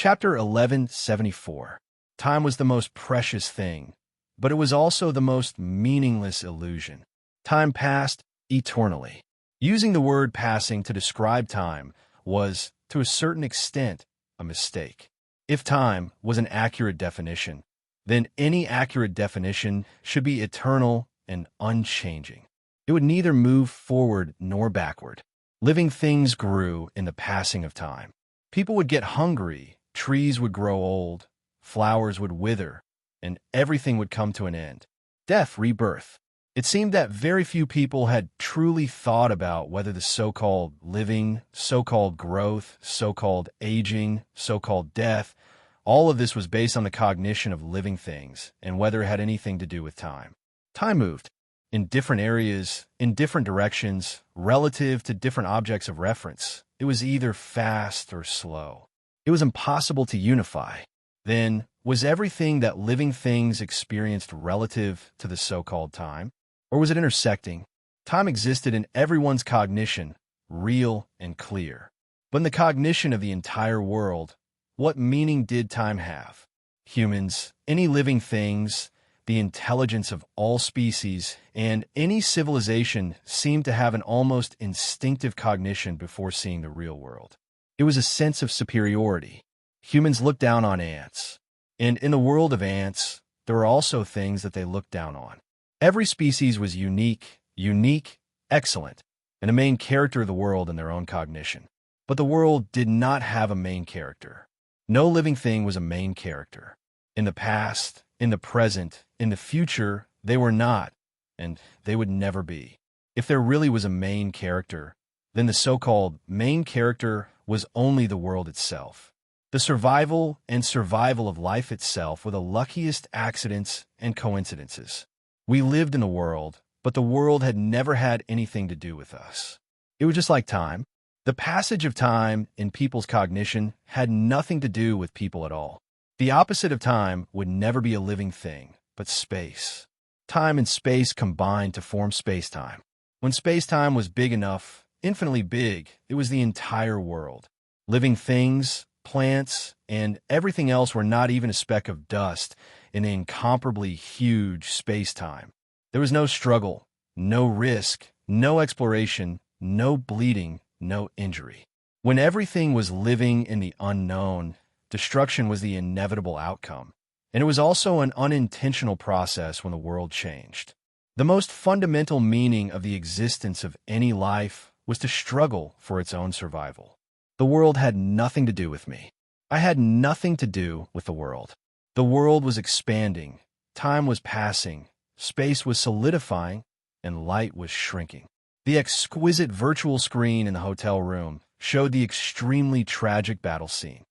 Chapter 1174. Time was the most precious thing, but it was also the most meaningless illusion. Time passed eternally. Using the word passing to describe time was, to a certain extent, a mistake. If time was an accurate definition, then any accurate definition should be eternal and unchanging. It would neither move forward nor backward. Living things grew in the passing of time. People would get hungry, trees would grow old, flowers would wither, and everything would come to an end. Death, rebirth. It seemed that very few people had truly thought about whether the so-called living, so-called growth, so-called aging, so-called death, all of this was based on the cognition of living things and whether it had anything to do with time. Time moved in different areas, in different directions, relative to different objects of reference. It was either fast or slow. It was impossible to unify. Then, was everything that living things experienced relative to the so-called time? Or was it intersecting? Time existed in everyone's cognition, real and clear. But in the cognition of the entire world, what meaning did time have? Humans, any living things, the intelligence of all species, and any civilization seemed to have an almost instinctive cognition before seeing the real world. It was a sense of superiority. Humans looked down on ants. And in the world of ants, there were also things that they looked down on. Every species was unique, excellent, and a main character of the world in their own cognition. But the world did not have a main character. No living thing was a main character. In the past, in the present, in the future, they were not, and they would never be. If there really was a main character, then the so-called main character was only the world itself. The survival of life itself were the luckiest accidents and coincidences. We lived in the world, but the world had never had anything to do with us. It was just like time. The passage of time in people's cognition had nothing to do with people at all. The opposite of time would never be a living thing, but space. Time and space combined to form space-time. When space-time was big enough, infinitely big, it was the entire world. Living things, plants, and everything else were not even a speck of dust in the incomparably huge space-time. There was no struggle, no risk, no exploration, no bleeding, no injury. When everything was living in the unknown, destruction was the inevitable outcome, and it was also an unintentional process when the world changed. The most fundamental meaning of the existence of any life was to struggle for its own survival. The world had nothing to do with me. I had nothing to do with the world. The world was expanding, time was passing, space was solidifying, and light was shrinking. The exquisite virtual screen in the hotel room showed the extremely tragic battle scene.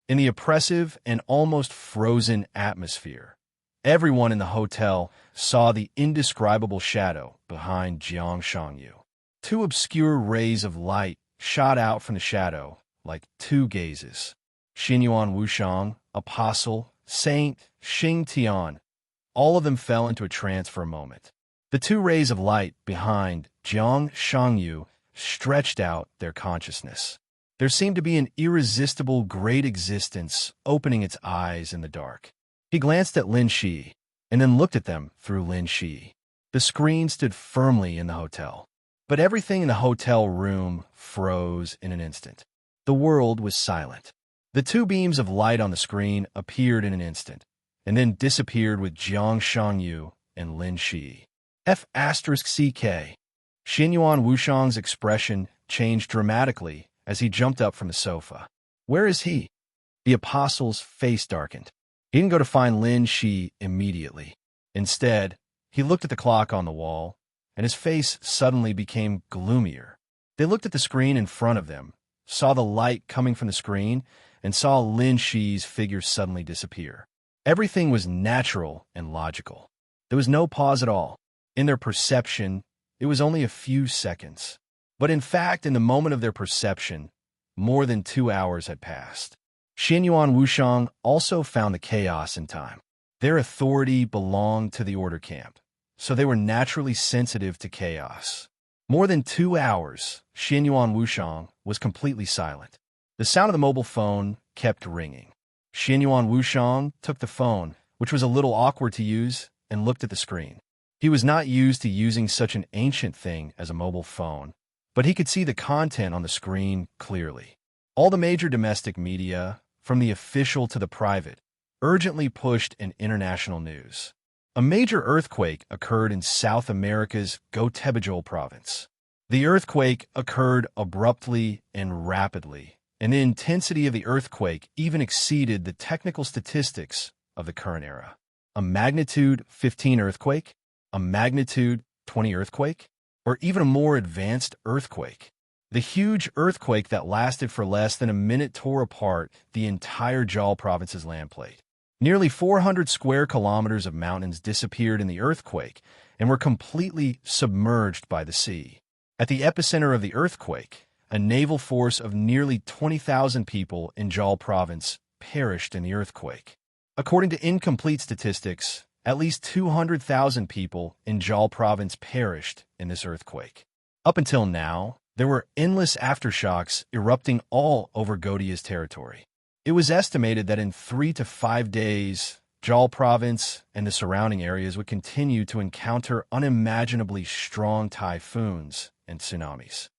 In the oppressive and almost frozen atmosphere, everyone in the hotel saw the indescribable shadow behind Jiang Shangyu. Two obscure rays of light shot out from the shadow like two gazes. Xinyuan Wushang, Apostle, Saint, Xing Tian, all of them fell into a trance for a moment. The two rays of light behind Jiang Shangyu stretched out their consciousness. There seemed to be an irresistible great existence opening its eyes in the dark. He glanced at Lin Shi, and then looked at them through Lin Shi. The screen stood firmly in the hotel. But everything in the hotel room froze in an instant. The world was silent. The two beams of light on the screen appeared in an instant, and then disappeared with Jiang Shangyu and Lin Shi. F*CK. Xinyuan Wushang's expression changed dramatically as he jumped up from the sofa. Where is he? The apostle's face darkened. He didn't go to find Lin Shi immediately. Instead, he looked at the clock on the wall, and his face suddenly became gloomier. They looked at the screen in front of them, saw the light coming from the screen, and saw Lin Shi's figure suddenly disappear. Everything was natural and logical. There was no pause at all. In their perception, it was only a few seconds. But in fact, in the moment of their perception, more than 2 hours had passed. Xinyuan Wushang also found the chaos in time. Their authority belonged to the order camp, so they were naturally sensitive to chaos. More than 2 hours, Xinyuan Wushang was completely silent. The sound of the mobile phone kept ringing. Xianyuan Wushang took the phone, which was a little awkward to use, and looked at the screen. He was not used to using such an ancient thing as a mobile phone, but he could see the content on the screen clearly. All the major domestic media, from the official to the private, urgently pushed in international news. A major earthquake occurred in South America's Gotebejol province. The earthquake occurred abruptly and rapidly, and the intensity of the earthquake even exceeded the technical statistics of the current era. A magnitude 15 earthquake? A magnitude 20 earthquake? Or even a more advanced earthquake? The huge earthquake that lasted for less than a minute tore apart the entire Jol province's land plate. Nearly 400 square kilometers of mountains disappeared in the earthquake and were completely submerged by the sea. At the epicenter of the earthquake, a naval force of nearly 20,000 people in Jol province perished in the earthquake. According to incomplete statistics, at least 200,000 people in Jol province perished in this earthquake. Up until now, there were endless aftershocks erupting all over Godia's territory. It was estimated that in 3 to 5 days, Jol province and the surrounding areas would continue to encounter unimaginably strong typhoons and tsunamis.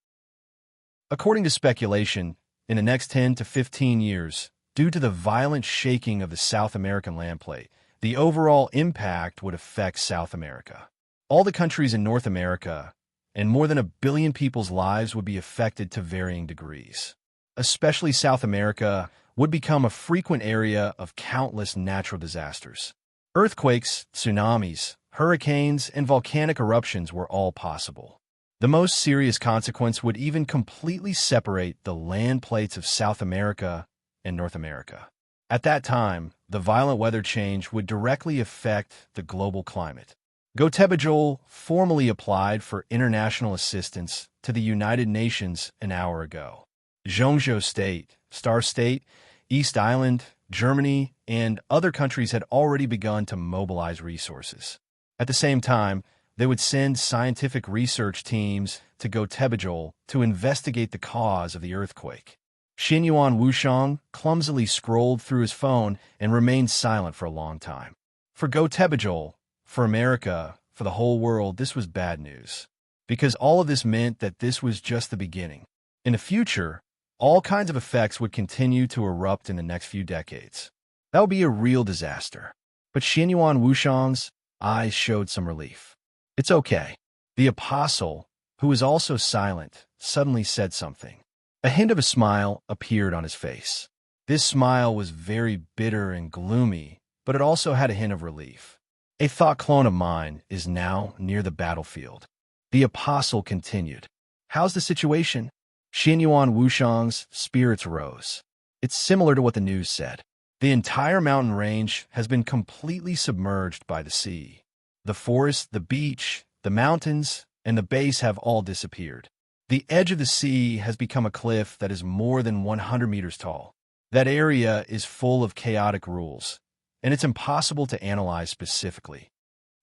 According to speculation, in the next 10 to 15 years, due to the violent shaking of the South American land plate, the overall impact would affect South America. All the countries in North America and more than 1 billion people's lives would be affected to varying degrees. Especially South America would become a frequent area of countless natural disasters. Earthquakes, tsunamis, hurricanes, and volcanic eruptions were all possible. The most serious consequence would even completely separate the land plates of South America and North America. At that time, the violent weather change would directly affect the global climate. Gotebejol formally applied for international assistance to the United Nations an hour ago. Zhongzhou State, Star State, East Island, Germany, and other countries had already begun to mobilize resources. At the same time, they would send scientific research teams to Gotebejol to investigate the cause of the earthquake. Xianyuan Wushang clumsily scrolled through his phone and remained silent for a long time. For Gotebejol, for America, for the whole world, this was bad news. Because all of this meant that this was just the beginning. In the future, all kinds of effects would continue to erupt in the next few decades. That would be a real disaster. But Xianyuan Wushang's eyes showed some relief. It's okay. The apostle, who was also silent, suddenly said something. A hint of a smile appeared on his face. This smile was very bitter and gloomy, but it also had a hint of relief. A thought clone of mine is now near the battlefield. The apostle continued. How's the situation? Xianyuan Wushang's spirits rose. It's similar to what the news said. The entire mountain range has been completely submerged by the sea. The forest, the beach, the mountains, and the base have all disappeared. The edge of the sea has become a cliff that is more than 100 meters tall. That area is full of chaotic rules, and it's impossible to analyze specifically.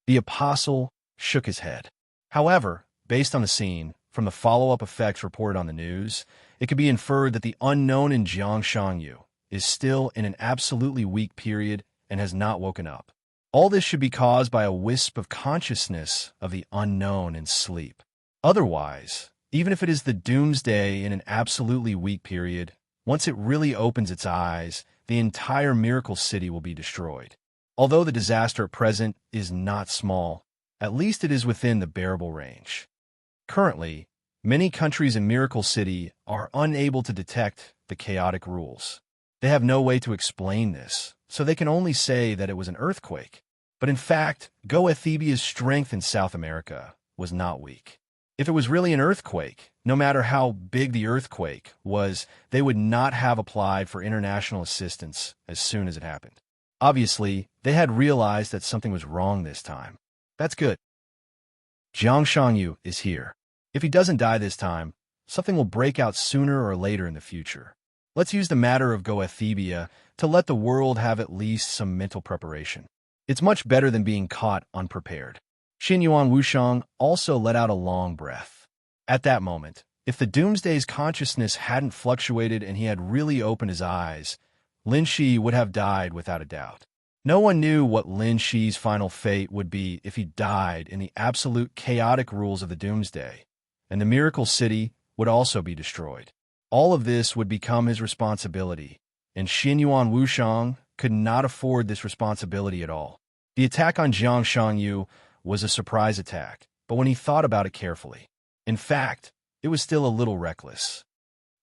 The apostle shook his head. However, based on the scene, from the follow-up effects reported on the news, it could be inferred that the unknown in Jiangshangyu is still in an absolutely weak period and has not woken up. All this should be caused by a wisp of consciousness of the unknown in sleep. Otherwise, even if it is the doomsday in an absolutely weak period, once it really opens its eyes, the entire miracle city will be destroyed. Although the disaster at present is not small, at least it is within the bearable range. Currently, many countries in Miracle City are unable to detect the chaotic rules. They have no way to explain this, so they can only say that it was an earthquake. But in fact, Goethebia's strength in South America was not weak. If it was really an earthquake, no matter how big the earthquake was, they would not have applied for international assistance as soon as it happened. Obviously, they had realized that something was wrong this time. That's good. Jiang Shangyu is here. If he doesn't die this time, something will break out sooner or later in the future. Let's use the matter of Goethebia to let the world have at least some mental preparation. It's much better than being caught unprepared. Xianyuan Wushang also let out a long breath. At that moment, if the doomsday's consciousness hadn't fluctuated and he had really opened his eyes, Lin Shi would have died without a doubt. No one knew what Lin Shi's final fate would be if he died in the absolute chaotic rules of the Doomsday, and the Miracle City would also be destroyed. All of this would become his responsibility, and Xinyuan Wushang could not afford this responsibility at all. The attack on Jiang Shangyu was a surprise attack, but when he thought about it carefully, in fact, it was still a little reckless.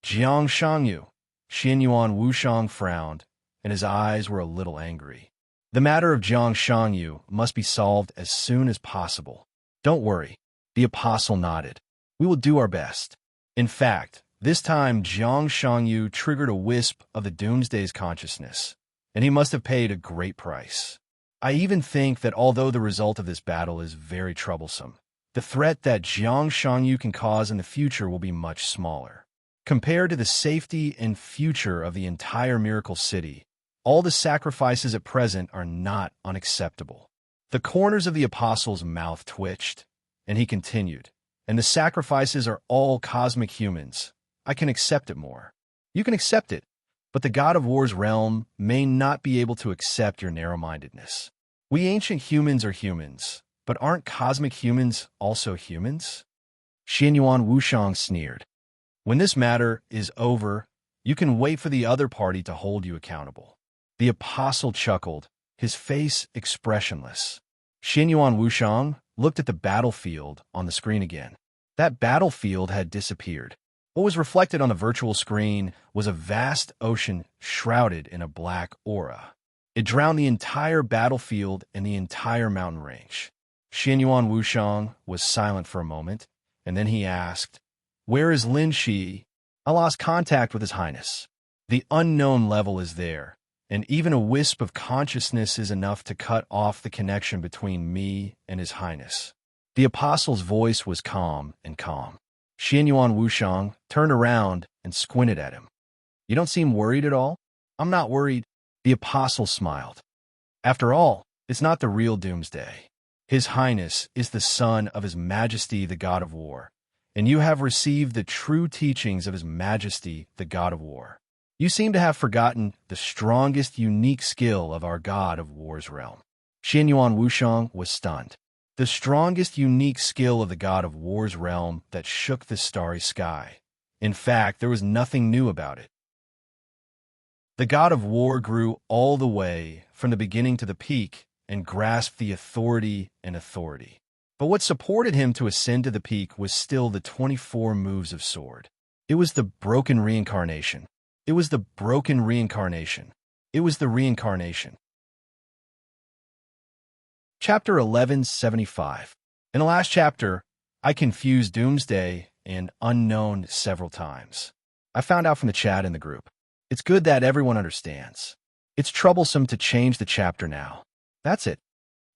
Jiang Shangyu, Xinyuan Wushang frowned, and his eyes were a little angry. The matter of Jiang Shangyu must be solved as soon as possible. Don't worry, the apostle nodded. We will do our best. In fact, this time Jiang Shangyu triggered a wisp of the Doomsday's consciousness, and he must have paid a great price. I even think that although the result of this battle is very troublesome, the threat that Jiang Shangyu can cause in the future will be much smaller. Compared to the safety and future of the entire Miracle City, all the sacrifices at present are not unacceptable. The corners of the apostle's mouth twitched, and he continued, and the sacrifices are all cosmic humans. I can accept it more. You can accept it, but the God of War's realm may not be able to accept your narrow-mindedness. We ancient humans are humans, but aren't cosmic humans also humans? Xinyuan Wushang sneered. When this matter is over, you can wait for the other party to hold you accountable. The apostle chuckled, his face expressionless. Xinyuan Wushang looked at the battlefield on the screen again. That battlefield had disappeared. What was reflected on the virtual screen was a vast ocean shrouded in a black aura. It drowned the entire battlefield and the entire mountain range. Xinyuan Wushang was silent for a moment, and then he asked, "Where is Lin Shi?" "I lost contact with His Highness. The unknown level is there, and even a wisp of consciousness is enough to cut off the connection between me and His Highness." The apostle's voice was calm and calm. Xinyuan Wushang turned around and squinted at him. "You don't seem worried at all?" "I'm not worried." The apostle smiled. "After all, it's not the real Doomsday. His Highness is the son of His Majesty the God of War, and you have received the true teachings of His Majesty the God of War. You seem to have forgotten the strongest unique skill of our God of War's realm." Xinyuan Wushang was stunned. The strongest unique skill of the God of War's realm that shook the starry sky. In fact, there was nothing new about it. The God of War grew all the way from the beginning to the peak and grasped the authority and authority. But what supported him to ascend to the peak was still the 24 moves of sword. It was the broken reincarnation. It was the broken reincarnation. It was the reincarnation. Chapter 1175. In the last chapter, I confused Doomsday and Unknown several times. I found out from the chat in the group. It's good that everyone understands. It's troublesome to change the chapter now. That's it.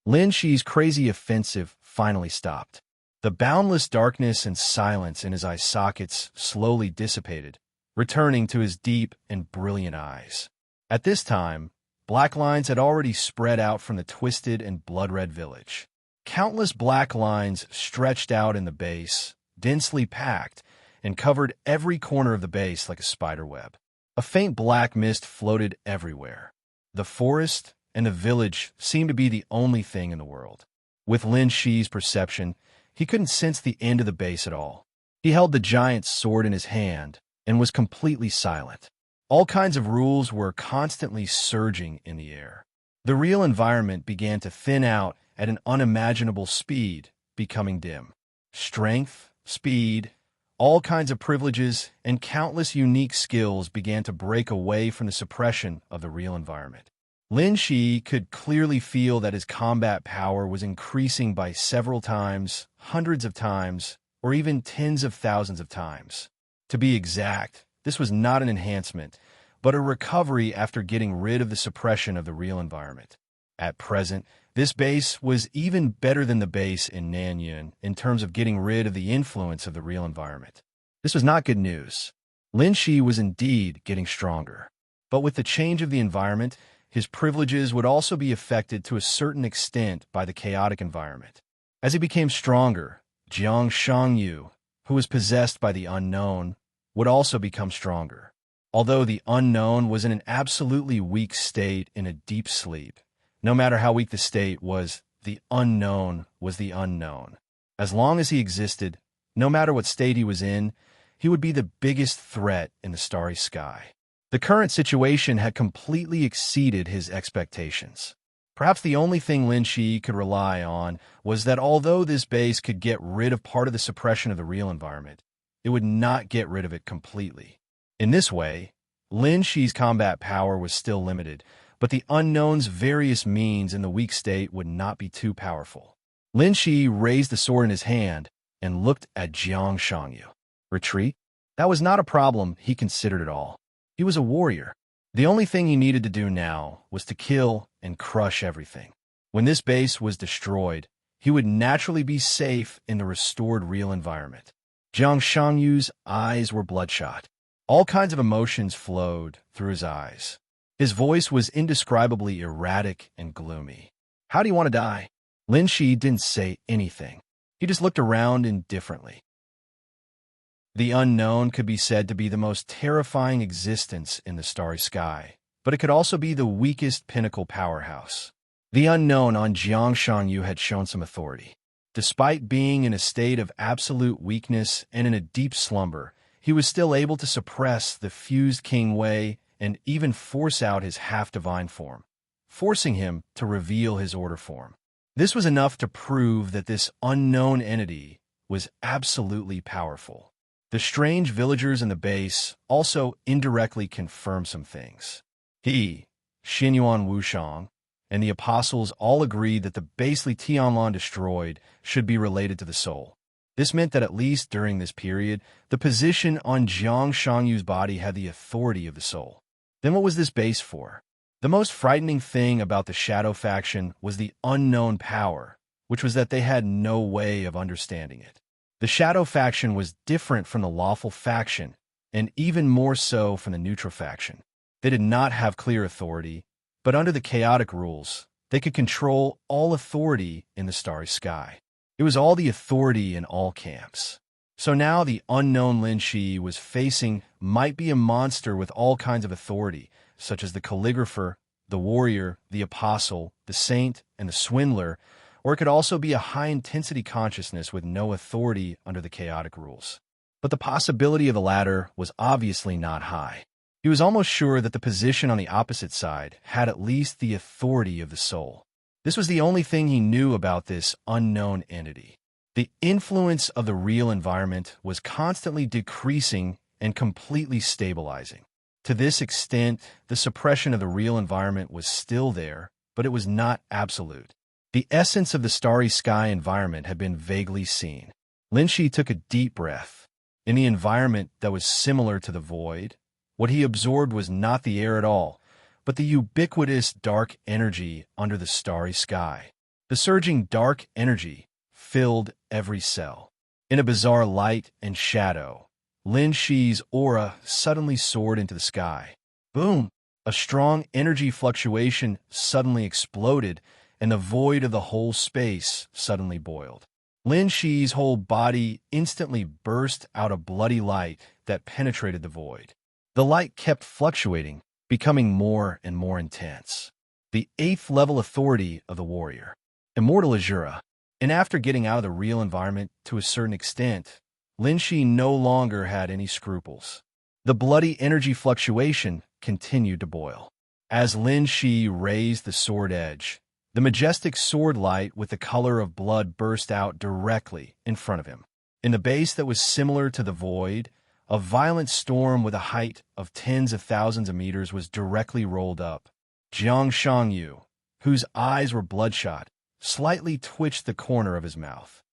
Lin Shi's crazy offensive finally stopped. The boundless darkness and silence in his eye sockets slowly dissipated, returning to his deep and brilliant eyes. At this time, black lines had already spread out from the twisted and blood-red village. Countless black lines stretched out in the base, densely packed, and covered every corner of the base like a spider web. A faint black mist floated everywhere. The forest and the village seemed to be the only thing in the world. With Lin Shi's perception, he couldn't sense the end of the base at all. He held the giant's sword in his hand and was completely silent. All kinds of rules were constantly surging in the air. The real environment began to thin out at an unimaginable speed, becoming dim. Strength, speed, all kinds of privileges, and countless unique skills began to break away from the suppression of the real environment. Lin Shi could clearly feel that his combat power was increasing by several times, hundreds of times, or even tens of thousands of times. To be exact, this was not an enhancement, but a recovery after getting rid of the suppression of the real environment. At present, this base was even better than the base in Nanyun in terms of getting rid of the influence of the real environment. This was not good news. Lin Shi was indeed getting stronger. But with the change of the environment, his privileges would also be affected to a certain extent by the chaotic environment. As he became stronger, Jiang Shangyu, who was possessed by the unknown, would also become stronger. Although the unknown was in an absolutely weak state in a deep sleep, no matter how weak the state was, the unknown was the unknown. As long as he existed, no matter what state he was in, he would be the biggest threat in the starry sky. The current situation had completely exceeded his expectations. Perhaps the only thing Lin Shi could rely on was that although this base could get rid of part of the suppression of the real environment, it would not get rid of it completely. In this way, Lin Shi's combat power was still limited, but the unknown's various means in the weak state would not be too powerful. Lin Shi raised the sword in his hand and looked at Jiang Shangyu. Retreat? That was not a problem he considered at all. He was a warrior. The only thing he needed to do now was to kill and crush everything. When this base was destroyed, he would naturally be safe in the restored real environment. Jiang Shangyu's eyes were bloodshot. All kinds of emotions flowed through his eyes. His voice was indescribably erratic and gloomy. How do you want to die? Lin Shi didn't say anything. He just looked around indifferently. The unknown could be said to be the most terrifying existence in the starry sky, but it could also be the weakest pinnacle powerhouse. The unknown on Jiang Shangyu had shown some authority. Despite being in a state of absolute weakness and in a deep slumber, he was still able to suppress the fused King Wei and even force out his half-divine form, forcing him to reveal his order form. This was enough to prove that this unknown entity was absolutely powerful. The strange villagers in the base also indirectly confirmed some things. He, Xinyuan Wushang, and the apostles all agreed that the base Li Tianlan destroyed should be related to the soul. This meant that at least during this period, the position on Jiang Shangyu's body had the authority of the soul. Then what was this base for? The most frightening thing about the Shadow faction was the unknown power, which was that they had no way of understanding it. The Shadow faction was different from the Lawful faction, and even more so from the Neutral faction. They did not have clear authority, but under the chaotic rules, they could control all authority in the starry sky. It was all the authority in all camps. So now the unknown Lin Shi was facing might be a monster with all kinds of authority, such as the calligrapher, the warrior, the apostle, the saint, and the swindler, or it could also be a high-intensity consciousness with no authority under the chaotic rules. But the possibility of the latter was obviously not high. He was almost sure that the position on the opposite side had at least the authority of the soul. This was the only thing he knew about this unknown entity. The influence of the real environment was constantly decreasing and completely stabilizing. To this extent, the suppression of the real environment was still there, but it was not absolute. The essence of the starry sky environment had been vaguely seen. Lin Shi took a deep breath. In the environment that was similar to the void, what he absorbed was not the air at all, but the ubiquitous dark energy under the starry sky. The surging dark energy filled every cell. In a bizarre light and shadow, Lin Shi's aura suddenly soared into the sky. Boom! A strong energy fluctuation suddenly exploded, and the void of the whole space suddenly boiled. Lin Shi's whole body instantly burst out a bloody light that penetrated the void. The light kept fluctuating, becoming more and more intense. The 8th level authority of the warrior. Immortal Azura. And after getting out of the real environment to a certain extent, Lin Shi no longer had any scruples. The bloody energy fluctuation continued to boil. As Lin Shi raised the sword edge, the majestic sword light with the color of blood burst out directly in front of him. In the base that was similar to the void, a violent storm with a height of tens of thousands of meters was directly rolled up. Jiang Shangyu, whose eyes were bloodshot, slightly twitched the corner of his mouth.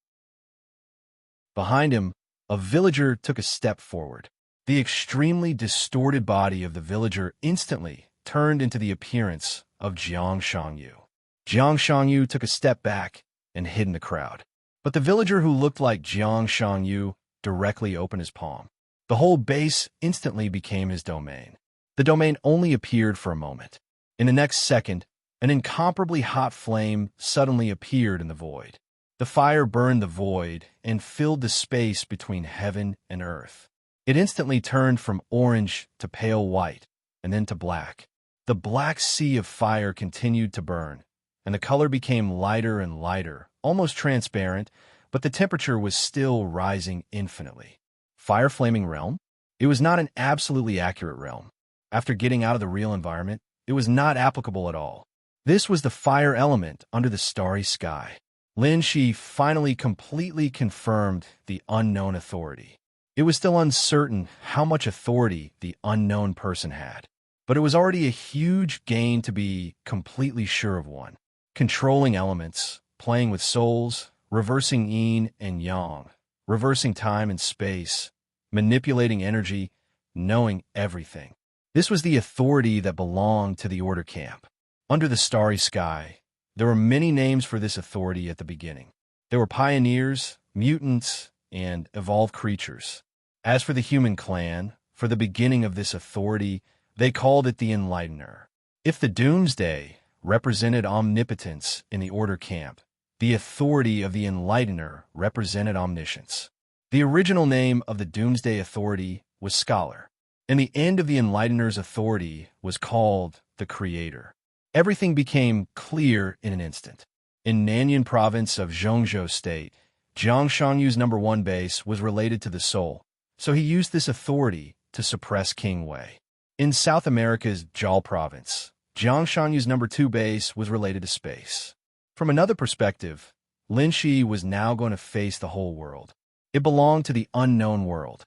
Behind him, a villager took a step forward. The extremely distorted body of the villager instantly turned into the appearance of Jiang Shangyu. Jiang Shangyu took a step back and hid in the crowd. But the villager who looked like Jiang Shangyu directly opened his palm. The whole base instantly became his domain. The domain only appeared for a moment. In the next second, an incomparably hot flame suddenly appeared in the void. The fire burned the void and filled the space between heaven and earth. It instantly turned from orange to pale white, and then to black. The black sea of fire continued to burn, and the color became lighter and lighter, almost transparent, but the temperature was still rising infinitely. Fire flaming realm? It was not an absolutely accurate realm. After getting out of the real environment, it was not applicable at all. This was the fire element under the starry sky. Lin Shi finally completely confirmed the unknown authority. It was still uncertain how much authority the unknown person had, but it was already a huge gain to be completely sure of one. Controlling elements, playing with souls, reversing yin and yang, reversing time and space, manipulating energy, knowing everything. This was the authority that belonged to the Order camp. Under the starry sky, there were many names for this authority at the beginning. There were pioneers, mutants, and evolved creatures. As for the human clan, for the beginning of this authority, they called it the Enlightener. If the Doomsday represented omnipotence in the Order camp, the authority of the Enlightener represented omniscience. The original name of the Doomsday Authority was Scholar, and the end of the Enlightener's authority was called the Creator. Everything became clear in an instant. In Nanyan province of Zhongzhou State, Jiang Shangyu's #1 base was related to the soul, so he used this authority to suppress King Wei. In South America's Zhao province, Jiang Shangyu's #2 base was related to space. From another perspective, Lin Shi was now going to face the whole world. It belonged to the unknown world.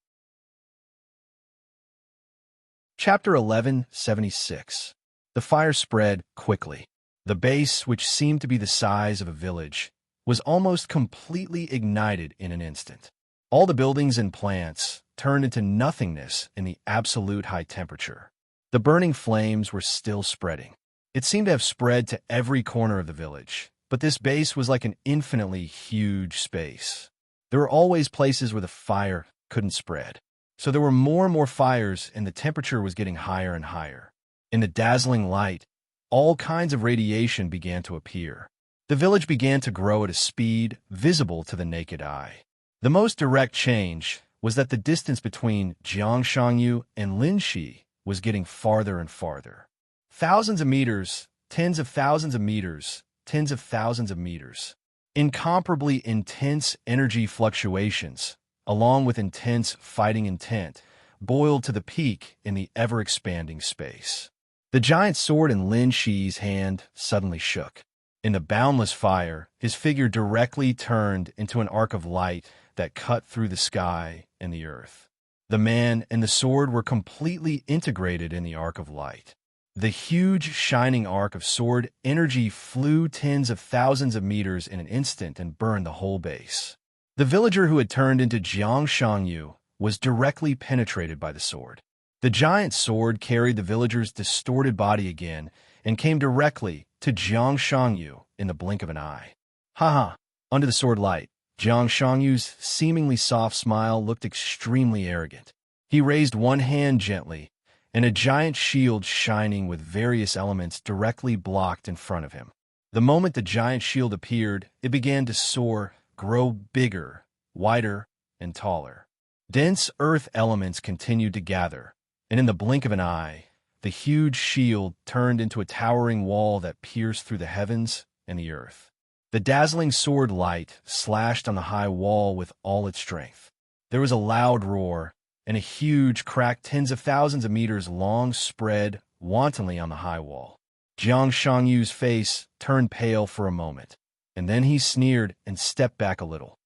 Chapter 1176. The fire spread quickly. The base, which seemed to be the size of a village, was almost completely ignited in an instant. All the buildings and plants turned into nothingness in the absolute high temperature. The burning flames were still spreading. It seemed to have spread to every corner of the village, but this base was like an infinitely huge space. There were always places where the fire couldn't spread. So there were more and more fires, and the temperature was getting higher and higher. In the dazzling light, all kinds of radiation began to appear. The village began to grow at a speed visible to the naked eye. The most direct change was that the distance between Jiang Shangyu and Lin Shi was getting farther and farther. Thousands of meters, tens of thousands of meters, tens of thousands of meters. Incomparably intense energy fluctuations, along with intense fighting intent, boiled to the peak in the ever-expanding space. The giant sword in Lin Shi's hand suddenly shook. In the boundless fire, his figure directly turned into an arc of light that cut through the sky and the earth. The man and the sword were completely integrated in the arc of light. The huge, shining arc of sword energy flew tens of thousands of meters in an instant and burned the whole base. The villager who had turned into Jiang Shangyu was directly penetrated by the sword. The giant sword carried the villager's distorted body again and came directly to Jiang Shangyu in the blink of an eye. Ha! Under the sword light, Jiang Shangyu's seemingly soft smile looked extremely arrogant. He raised one hand gently, and a giant shield shining with various elements directly blocked in front of him. The moment the giant shield appeared, it began to soar, grow bigger, wider, and taller. Dense earth elements continued to gather, and in the blink of an eye, the huge shield turned into a towering wall that pierced through the heavens and the earth. The dazzling sword light slashed on the high wall with all its strength. There was a loud roar, and a huge crack tens of thousands of meters long spread wantonly on the high wall. Jiang Shangyu's face turned pale for a moment, and then he sneered and stepped back a little.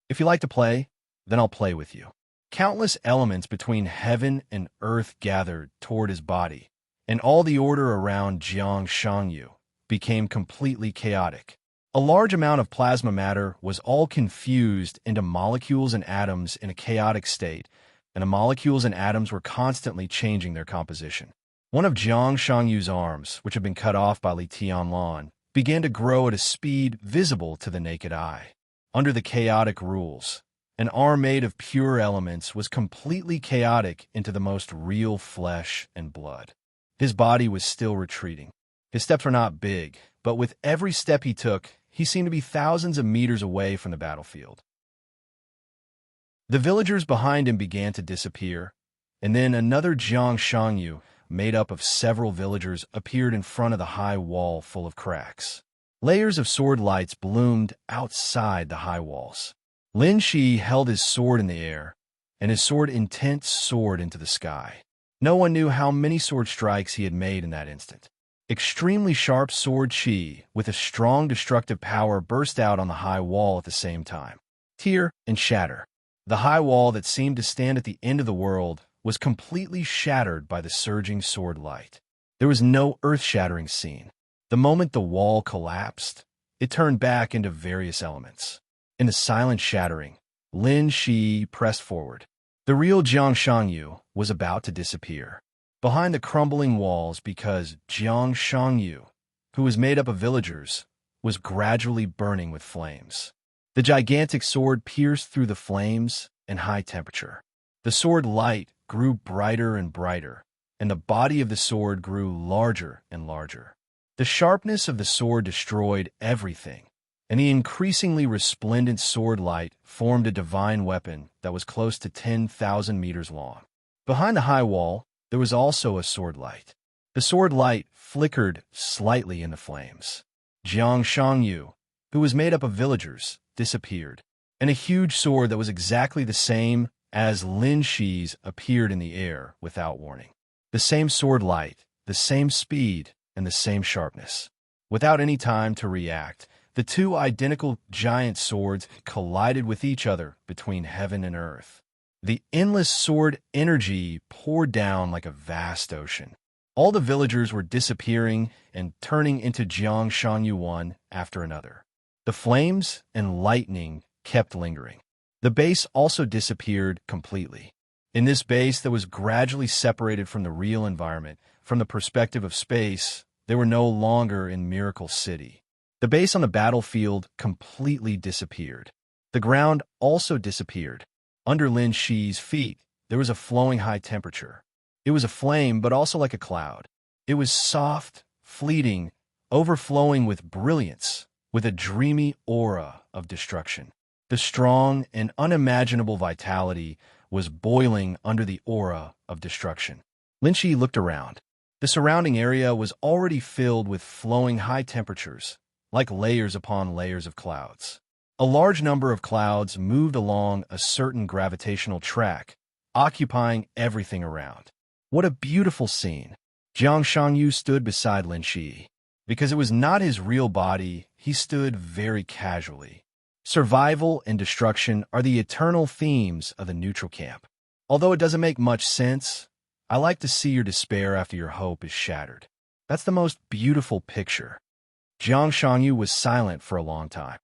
If you like to play, then I'll play with you. Countless elements between heaven and earth gathered toward his body, and all the order around Jiang Shangyu became completely chaotic. A large amount of plasma matter was all confused into molecules and atoms in a chaotic state, and the molecules and atoms were constantly changing their composition. One of Jiang Shangyu's arms, which had been cut off by Li Tianlan, began to grow at a speed visible to the naked eye. Under the chaotic rules, an arm made of pure elements was completely chaotic into the most real flesh and blood. His body was still retreating. His steps were not big, but with every step he took, he seemed to be thousands of meters away from the battlefield. The villagers behind him began to disappear, and then another Jiang Shangyu, made up of several villagers, appeared in front of the high wall full of cracks. Layers of sword lights bloomed outside the high walls. Lin Shi held his sword in the air, and his sword intent soared into the sky. No one knew how many sword strikes he had made in that instant. Extremely sharp sword chi, with a strong destructive power, burst out on the high wall at the same time. Tear and shatter. The high wall that seemed to stand at the end of the world was completely shattered by the surging sword light. There was no earth-shattering scene. The moment the wall collapsed, it turned back into various elements. In the silent shattering, Lin Shi pressed forward. The real Jiang Shangyu was about to disappear behind the crumbling walls because Jiang Shangyu, who was made up of villagers, was gradually burning with flames. The gigantic sword pierced through the flames and high temperature. The sword light grew brighter and brighter, and the body of the sword grew larger and larger. The sharpness of the sword destroyed everything, and the increasingly resplendent sword light formed a divine weapon that was close to 10,000 meters long. Behind the high wall, there was also a sword light. The sword light flickered slightly in the flames. Jiang Shangyu, who was made up of villagers, disappeared, and a huge sword that was exactly the same as Lin Shi's appeared in the air without warning. The same sword light, the same speed, and the same sharpness. Without any time to react, the two identical giant swords collided with each other between heaven and earth. The endless sword energy poured down like a vast ocean. All the villagers were disappearing and turning into Jiang Shangyu one after another. The flames and lightning kept lingering. The base also disappeared completely. In this base that was gradually separated from the real environment, from the perspective of space, they were no longer in Miracle City. The base on the battlefield completely disappeared. The ground also disappeared. Under Lin Shi's feet, there was a flowing high temperature. It was a flame, but also like a cloud. It was soft, fleeting, overflowing with brilliance, with a dreamy aura of destruction. The strong and unimaginable vitality was boiling under the aura of destruction. Lin Shi looked around. The surrounding area was already filled with flowing high temperatures, like layers upon layers of clouds. A large number of clouds moved along a certain gravitational track, occupying everything around. What a beautiful scene! Jiang Shangyu stood beside Lin Shi. Because it was not his real body, he stood very casually. Survival and destruction are the eternal themes of the neutral camp. Although it doesn't make much sense, I like to see your despair after your hope is shattered. That's the most beautiful picture. Jiang Shangyu was silent for a long time.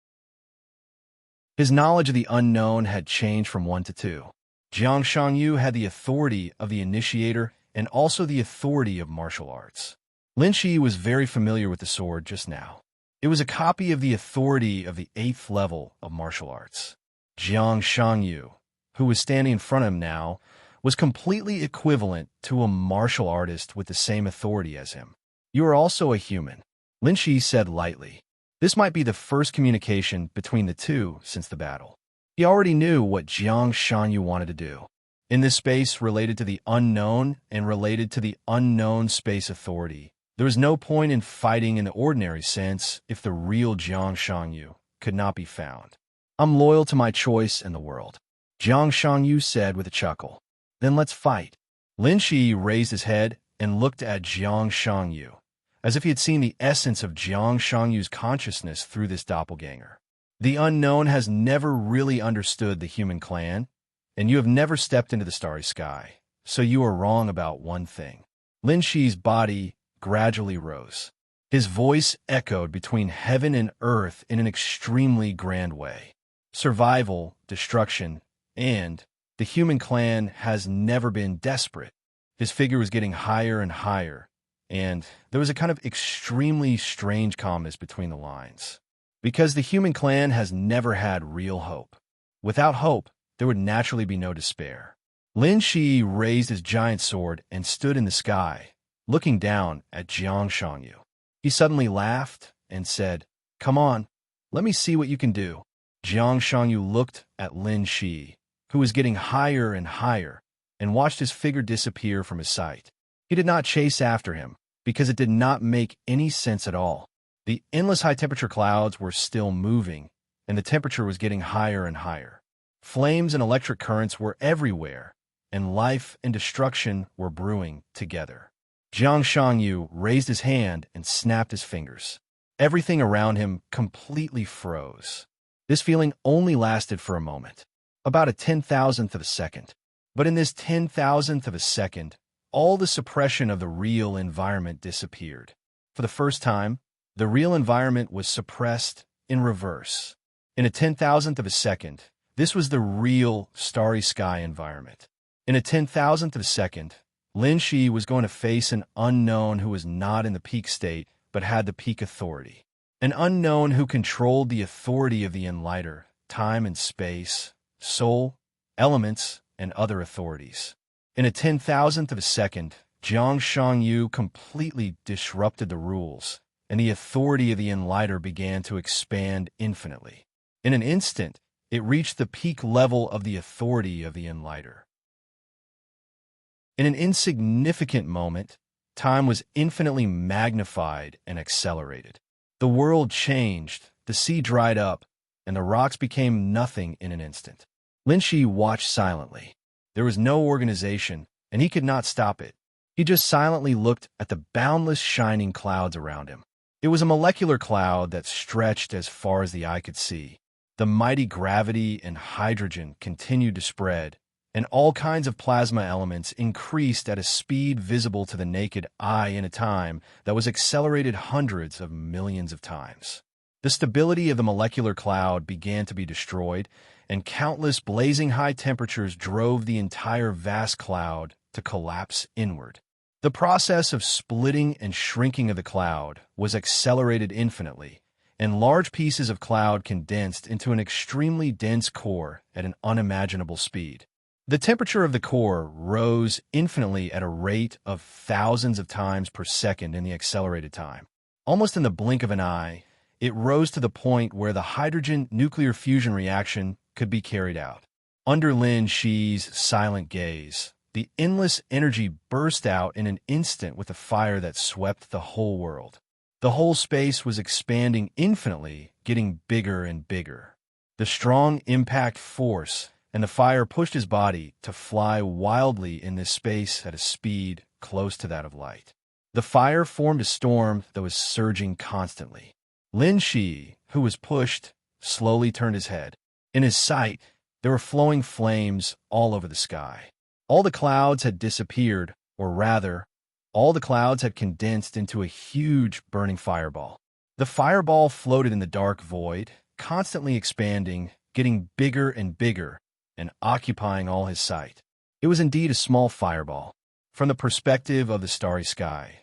His knowledge of the unknown had changed from 1 to 2. Jiang Shangyu had the authority of the initiator and also the authority of martial arts. Lin Shi was very familiar with the sword just now. It was a copy of the authority of the 8th level of martial arts. Jiang Shangyu, who was standing in front of him now, was completely equivalent to a martial artist with the same authority as him. You are also a human, Lin Shi said lightly. This might be the first communication between the two since the battle. He already knew what Jiang Shangyu wanted to do. In this space related to the unknown and related to the unknown space authority, there was no point in fighting in the ordinary sense if the real Jiang Shangyu could not be found. I'm loyal to my choice in the world, Jiang Shangyu said with a chuckle. Then let's fight. Lin Shi raised his head and looked at Jiang Shangyu, as if he had seen the essence of Jiang Shangyu's consciousness through this doppelganger. The unknown has never really understood the human clan, and you have never stepped into the starry sky, so you are wrong about one thing. Lin Shi's body gradually rose. His voice echoed between heaven and earth in an extremely grand way. Survival, destruction, and the human clan has never been desperate. His figure was getting higher and higher, and there was a kind of extremely strange calmness between the lines. Because the human clan has never had real hope. Without hope, there would naturally be no despair. Lin Shi raised his giant sword and stood in the sky, looking down at Jiang Shangyu. He suddenly laughed and said, "Come on, let me see what you can do." Jiang Shangyu looked at Lin Shi, who was getting higher and higher, and watched his figure disappear from his sight. He did not chase after him, because it did not make any sense at all. The endless high-temperature clouds were still moving, and the temperature was getting higher and higher. Flames and electric currents were everywhere, and life and destruction were brewing together. Jiang Shangyu raised his hand and snapped his fingers. Everything around him completely froze. This feeling only lasted for a moment, about a 10,000th of a second. But in this 10,000th of a second, all the suppression of the real environment disappeared. For the first time, the real environment was suppressed in reverse. In a 10,000th of a second, this was the real starry sky environment. In a 10,000th of a second, Lin Shi was going to face an unknown who was not in the peak state, but had the peak authority. An unknown who controlled the authority of the Enlighter, time and space, soul, elements, and other authorities. In a 10,000th of a second, Jiang Shangyu completely disrupted the rules, and the authority of the Enlighter began to expand infinitely. In an instant, it reached the peak level of the authority of the Enlighter. In an insignificant moment, time was infinitely magnified and accelerated. The world changed, the sea dried up, and the rocks became nothing in an instant. Lin Shi watched silently. There was no organization, and he could not stop it. He just silently looked at the boundless shining clouds around him. It was a molecular cloud that stretched as far as the eye could see. The mighty gravity and hydrogen continued to spread, and all kinds of plasma elements increased at a speed visible to the naked eye in a time that was accelerated hundreds of millions of times. The stability of the molecular cloud began to be destroyed, and countless blazing high temperatures drove the entire vast cloud to collapse inward. The process of splitting and shrinking of the cloud was accelerated infinitely, and large pieces of cloud condensed into an extremely dense core at an unimaginable speed. The temperature of the core rose infinitely at a rate of thousands of times per second in the accelerated time. Almost in the blink of an eye, it rose to the point where the hydrogen nuclear fusion reaction could be carried out. Under Lin Shi's silent gaze, the endless energy burst out in an instant with a fire that swept the whole world. The whole space was expanding infinitely, getting bigger and bigger. The strong impact force and the fire pushed his body to fly wildly in this space at a speed close to that of light. The fire formed a storm that was surging constantly. Lin Shi, who was pushed, slowly turned his head. In his sight, there were flowing flames all over the sky. All the clouds had disappeared, or rather, all the clouds had condensed into a huge burning fireball. The fireball floated in the dark void, constantly expanding, getting bigger and bigger, and occupying all his sight. It was indeed a small fireball, from the perspective of the starry sky,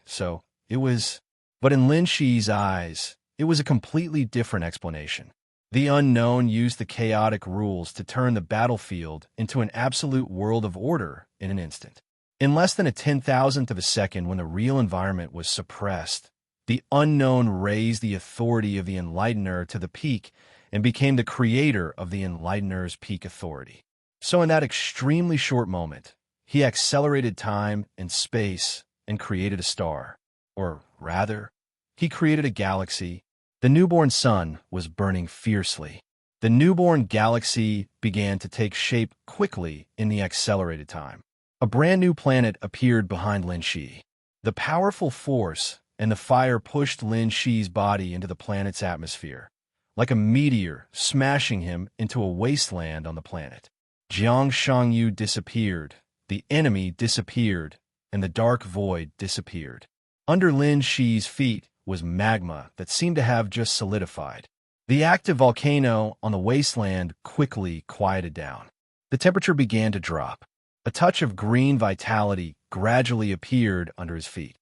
but in Lin Shi's eyes, it was a completely different explanation. The unknown used the chaotic rules to turn the battlefield into an absolute world of order in an instant. In less than a 10,000th of a second, when the real environment was suppressed, the unknown raised the authority of the Enlightener to the peak and became the creator of the Enlightener's peak authority. So in that extremely short moment, he accelerated time and space and created a star. Or rather, he created a galaxy. The newborn sun was burning fiercely. The newborn galaxy began to take shape quickly in the accelerated time. A brand new planet appeared behind Lin Shi. The powerful force and the fire pushed Lin Shi's body into the planet's atmosphere, like a meteor smashing him into a wasteland on the planet. Jiang Shangyu disappeared, the enemy disappeared, and the dark void disappeared. Under Lin Shi's feet was magma that seemed to have just solidified. The active volcano on the wasteland quickly quieted down. The temperature began to drop. A touch of green vitality gradually appeared under his feet.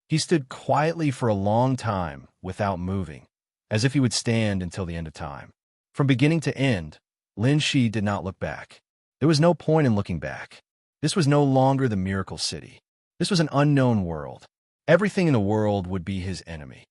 He stood quietly for a long time without moving, as if he would stand until the end of time. From beginning to end, Lin Shi did not look back. There was no point in looking back. This was no longer the miracle city. This was an unknown world. Everything in the world would be his enemy.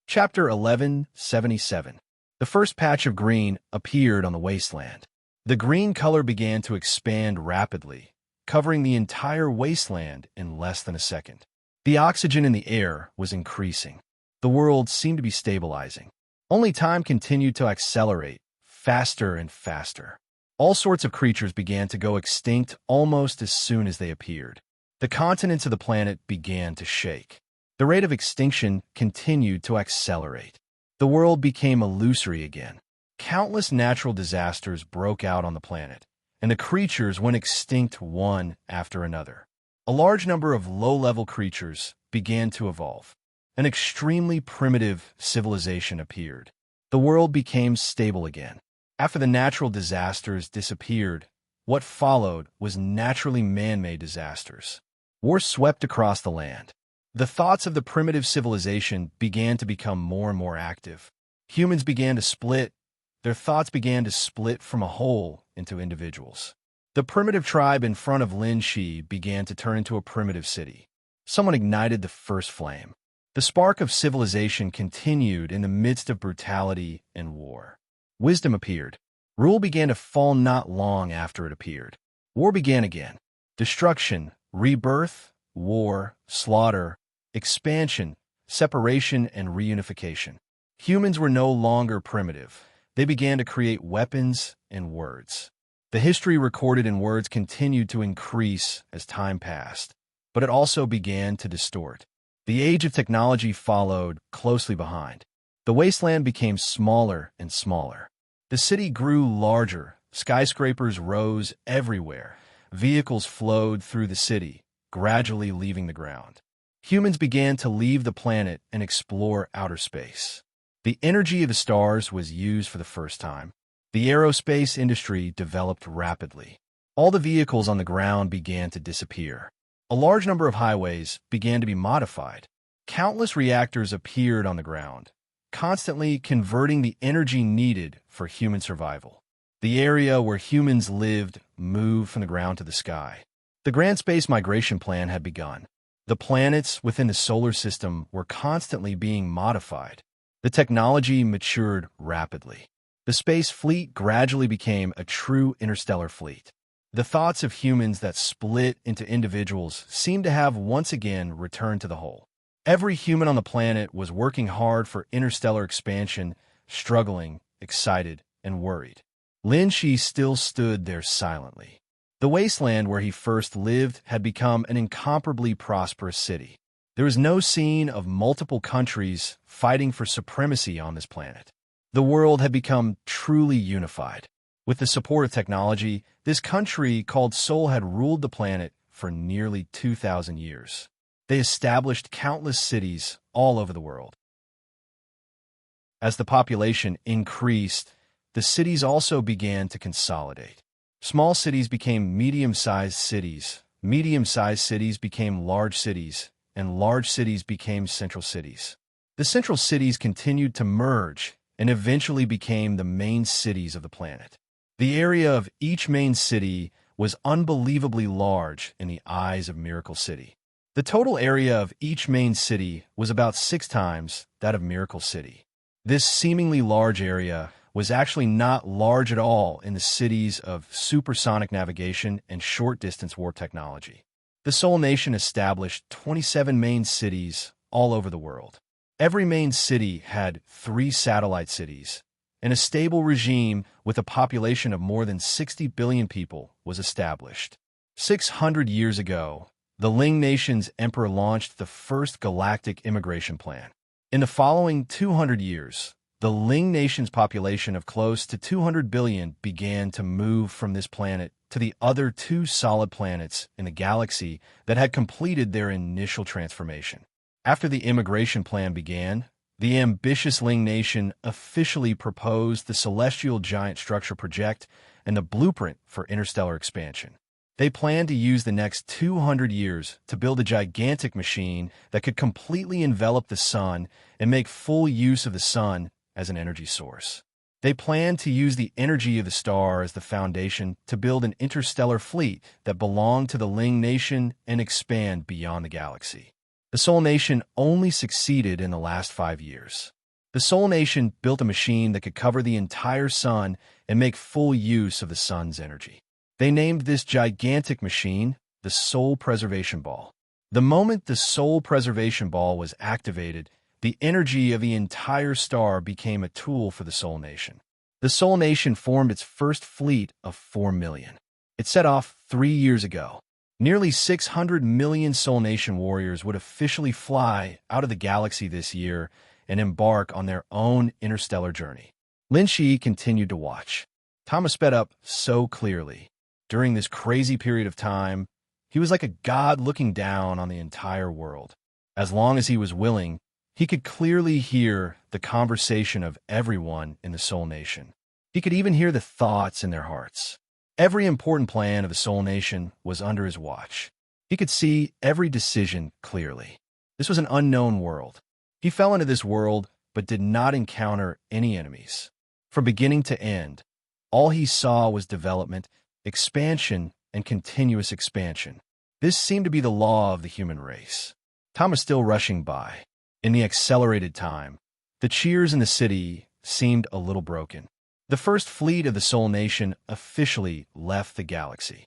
Chapter 1177. The first patch of green appeared on the wasteland. The green color began to expand rapidly, covering the entire wasteland in less than a second. The oxygen in the air was increasing. The world seemed to be stabilizing. Only time continued to accelerate, faster and faster. All sorts of creatures began to go extinct almost as soon as they appeared. The continents of the planet began to shake. The rate of extinction continued to accelerate. The world became illusory again. Countless natural disasters broke out on the planet, and the creatures went extinct one after another. A large number of low-level creatures began to evolve. An extremely primitive civilization appeared. The world became stable again. After the natural disasters disappeared, what followed was naturally man-made disasters. War swept across the land. The thoughts of the primitive civilization began to become more and more active. Humans began to split. Their thoughts began to split from a whole into individuals. The primitive tribe in front of Lin Shi began to turn into a primitive city. Someone ignited the first flame. The spark of civilization continued in the midst of brutality and war. Wisdom appeared. Rule began to fall not long after it appeared. War began again. Destruction, rebirth, war, slaughter, expansion, separation, and reunification. Humans were no longer primitive. They began to create weapons and words. The history recorded in words continued to increase as time passed, but it also began to distort. The age of technology followed closely behind. The wasteland became smaller and smaller. The city grew larger. Skyscrapers rose everywhere. Vehicles flowed through the city, gradually leaving the ground. Humans began to leave the planet and explore outer space. The energy of the stars was used for the first time. The aerospace industry developed rapidly. All the vehicles on the ground began to disappear. A large number of highways began to be modified. Countless reactors appeared on the ground, constantly converting the energy needed for human survival. The area where humans lived moved from the ground to the sky. The grand space migration plan had begun. The planets within the solar system were constantly being modified. The technology matured rapidly. The space fleet gradually became a true interstellar fleet. The thoughts of humans that split into individuals seemed to have once again returned to the whole. Every human on the planet was working hard for interstellar expansion, struggling, excited, and worried. Lin Shi still stood there silently. The wasteland where he first lived had become an incomparably prosperous city. There was no scene of multiple countries fighting for supremacy on this planet. The world had become truly unified. With the support of technology, this country called Seoul had ruled the planet for nearly 2,000 years. They established countless cities all over the world. As the population increased, the cities also began to consolidate. Small cities became medium-sized cities became large cities, and large cities became central cities. The central cities continued to merge and eventually became the main cities of the planet. The area of each main city was unbelievably large in the eyes of Miracle City. The total area of each main city was about 6 times that of Miracle City. This seemingly large area was actually not large at all in the cities of supersonic navigation and short-distance warp technology. The Seoul Nation established 27 main cities all over the world. Every main city had 3 satellite cities, and a stable regime with a population of more than 60 billion people was established. 600 years ago, the Ling Nation's emperor launched the first galactic immigration plan. In the following 200 years, the Ling Nation's population of close to 200 billion began to move from this planet to the other 2 solid planets in the galaxy that had completed their initial transformation. After the immigration plan began, the ambitious Ling Nation officially proposed the Celestial Giant Structure Project and the blueprint for interstellar expansion. They planned to use the next 200 years to build a gigantic machine that could completely envelop the sun and make full use of the sun as an energy source. They planned to use the energy of the star as the foundation to build an interstellar fleet that belonged to the Ling Nation and expand beyond the galaxy. The Seoul Nation only succeeded in the last 5 years. The The Soul Nation built a machine that could cover the entire sun and make full use of the sun's energy. They named this gigantic machine the Soul Preservation Ball. The moment the Soul Preservation Ball was activated, the energy of the entire star became a tool for the Soul Nation. The Soul Nation formed its first fleet of 4 million. It set off 3 years ago. Nearly 600 million Soul Nation warriors would officially fly out of the galaxy this year and embark on their own interstellar journey. Lin Shi continued to watch. Thomas sped up so clearly. During this crazy period of time, he was like a god looking down on the entire world. As long as he was willing, he could clearly hear the conversation of everyone in the Soul Nation. He could even hear the thoughts in their hearts. Every important plan of the Soul Nation was under his watch. He could see every decision clearly. This was an unknown world. He fell into this world, but did not encounter any enemies. From beginning to end, all he saw was development, expansion, and continuous expansion. This seemed to be the law of the human race. Time was still rushing by. In the accelerated time, the cheers in the city seemed a little broken. The first fleet of the Soul Nation officially left the galaxy.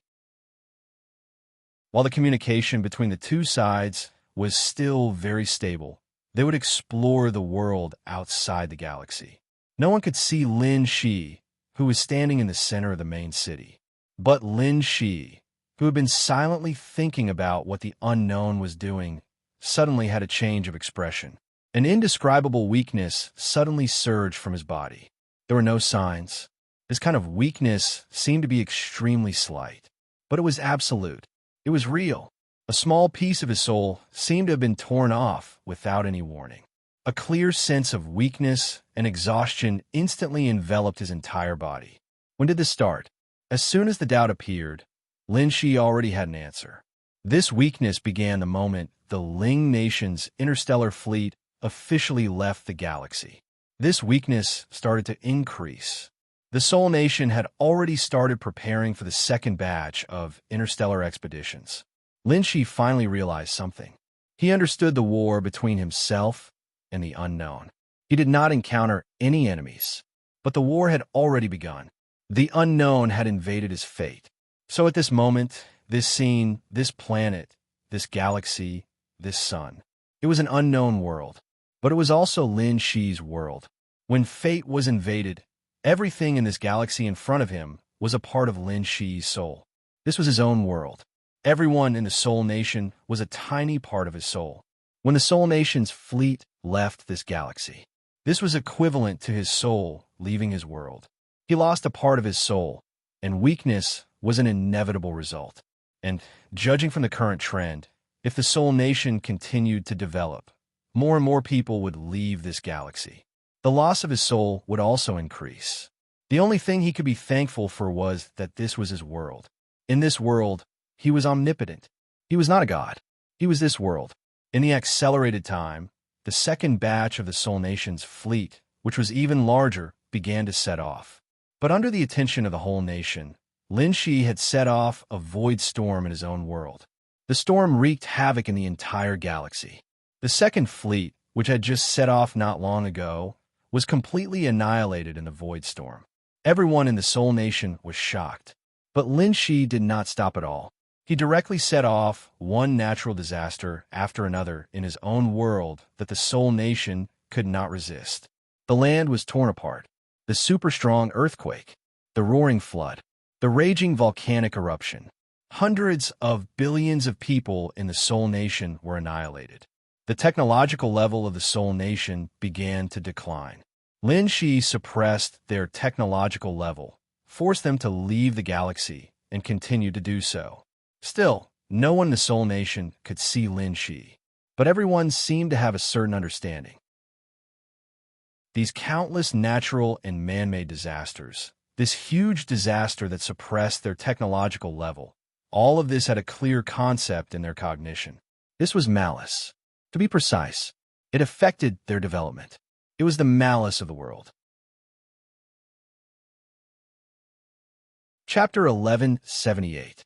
While the communication between the two sides was still very stable, they would explore the world outside the galaxy. No one could see Lin Shi, who was standing in the center of the main city. But Lin Shi, who had been silently thinking about what the unknown was doing, suddenly had a change of expression. An indescribable weakness suddenly surged from his body. There were no signs. This kind of weakness seemed to be extremely slight, but it was absolute. It was real. A small piece of his soul seemed to have been torn off without any warning. A clear sense of weakness and exhaustion instantly enveloped his entire body. When did this start? As soon as the doubt appeared, Lin Shi already had an answer. This weakness began the moment the Ling Nation's interstellar fleet officially left the galaxy. This weakness started to increase. The Soul Nation had already started preparing for the second batch of interstellar expeditions. Lin Shi finally realized something. He understood the war between himself and the unknown. He did not encounter any enemies, but the war had already begun. The unknown had invaded his fate. So at this moment, this scene, this planet, this galaxy, this sun, it was an unknown world. But it was also Lin Shi's world. When fate was invaded, everything in this galaxy in front of him was a part of Lin Shi's soul. This was his own world. Everyone in the Soul Nation was a tiny part of his soul. When the Soul Nation's fleet left this galaxy, this was equivalent to his soul leaving his world. He lost a part of his soul, and weakness was an inevitable result. And judging from the current trend, if the Soul Nation continued to develop, more and more people would leave this galaxy. The loss of his soul would also increase. The only thing he could be thankful for was that this was his world. In this world, he was omnipotent. He was not a god. He was this world. In the accelerated time, the second batch of the Soul Nation's fleet, which was even larger, began to set off. But under the attention of the whole nation, Lin Shi had set off a void storm in his own world. The storm wreaked havoc in the entire galaxy. The second fleet, which had just set off not long ago, was completely annihilated in the void storm. Everyone in the Soul Nation was shocked. But Lin Shi did not stop at all. He directly set off one natural disaster after another in his own world that the Soul Nation could not resist. The land was torn apart. The super-strong earthquake, the roaring flood, the raging volcanic eruption. Hundreds of billions of people in the Soul Nation were annihilated. The technological level of the Soul Nation began to decline. Lin Shi suppressed their technological level, forced them to leave the galaxy, and continued to do so. Still, no one in the Soul Nation could see Lin Shi, but everyone seemed to have a certain understanding. These countless natural and man-made disasters, this huge disaster that suppressed their technological level, all of this had a clear concept in their cognition. This was malice. To be precise, it affected their development. It was the malice of the world. Chapter 1178.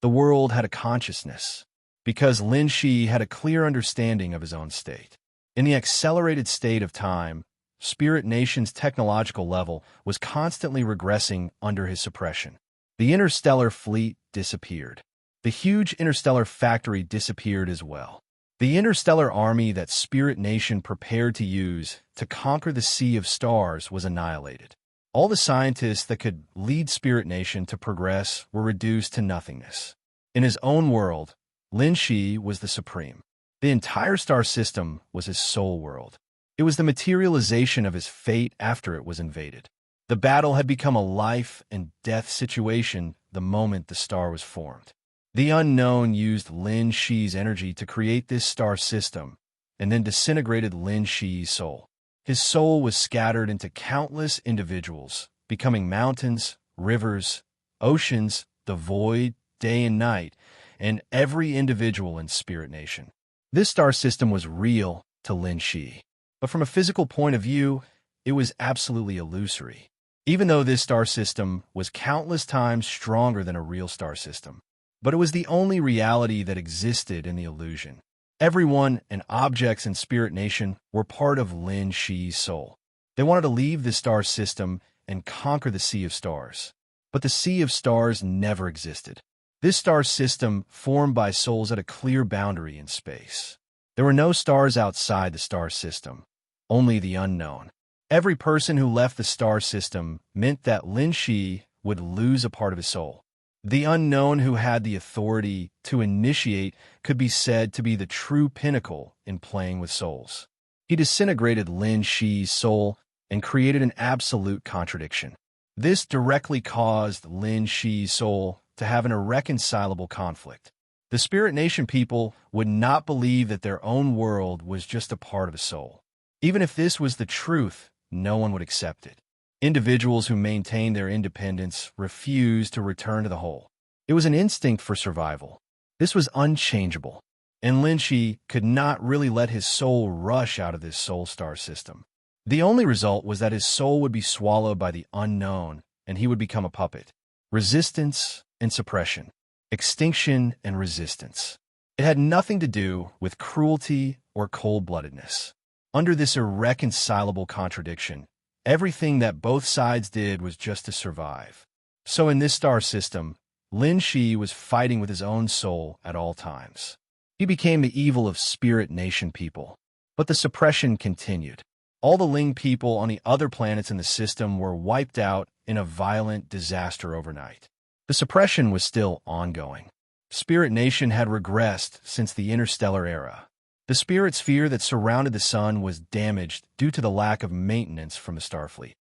The world had a consciousness, because Lin Shi had a clear understanding of his own state. In the accelerated state of time, Spirit Nation's technological level was constantly regressing under his suppression. The interstellar fleet disappeared. The huge interstellar factory disappeared as well. The interstellar army that Spirit Nation prepared to use to conquer the Sea of Stars was annihilated. All the scientists that could lead Spirit Nation to progress were reduced to nothingness. In his own world, Lin Shi was the supreme. The entire star system was his soul world. It was the materialization of his fate after it was invaded. The battle had become a life and death situation the moment the star was formed. The unknown used Lin Shi's energy to create this star system, and then disintegrated Lin Shi's soul. His soul was scattered into countless individuals, becoming mountains, rivers, oceans, the void, day and night, and every individual in Spirit Nation. This star system was real to Lin Shi, but from a physical point of view, it was absolutely illusory. Even though this star system was countless times stronger than a real star system. But it was the only reality that existed in the illusion. Everyone and objects in Spirit Nation were part of Lin Shi's soul. They wanted to leave the star system and conquer the Sea of Stars. But the Sea of Stars never existed. This star system formed by souls at a clear boundary in space. There were no stars outside the star system, only the unknown. Every person who left the star system meant that Lin Shi would lose a part of his soul. The unknown who had the authority to initiate could be said to be the true pinnacle in playing with souls. He disintegrated Lin Shi's soul and created an absolute contradiction. This directly caused Lin Shi's soul to have an irreconcilable conflict. The Spirit Nation people would not believe that their own world was just a part of a soul. Even if this was the truth, no one would accept it. Individuals who maintained their independence refused to return to the whole. It was an instinct for survival. This was unchangeable, and Lin Shi could not really let his soul rush out of this soul star system. The only result was that his soul would be swallowed by the unknown, and he would become a puppet. Resistance and suppression. Extinction and resistance. It had nothing to do with cruelty or cold-bloodedness. Under this irreconcilable contradiction, everything that both sides did was just to survive. So in this star system, Lin Shi was fighting with his own soul at all times. He became the evil of Spirit Nation people. But the suppression continued. All the Ling people on the other planets in the system were wiped out in a violent disaster overnight. The suppression was still ongoing. Spirit Nation had regressed since the interstellar era. The spirit sphere that surrounded the sun was damaged due to the lack of maintenance from the Starfleet.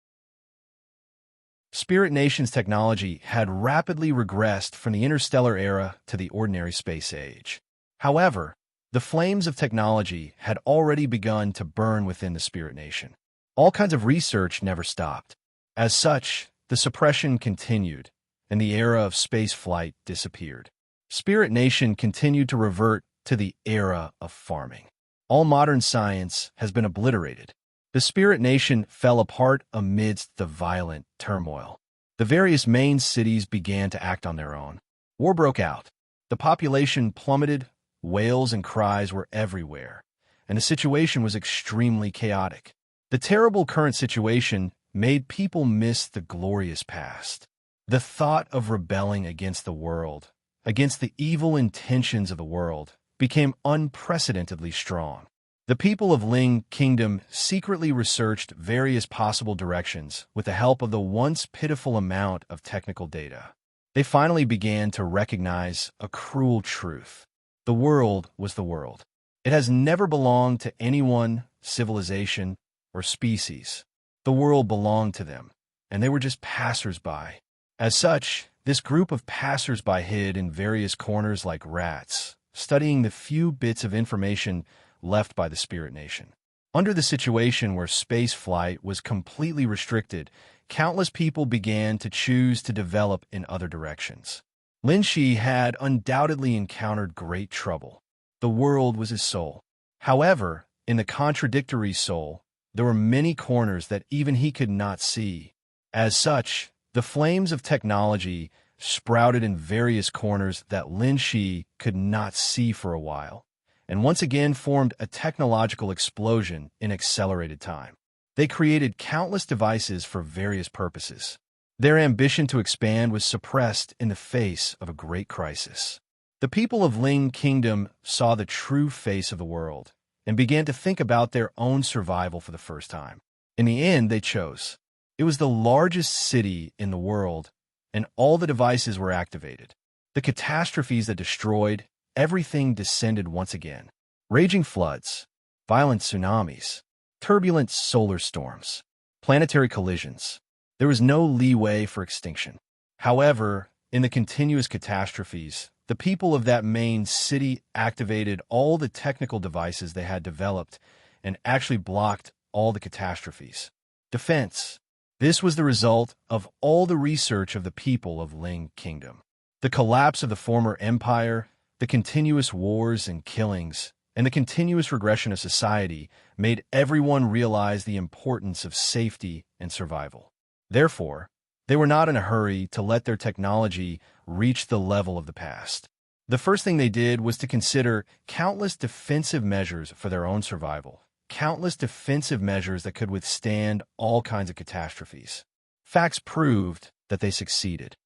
Spirit Nation's technology had rapidly regressed from the interstellar era to the ordinary space age. However, the flames of technology had already begun to burn within the Spirit Nation. All kinds of research never stopped. As such, the suppression continued, and the era of space flight disappeared. Spirit Nation continued to revert to the era of farming. All modern science has been obliterated. The Spirit Nation fell apart amidst the violent turmoil. The various main cities began to act on their own. War broke out. The population plummeted, wails and cries were everywhere, and the situation was extremely chaotic. The terrible current situation made people miss the glorious past. The thought of rebelling against the world, against the evil intentions of the world, became unprecedentedly strong. The people of Ling Kingdom secretly researched various possible directions with the help of the once pitiful amount of technical data. They finally began to recognize a cruel truth. The world was the world. It has never belonged to anyone, civilization, or species. The world belonged to them, and they were just passers-by. As such, this group of passers-by hid in various corners like rats, studying the few bits of information left by the Spirit Nation. Under the situation where space flight was completely restricted, countless people began to choose to develop in other directions. Lin Shi had undoubtedly encountered great trouble. The world was his soul. However, in the contradictory soul, there were many corners that even he could not see. As such, the flames of technology sprouted in various corners that Lin Shi could not see for a while, and once again formed a technological explosion in accelerated time. They created countless devices for various purposes. Their ambition to expand was suppressed in the face of a great crisis. The people of Ling Kingdom saw the true face of the world and began to think about their own survival for the first time. In the end, they chose. It was the largest city in the world, and all the devices were activated. The catastrophes that destroyed everything descended once again. Raging floods, violent tsunamis, turbulent solar storms, planetary collisions. There was no leeway for extinction. However, in the continuous catastrophes, the people of that main city activated all the technical devices they had developed and actually blocked all the catastrophes. Defense. This was the result of all the research of the people of Ling Kingdom. The collapse of the former empire, the continuous wars and killings, and the continuous regression of society made everyone realize the importance of safety and survival. Therefore, they were not in a hurry to let their technology reach the level of the past. The first thing they did was to consider countless defensive measures for their own survival, countless defensive measures that could withstand all kinds of catastrophes. Facts proved that they succeeded.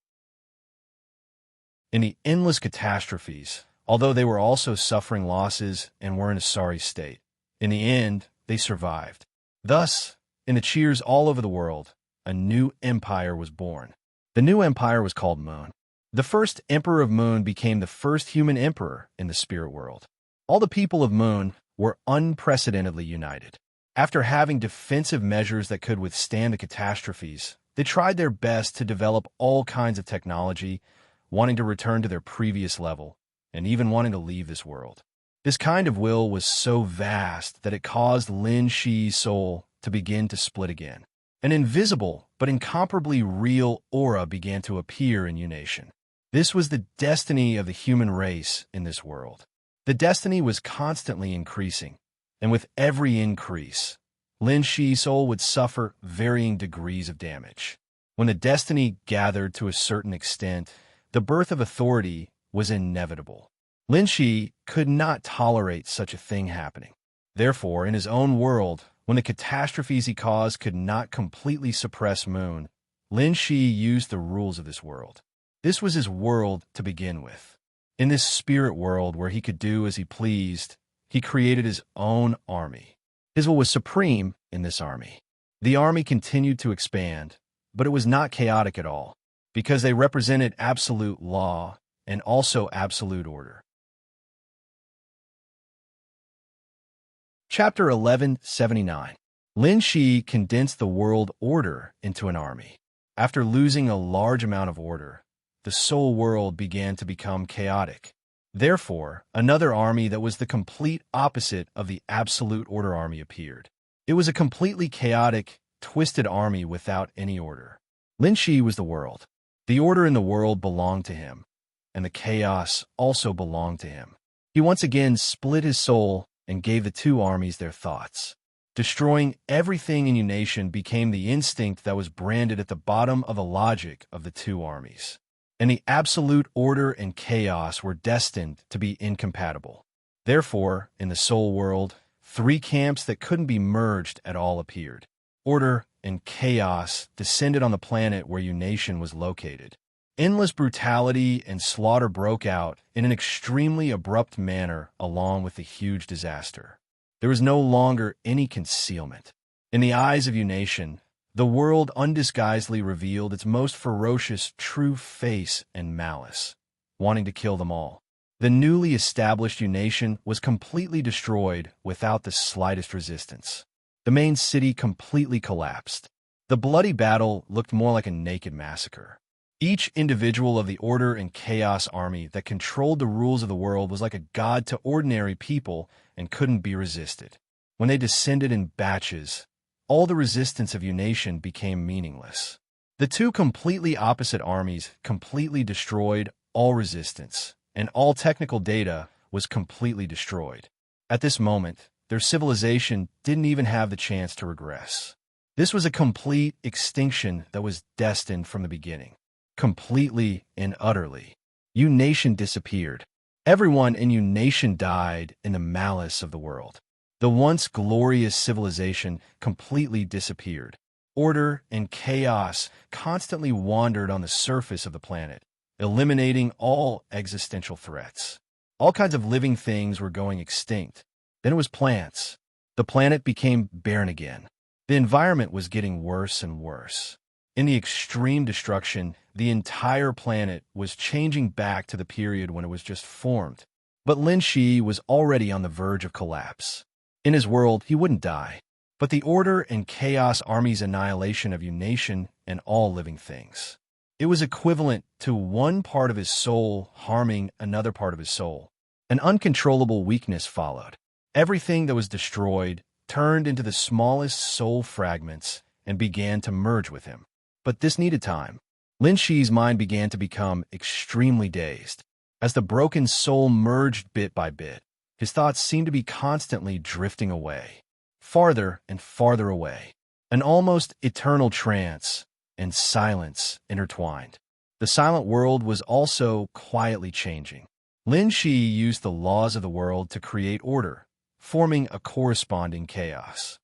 In the endless catastrophes, although they were also suffering losses and were in a sorry state, in the end, they survived. Thus, in the cheers all over the world, a new empire was born. The new empire was called Moon. The first emperor of Moon became the first human emperor in the spirit world. All the people of Moon were unprecedentedly united. After having defensive measures that could withstand the catastrophes, they tried their best to develop all kinds of technology, wanting to return to their previous level, and even wanting to leave this world. This kind of will was so vast that it caused Lin Shi's soul to begin to split again. An invisible but incomparably real aura began to appear in Unation. This was the destiny of the human race in this world. The destiny was constantly increasing, and with every increase, Lin Shi's soul would suffer varying degrees of damage. When the destiny gathered to a certain extent, the birth of authority was inevitable. Lin Shi could not tolerate such a thing happening. Therefore, in his own world, when the catastrophes he caused could not completely suppress Moon, Lin Shi used the rules of this world. This was his world to begin with. In this spirit world where he could do as he pleased, he created his own army. His will was supreme in this army. The army continued to expand, but it was not chaotic at all, because they represented absolute law and also absolute order. Chapter 1179. Lin Shi condensed the world order into an army. After losing a large amount of order, the soul world began to become chaotic. Therefore, another army that was the complete opposite of the absolute order army appeared. It was a completely chaotic, twisted army without any order. Lin Shi was the world. The order in the world belonged to him, and the chaos also belonged to him. He once again split his soul and gave the two armies their thoughts. Destroying everything in Unation became the instinct that was branded at the bottom of the logic of the two armies. And the absolute order and chaos were destined to be incompatible. Therefore, in the soul world, three camps that couldn't be merged at all appeared. Order and chaos descended on the planet where Unation was located. Endless brutality and slaughter broke out in an extremely abrupt manner along with the huge disaster. There was no longer any concealment. In the eyes of Unation, the world undisguisedly revealed its most ferocious true face and malice, wanting to kill them all. The newly established Unation was completely destroyed without the slightest resistance. The main city completely collapsed. The bloody battle looked more like a naked massacre. Each individual of the Order and Chaos army that controlled the rules of the world was like a god to ordinary people and couldn't be resisted. When they descended in batches, all the resistance of Unation became meaningless. The two completely opposite armies completely destroyed all resistance, and all technical data was completely destroyed. At this moment, their civilization didn't even have the chance to regress. This was a complete extinction that was destined from the beginning. Completely and utterly. Unation disappeared. Everyone in Unation died in the malice of the world. The once glorious civilization completely disappeared. Order and chaos constantly wandered on the surface of the planet, eliminating all existential threats. All kinds of living things were going extinct. Then it was plants. The planet became barren again. The environment was getting worse and worse. In the extreme destruction, the entire planet was changing back to the period when it was just formed. But Lin Shi was already on the verge of collapse. In his world, he wouldn't die. But the Order and Chaos Army's annihilation of nation and all living things. It was equivalent to one part of his soul harming another part of his soul. An uncontrollable weakness followed. Everything that was destroyed turned into the smallest soul fragments and began to merge with him. But this needed time. Lin Shi's mind began to become extremely dazed. As the broken soul merged bit by bit, his thoughts seemed to be constantly drifting away, farther and farther away. An almost eternal trance and silence intertwined. The silent world was also quietly changing. Lin Shi used the laws of the world to create order, forming a corresponding chaos.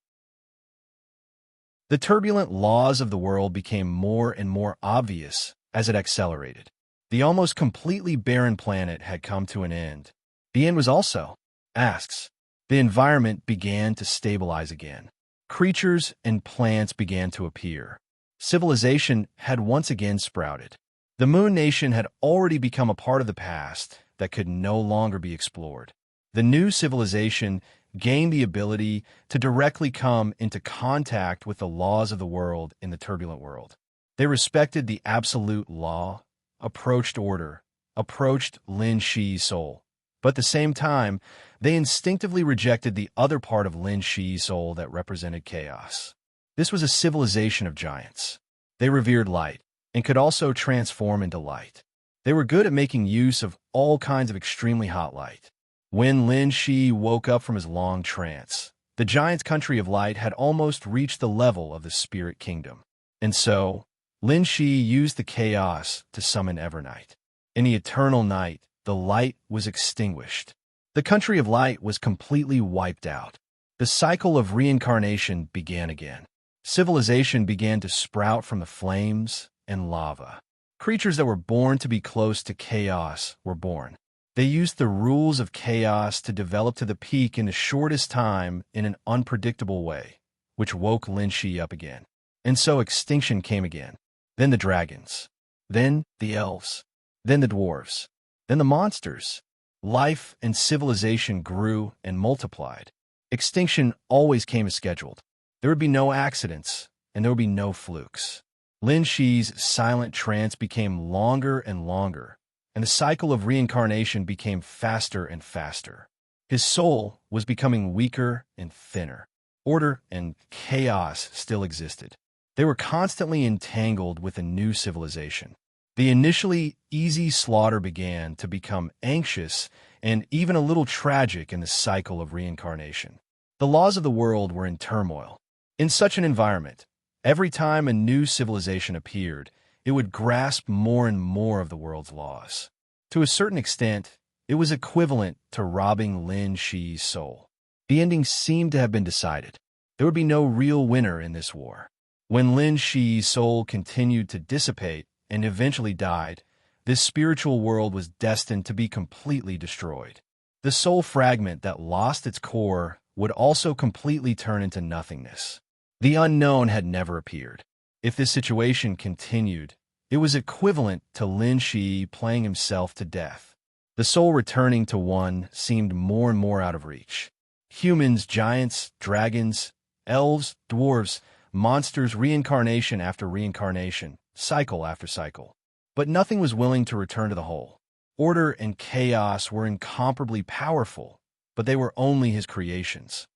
The turbulent laws of the world became more and more obvious as it accelerated. The almost completely barren planet had come to an end. The end was also asks. The environment began to stabilize again. Creatures and plants began to appear. Civilization had once again sprouted. The Moon Nation had already become a part of the past that could no longer be explored. The new civilization gained the ability to directly come into contact with the laws of the world in the turbulent world. They respected the absolute law, approached order, approached Lin Shi's soul. But at the same time, they instinctively rejected the other part of Lin Shi's soul that represented chaos. This was a civilization of giants. They revered light and could also transform into light. They were good at making use of all kinds of extremely hot light. When Lin Shi woke up from his long trance, the giant's country of light had almost reached the level of the spirit kingdom. And so, Lin Shi used the chaos to summon Evernight. In the eternal night, the light was extinguished. The country of light was completely wiped out. The cycle of reincarnation began again. Civilization began to sprout from the flames and lava. Creatures that were born to be close to chaos were born. They used the rules of chaos to develop to the peak in the shortest time in an unpredictable way, which woke Lin Shi up again. And so extinction came again. Then the dragons. Then the elves. Then the dwarves. Then the monsters. Life and civilization grew and multiplied. Extinction always came as scheduled. There would be no accidents, and there would be no flukes. Lin Shi's silent trance became longer and longer, and the cycle of reincarnation became faster and faster. His soul was becoming weaker and thinner. Order and chaos still existed. They were constantly entangled with a new civilization. The initially easy slaughter began to become anxious and even a little tragic in the cycle of reincarnation. The laws of the world were in turmoil. In such an environment, every time a new civilization appeared, it would grasp more and more of the world's laws. To a certain extent, it was equivalent to robbing Lin Shi's soul. The ending seemed to have been decided. There would be no real winner in this war. When Lin Shi's soul continued to dissipate and eventually died, this spiritual world was destined to be completely destroyed. The soul fragment that lost its core would also completely turn into nothingness. The unknown had never appeared. If this situation continued, it was equivalent to Lin Shi playing himself to death. The soul returning to one seemed more and more out of reach. Humans, giants, dragons, elves, dwarves, monsters, reincarnation after reincarnation, cycle after cycle. But nothing was willing to return to the whole. Order and chaos were incomparably powerful, but they were only his creations.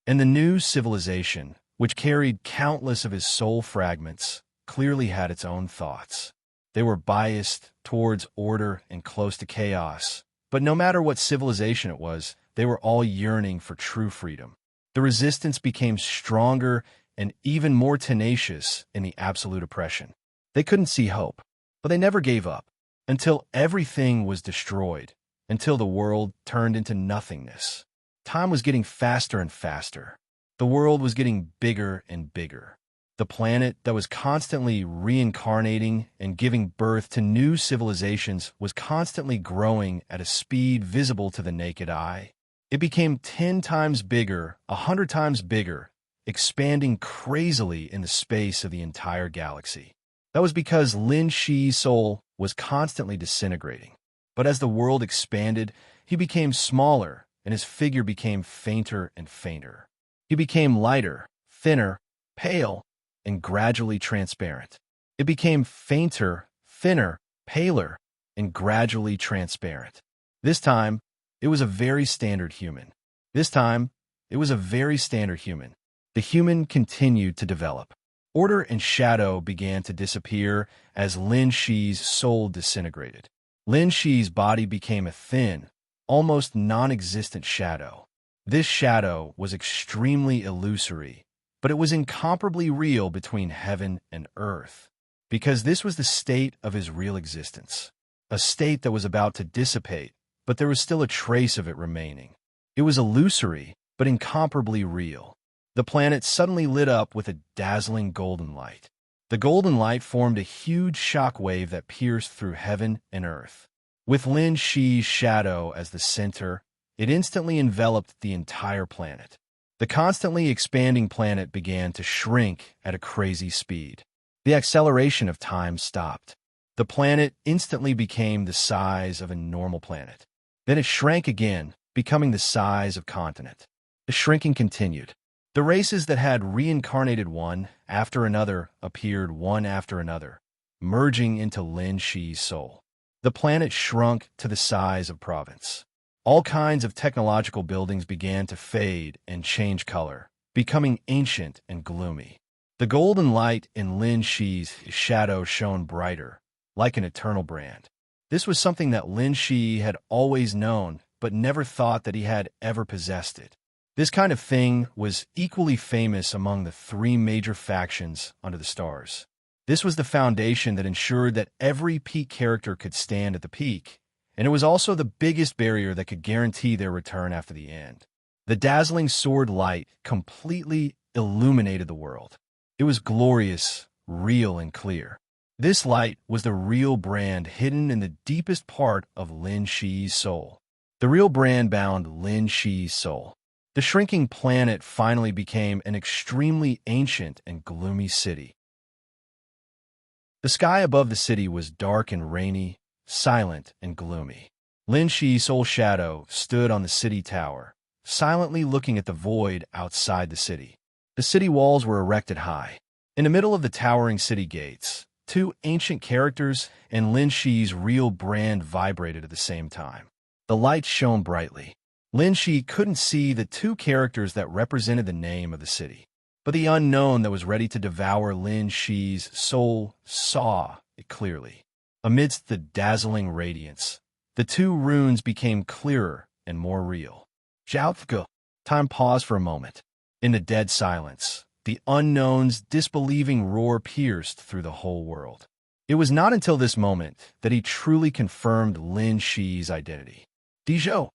And the new civilization, which carried countless of his soul fragments, clearly had its own thoughts. They were biased towards order and close to chaos, but no matter what civilization it was, they were all yearning for true freedom. The resistance became stronger and even more tenacious in the absolute oppression. They couldn't see hope, but they never gave up, until everything was destroyed, until the world turned into nothingness. Time was getting faster and faster. The world was getting bigger and bigger. The planet that was constantly reincarnating and giving birth to new civilizations was constantly growing at a speed visible to the naked eye. It became 10 times bigger, 100 times bigger, expanding crazily in the space of the entire galaxy. That was because Lin Shi's soul was constantly disintegrating. But as the world expanded, he became smaller, and his figure became fainter and fainter. He became lighter, thinner, pale, and gradually transparent. It became fainter, thinner, paler, and gradually transparent. This time, it was a very standard human. This time, it was a very standard human. The human continued to develop. Order and shadow began to disappear as Lin Shi's soul disintegrated. Lin Shi's body became a thin, almost non-existent shadow. This shadow was extremely illusory, but it was incomparably real between heaven and earth, because this was the state of his real existence, a state that was about to dissipate, but there was still a trace of it remaining. It was illusory, but incomparably real. The planet suddenly lit up with a dazzling golden light. The golden light formed a huge shock wave that pierced through heaven and earth. With Lin Shi's shadow as the center, it instantly enveloped the entire planet. The constantly expanding planet began to shrink at a crazy speed. The acceleration of time stopped. The planet instantly became the size of a normal planet. Then it shrank again, becoming the size of a continent. The shrinking continued. The races that had reincarnated one after another appeared one after another, merging into Lin Shi's soul. The planet shrunk to the size of a province. All kinds of technological buildings began to fade and change color, becoming ancient and gloomy. The golden light in Lin Shi's shadow shone brighter, like an eternal brand. This was something that Lin Shi had always known, but never thought that he had ever possessed it. This kind of thing was equally famous among the 3 major factions under the stars. This was the foundation that ensured that every peak character could stand at the peak, and it was also the biggest barrier that could guarantee their return after the end. The dazzling sword light completely illuminated the world. It was glorious, real, and clear. This light was the real brand hidden in the deepest part of Lin Shi's soul. The real brand bound Lin Shi's soul. The shrinking planet finally became an extremely ancient and gloomy city. The sky above the city was dark and rainy, silent and gloomy. Lin Shi's soul shadow stood on the city tower, silently looking at the void outside the city. The city walls were erected high. In the middle of the towering city gates, 2 ancient characters and Lin Shi's real brand vibrated at the same time. The light shone brightly. Lin Shi couldn't see the 2 characters that represented the name of the city, but the unknown that was ready to devour Lin Shi's soul saw it clearly. Amidst the dazzling radiance, the 2 runes became clearer and more real. Zhaothge. Time paused for a moment. In the dead silence, the unknown's disbelieving roar pierced through the whole world. It was not until this moment that he truly confirmed Lin Shi's identity. Dizhou.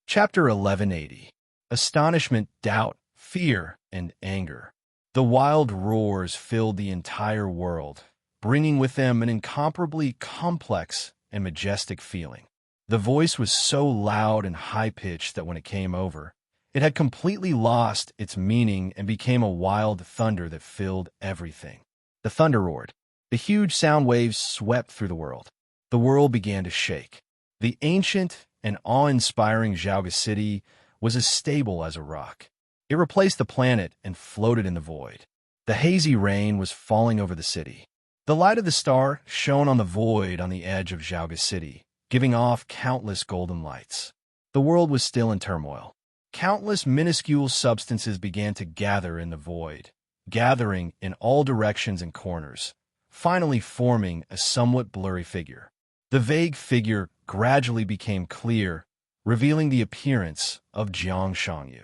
Chapter 1180. Astonishment, doubt, fear, and anger. The wild roars filled the entire world, bringing with them an incomparably complex and majestic feeling. The voice was so loud and high-pitched that when it came over, it had completely lost its meaning and became a wild thunder that filled everything. The thunder roared. The huge sound waves swept through the world. The world began to shake. The ancient and awe-inspiring Zhaoge city was as stable as a rock. It replaced the planet and floated in the void. The hazy rain was falling over the city. The light of the star shone on the void on the edge of Zhaoge city, giving off countless golden lights. The world was still in turmoil. Countless minuscule substances began to gather in the void, gathering in all directions and corners, finally forming a somewhat blurry figure. The vague figure gradually became clear, revealing the appearance of Jiang Shangyu.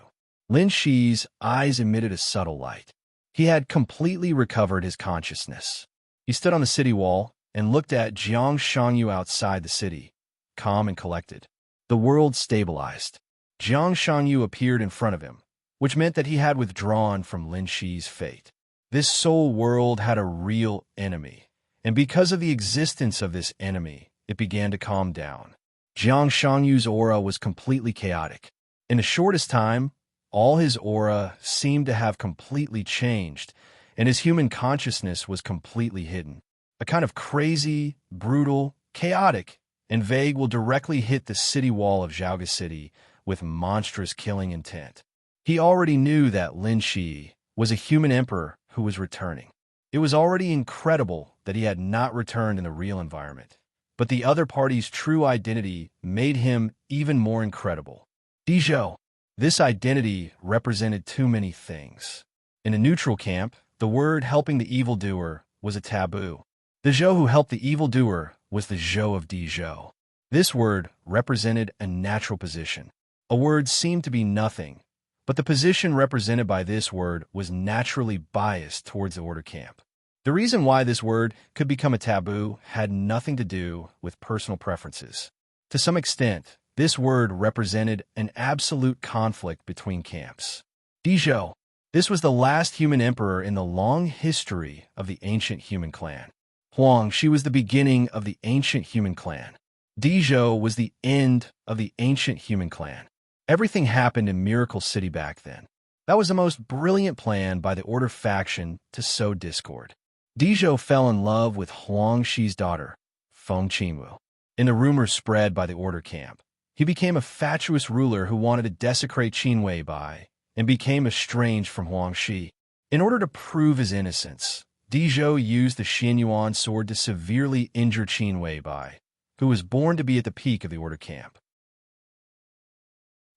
Lin Shi's eyes emitted a subtle light. He had completely recovered his consciousness. He stood on the city wall and looked at Jiang Shangyu outside the city, calm and collected. The world stabilized. Jiang Shanyu appeared in front of him, which meant that he had withdrawn from Lin Shi's fate. This soul world had a real enemy, and because of the existence of this enemy, it began to calm down. Jiang Shangyu's aura was completely chaotic. In the shortest time, all his aura seemed to have completely changed, and his human consciousness was completely hidden. A kind of crazy, brutal, chaotic, and vague will directly hit the city wall of Zhaoga City with monstrous killing intent. He already knew that Lin Shi was a human emperor who was returning. It was already incredible that he had not returned in the real environment, but the other party's true identity made him even more incredible. Dizhou. This identity represented too many things. In a neutral camp, the word helping the evildoer was a taboo. The Zhou who helped the evildoer was the Zhou of Dizhou. This word represented a natural position. A word seemed to be nothing, but the position represented by this word was naturally biased towards the order camp. The reason why this word could become a taboo had nothing to do with personal preferences. To some extent, this word represented an absolute conflict between camps. Dizhou. This was the last human emperor in the long history of the ancient human clan. Huang, she was the beginning of the ancient human clan. Dizhou was the end of the ancient human clan. Everything happened in Miracle City back then. That was the most brilliant plan by the Order faction to sow discord. Dizhou fell in love with Huang Shi's daughter, Feng Qinwu. In the rumors spread by the Order camp, he became a fatuous ruler who wanted to desecrate Qin Weibai and became estranged from Huang Shi. In order to prove his innocence, Dizhou used the Xianyuan sword to severely injure Qin Weibai, who was born to be at the peak of the Order camp.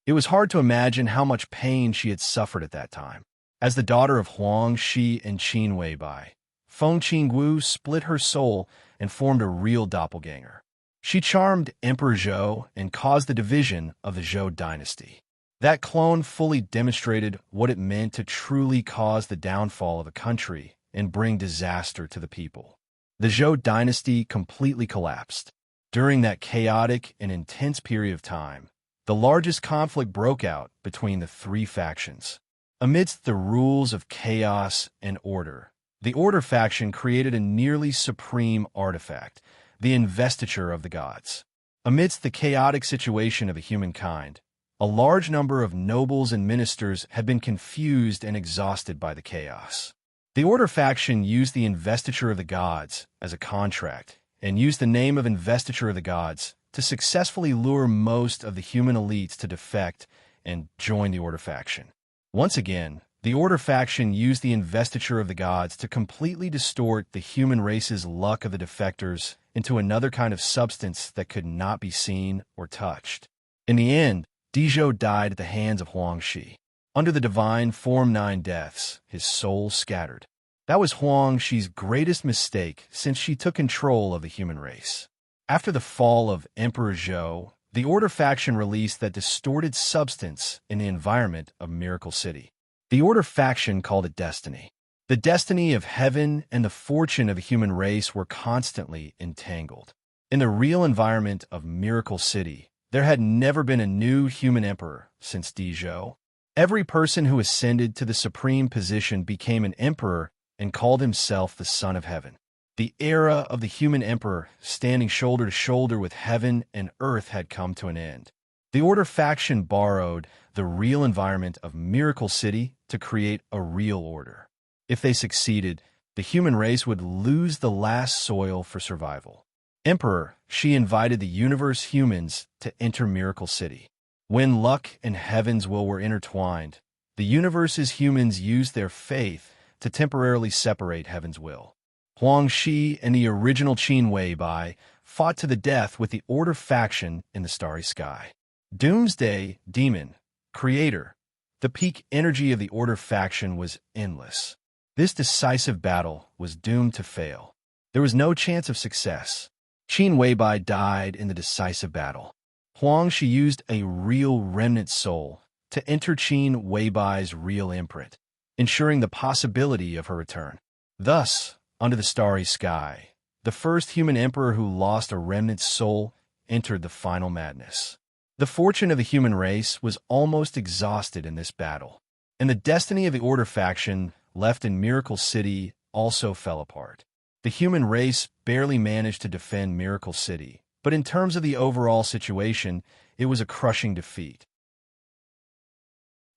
It was hard to imagine how much pain she had suffered at that time. As the daughter of Huang Shi and Qin Weibai, Feng Qingu split her soul and formed a real doppelganger. She charmed Emperor Zhou and caused the division of the Zhou dynasty. That clone fully demonstrated what it meant to truly cause the downfall of a country and bring disaster to the people. The Zhou dynasty completely collapsed. During that chaotic and intense period of time, the largest conflict broke out between the three factions. Amidst the rules of chaos and order, the Order faction created a nearly supreme artifact, the investiture of the gods. Amidst the chaotic situation of the humankind, a large number of nobles and ministers had been confused and exhausted by the chaos. The Order faction used the investiture of the gods as a contract and used the name of investiture of the gods to successfully lure most of the human elites to defect and join the Order faction. Once again, the Order faction used the investiture of the gods to completely distort the human race's luck of the defectors into another kind of substance that could not be seen or touched. In the end, Dizhou died at the hands of Huang Shi. Under the divine Form 9 deaths, his soul scattered. That was Huang Shi's greatest mistake since she took control of the human race. After the fall of Emperor Zhou, the Order faction released that distorted substance in the environment of Miracle City. The Order faction called it destiny. The destiny of heaven and the fortune of the human race were constantly entangled. In the real environment of Miracle City, there had never been a new human emperor since Dizhou. Every person who ascended to the supreme position became an emperor and called himself the Son of Heaven. The era of the human emperor standing shoulder to shoulder with heaven and earth had come to an end. The Order faction borrowed the real environment of Miracle City to create a real order. If they succeeded, the human race would lose the last soil for survival. Emperor, she invited the universe humans to enter Miracle City. When luck and heaven's will were intertwined, the universe's humans used their faith to temporarily separate heaven's will. Huang Shi and the original Qin Weibai fought to the death with the Order faction in the starry sky. Doomsday, Demon, Creator. The peak energy of the Order faction was endless. This decisive battle was doomed to fail. There was no chance of success. Qin Weibai died in the decisive battle. Huang Shi used a real remnant soul to enter Qin Weibai's real imprint, ensuring the possibility of her return. Thus, under the starry sky, the first human emperor who lost a remnant soul entered the final madness. The fortune of the human race was almost exhausted in this battle, and the destiny of the Order faction left in Miracle City also fell apart. The human race barely managed to defend Miracle City, but in terms of the overall situation, it was a crushing defeat.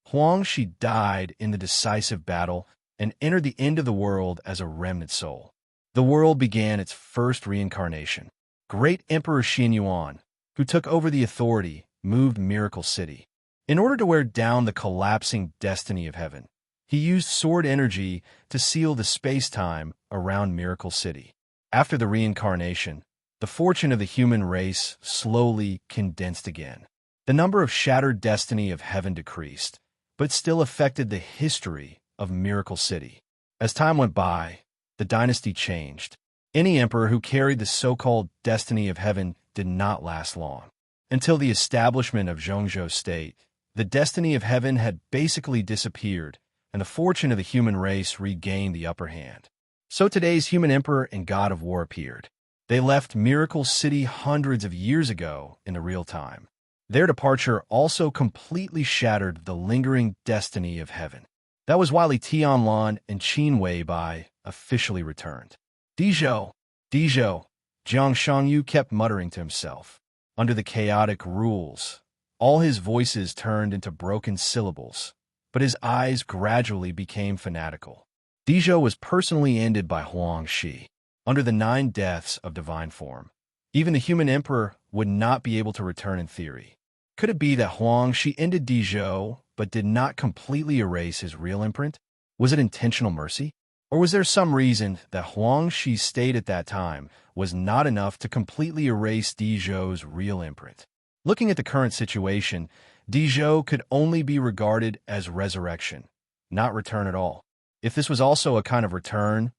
Huangshi died in the decisive battle and entered the end of the world as a remnant soul. The world began its first reincarnation. Great Emperor Xianyuan, who took over the authority, moved Miracle City. In order to wear down the collapsing destiny of heaven, he used sword energy to seal the space-time around Miracle City. After the reincarnation, the fortune of the human race slowly condensed again. The number of shattered destiny of heaven decreased, but still affected the history of Miracle City. As time went by, the dynasty changed. Any emperor who carried the so-called destiny of heaven did not last long. Until the establishment of Zhongzhou State, the destiny of heaven had basically disappeared, and the fortune of the human race regained the upper hand. So today's human emperor and god of war appeared. They left Miracle City hundreds of years ago in the real time. Their departure also completely shattered the lingering destiny of heaven. That was why Li Tianlan and Qin Weibai officially returned. Dizhou, Jiang Shangyu kept muttering to himself. Under the chaotic rules, all his voices turned into broken syllables, but his eyes gradually became fanatical. Dizhou was personally ended by Huangshi. Under the 9 deaths of divine form, even the human emperor would not be able to return in theory. Could it be that Huangshi ended Dizhou but did not completely erase his real imprint? Was it intentional mercy? Or was there some reason that Huangshi's state at that time was not enough to completely erase Dizhou's real imprint? Looking at the current situation, Dizhou could only be regarded as resurrection, not return at all. If this was also a kind of return,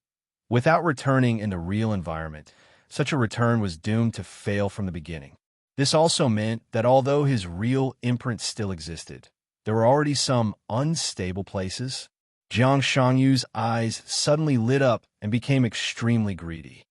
without returning in the real environment, such a return was doomed to fail from the beginning. This also meant that although his real imprint still existed, there were already some unstable places. Jiang Shangyu's eyes suddenly lit up and became extremely greedy.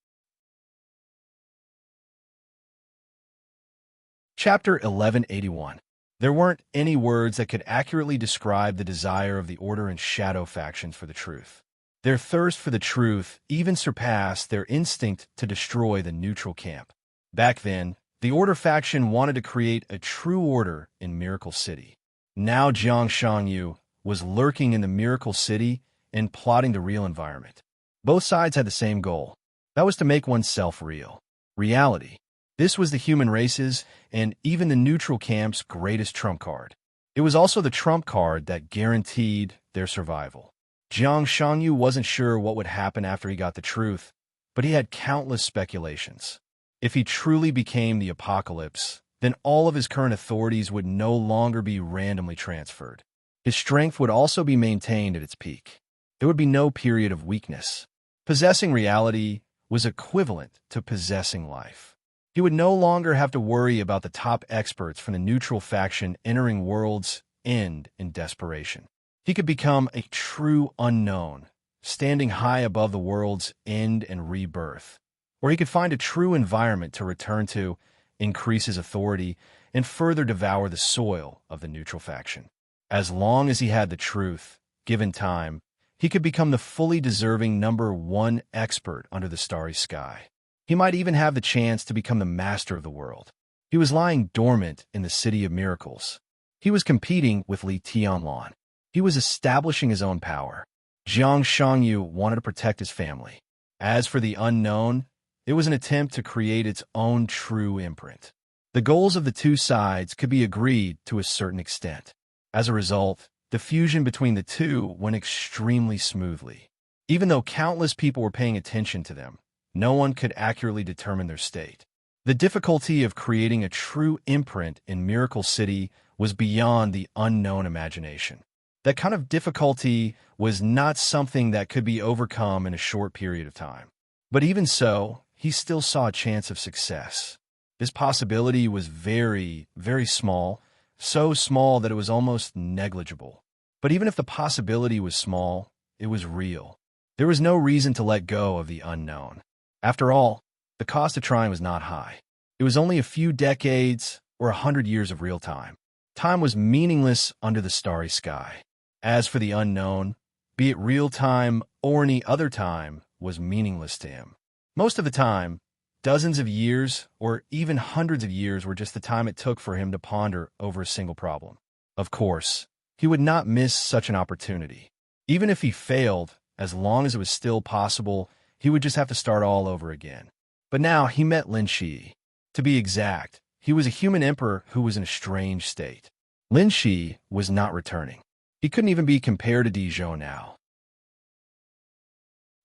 Chapter 1181. There weren't any words that could accurately describe the desire of the Order and Shadow factions for the truth. Their thirst for the truth even surpassed their instinct to destroy the neutral camp. Back then, the Order faction wanted to create a true order in Miracle City. Now Jiang Shangyu was lurking in the Miracle City and plotting the real environment. Both sides had the same goal. That was to make oneself real. Reality. This was the human race's and even the neutral camp's greatest trump card. It was also the trump card that guaranteed their survival. Jiang Shangyu wasn't sure what would happen after he got the truth, but he had countless speculations. If he truly became the apocalypse, then all of his current authorities would no longer be randomly transferred. His strength would also be maintained at its peak. There would be no period of weakness. Possessing reality was equivalent to possessing life. He would no longer have to worry about the top experts from the neutral faction entering World's End in desperation. He could become a true unknown, standing high above the world's end and rebirth. Or he could find a true environment to return to, increase his authority, and further devour the soil of the neutral faction. As long as he had the truth, given time, he could become the fully deserving #1 expert under the starry sky. He might even have the chance to become the master of the world. He was lying dormant in the City of Miracles. He was competing with Li Tianlan. He was establishing his own power. Jiang Shangyu wanted to protect his family. As for the unknown, it was an attempt to create its own true imprint. The goals of the two sides could be agreed to a certain extent. As a result, the fusion between the two went extremely smoothly. Even though countless people were paying attention to them, no one could accurately determine their state. The difficulty of creating a true imprint in Miracle City was beyond the unknown imagination. That kind of difficulty was not something that could be overcome in a short period of time. But even so, he still saw a chance of success. This possibility was very, very small, so small that it was almost negligible. But even if the possibility was small, it was real. There was no reason to let go of the unknown. After all, the cost of trying was not high. It was only a few decades or 100 years of real time. Time was meaningless under the starry sky. As for the unknown, be it real time or any other time, was meaningless to him. Most of the time, dozens of years or even hundreds of years were just the time it took for him to ponder over a single problem. Of course, he would not miss such an opportunity. Even if he failed, as long as it was still possible, he would just have to start all over again. But now he met Lin Shi. To be exact, he was a human emperor who was in a strange state. Lin Shi was not returning. He couldn't even be compared to Di Zhou now.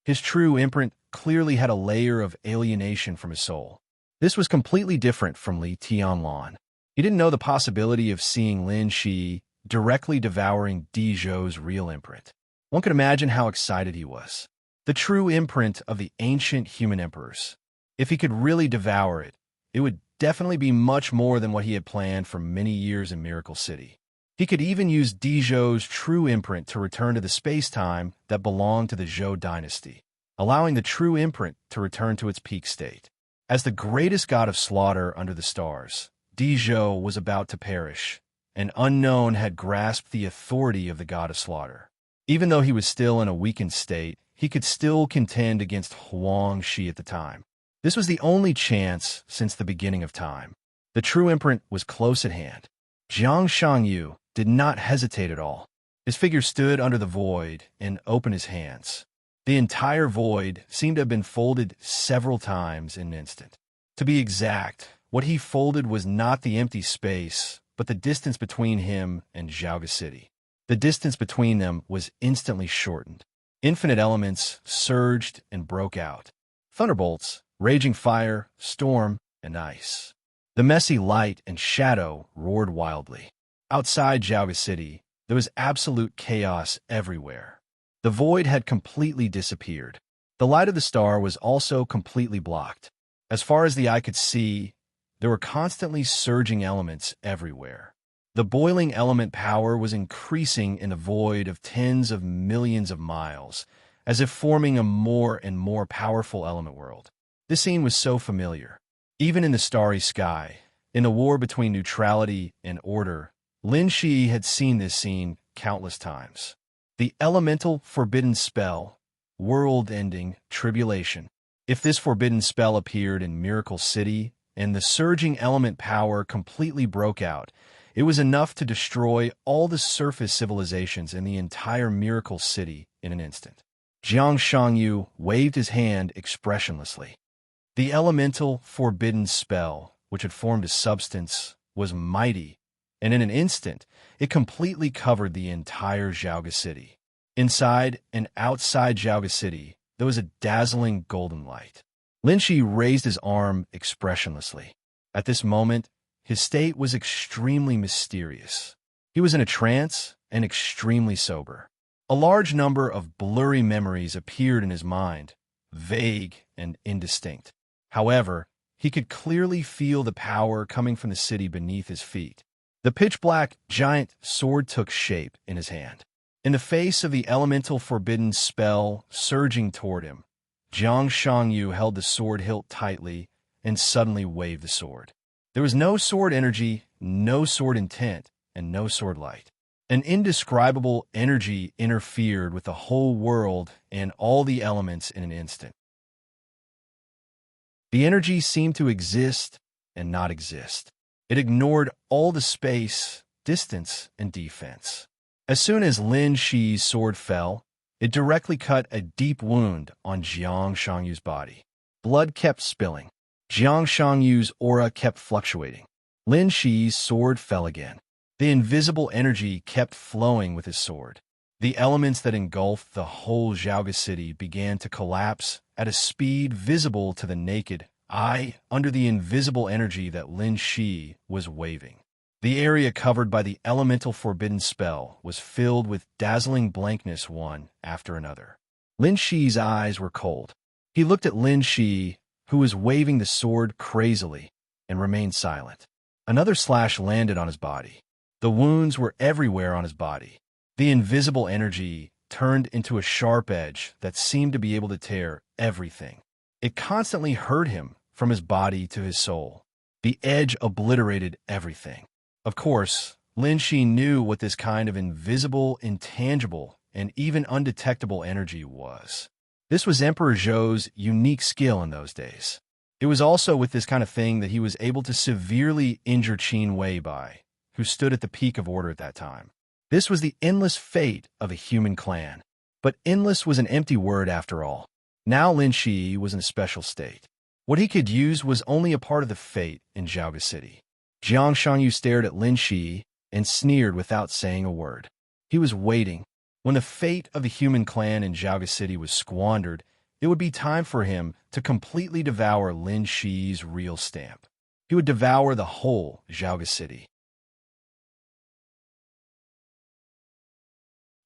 His true imprint clearly had a layer of alienation from his soul. This was completely different from Li Tianlan. He didn't know the possibility of seeing Lin Shi directly devouring Di Zhou's real imprint. One could imagine how excited he was. The true imprint of the ancient human emperors. If he could really devour it, it would definitely be much more than what he had planned for many years in Miracle City. He could even use Di Zhou's true imprint to return to the space-time that belonged to the Zhou dynasty, allowing the true imprint to return to its peak state. As the greatest god of slaughter under the stars, Di Zhou was about to perish. An unknown had grasped the authority of the god of slaughter. Even though he was still in a weakened state, he could still contend against Huang Shi at the time. This was the only chance since the beginning of time. The true imprint was close at hand. Jiang Shangyu did not hesitate at all. His figure stood under the void and opened his hands. The entire void seemed to have been folded several times in an instant. To be exact, what he folded was not the empty space, but the distance between him and Zhaoga City. The distance between them was instantly shortened. Infinite elements surged and broke out. Thunderbolts, raging fire, storm, and ice. The messy light and shadow roared wildly. Outside Zhaoga City, there was absolute chaos everywhere. The void had completely disappeared. The light of the star was also completely blocked. As far as the eye could see, there were constantly surging elements everywhere. The boiling element power was increasing in the void of tens of millions of miles, as if forming a more and more powerful element world. This scene was so familiar. Even in the starry sky, in the war between neutrality and order, Lin Shi had seen this scene countless times. The elemental forbidden spell, world-ending tribulation. If this forbidden spell appeared in Miracle City and the surging element power completely broke out, it was enough to destroy all the surface civilizations in the entire Miracle City in an instant. Jiang Shangyu waved his hand expressionlessly. The elemental forbidden spell, which had formed a substance, was mighty, and in an instant, it completely covered the entire Zhaoga City. Inside and outside Zhaoga City, there was a dazzling golden light. Lin Shi raised his arm expressionlessly. At this moment, his state was extremely mysterious. He was in a trance and extremely sober. A large number of blurry memories appeared in his mind, vague and indistinct. However, he could clearly feel the power coming from the city beneath his feet. The pitch-black giant sword took shape in his hand. In the face of the elemental forbidden spell surging toward him, Jiang Shangyu held the sword hilt tightly and suddenly waved the sword. There was no sword energy, no sword intent, and no sword light. An indescribable energy interfered with the whole world and all the elements in an instant. The energy seemed to exist and not exist. It ignored all the space, distance, and defense. As soon as Lin Shi's sword fell, it directly cut a deep wound on Jiang Shangyu's body. Blood kept spilling. Jiang Shangyu's aura kept fluctuating. Lin Shi's sword fell again. The invisible energy kept flowing with his sword. The elements that engulfed the whole Zhaoga City began to collapse at a speed visible to the naked eye under the invisible energy that Lin Shi was waving. The area covered by the elemental forbidden spell was filled with dazzling blankness one after another. Lin Shi's eyes were cold. He looked at Lin Shi, who was waving the sword crazily, and remained silent. Another slash landed on his body. The wounds were everywhere on his body. The invisible energy turned into a sharp edge that seemed to be able to tear everything. It constantly hurt him from his body to his soul. The edge obliterated everything. Of course, Lin Shi knew what this kind of invisible, intangible, and even undetectable energy was. This was Emperor Zhou's unique skill in those days. It was also with this kind of thing that he was able to severely injure Qin Weibai, who stood at the peak of order at that time. This was the endless fate of a human clan. But endless was an empty word after all. Now Lin Shi was in a special state. What he could use was only a part of the fate in Zhaoge City. Jiang Shangyu stared at Lin Shi and sneered without saying a word. He was waiting. When the fate of the human clan in Zhaoge City was squandered, it would be time for him to completely devour Lin Shi's real stamp. He would devour the whole Zhaoge City.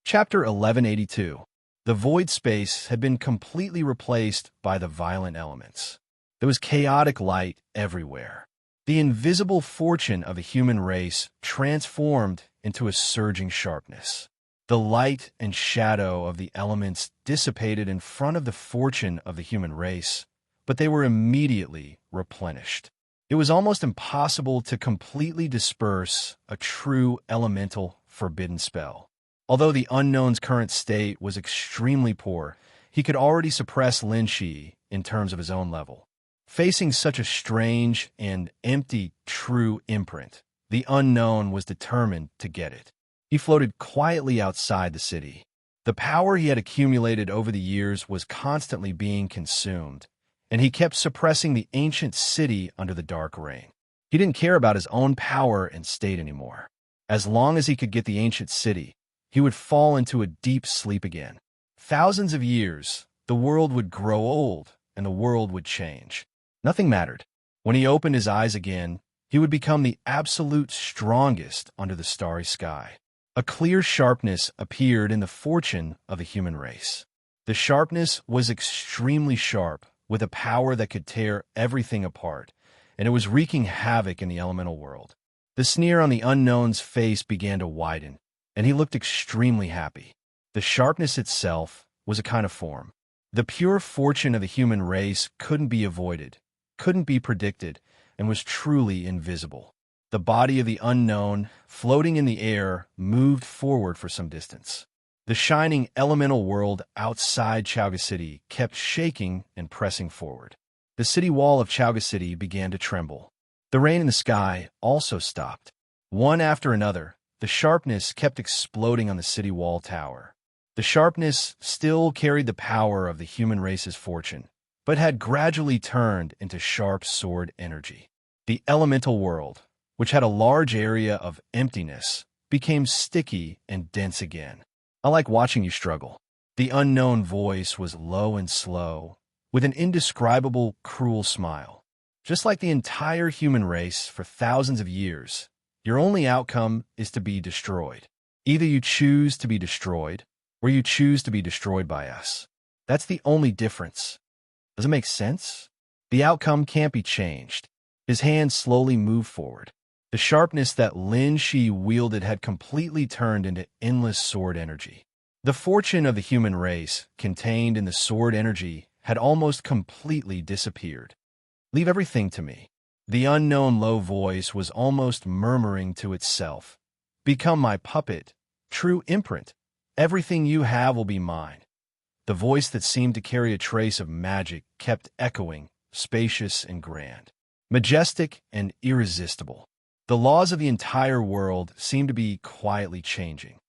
Chapter 1182. The void space had been completely replaced by the violent elements. There was chaotic light everywhere. The invisible fortune of the human race transformed into a surging sharpness. The light and shadow of the elements dissipated in front of the fortune of the human race, but they were immediately replenished. It was almost impossible to completely disperse a true elemental forbidden spell. Although the unknown's current state was extremely poor, he could already suppress Lin Shi in terms of his own level. Facing such a strange and empty true imprint, the unknown was determined to get it. He floated quietly outside the city. The power he had accumulated over the years was constantly being consumed, and he kept suppressing the ancient city under the dark rain. He didn't care about his own power and state anymore. As long as he could get the ancient city, he would fall into a deep sleep again. Thousands of years, the world would grow old, and the world would change. Nothing mattered. When he opened his eyes again, he would become the absolute strongest under the starry sky. A clear sharpness appeared in the fortune of the human race. The sharpness was extremely sharp, with a power that could tear everything apart, and it was wreaking havoc in the elemental world. The sneer on the unknown's face began to widen, and he looked extremely happy. The sharpness itself was a kind of form. The pure fortune of the human race couldn't be avoided, couldn't be predicted, and was truly invisible. The body of the unknown, floating in the air, moved forward for some distance. The shining elemental world outside Zhaoge City kept shaking and pressing forward. The city wall of Zhaoge City began to tremble. The rain in the sky also stopped. One after another, the sharpness kept exploding on the city wall tower. The sharpness still carried the power of the human race's fortune, but had gradually turned into sharp sword energy. The elemental world, which had a large area of emptiness, became sticky and dense again. I like watching you struggle. The unknown voice was low and slow, with an indescribable, cruel smile. Just like the entire human race for thousands of years, your only outcome is to be destroyed. Either you choose to be destroyed, or you choose to be destroyed by us. That's the only difference. Does it make sense? The outcome can't be changed. His hand slowly moved forward. The sharpness that Lin Shi wielded had completely turned into endless sword energy. The fortune of the human race, contained in the sword energy, had almost completely disappeared. Leave everything to me. The unknown low voice was almost murmuring to itself. Become my puppet, true imprint. Everything you have will be mine. The voice that seemed to carry a trace of magic kept echoing, spacious and grand, majestic and irresistible. The laws of the entire world seemed to be quietly changing.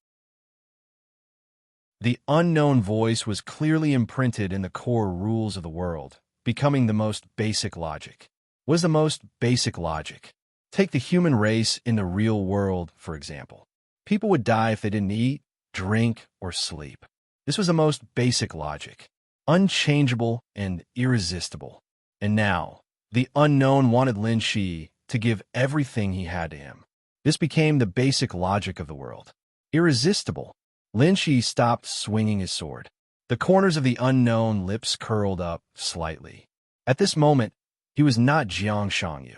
The unknown voice was clearly imprinted in the core rules of the world, becoming the most basic logic. Was the most basic logic. Take the human race in the real world, for example. People would die if they didn't eat, drink, or sleep. This was the most basic logic, unchangeable and irresistible. And now, the unknown wanted Lin Shi to give everything he had to him. This became the basic logic of the world. Irresistible. Lin Shi stopped swinging his sword. The corners of the unknown lips curled up slightly. At this moment, he was not Jiang Shangyu.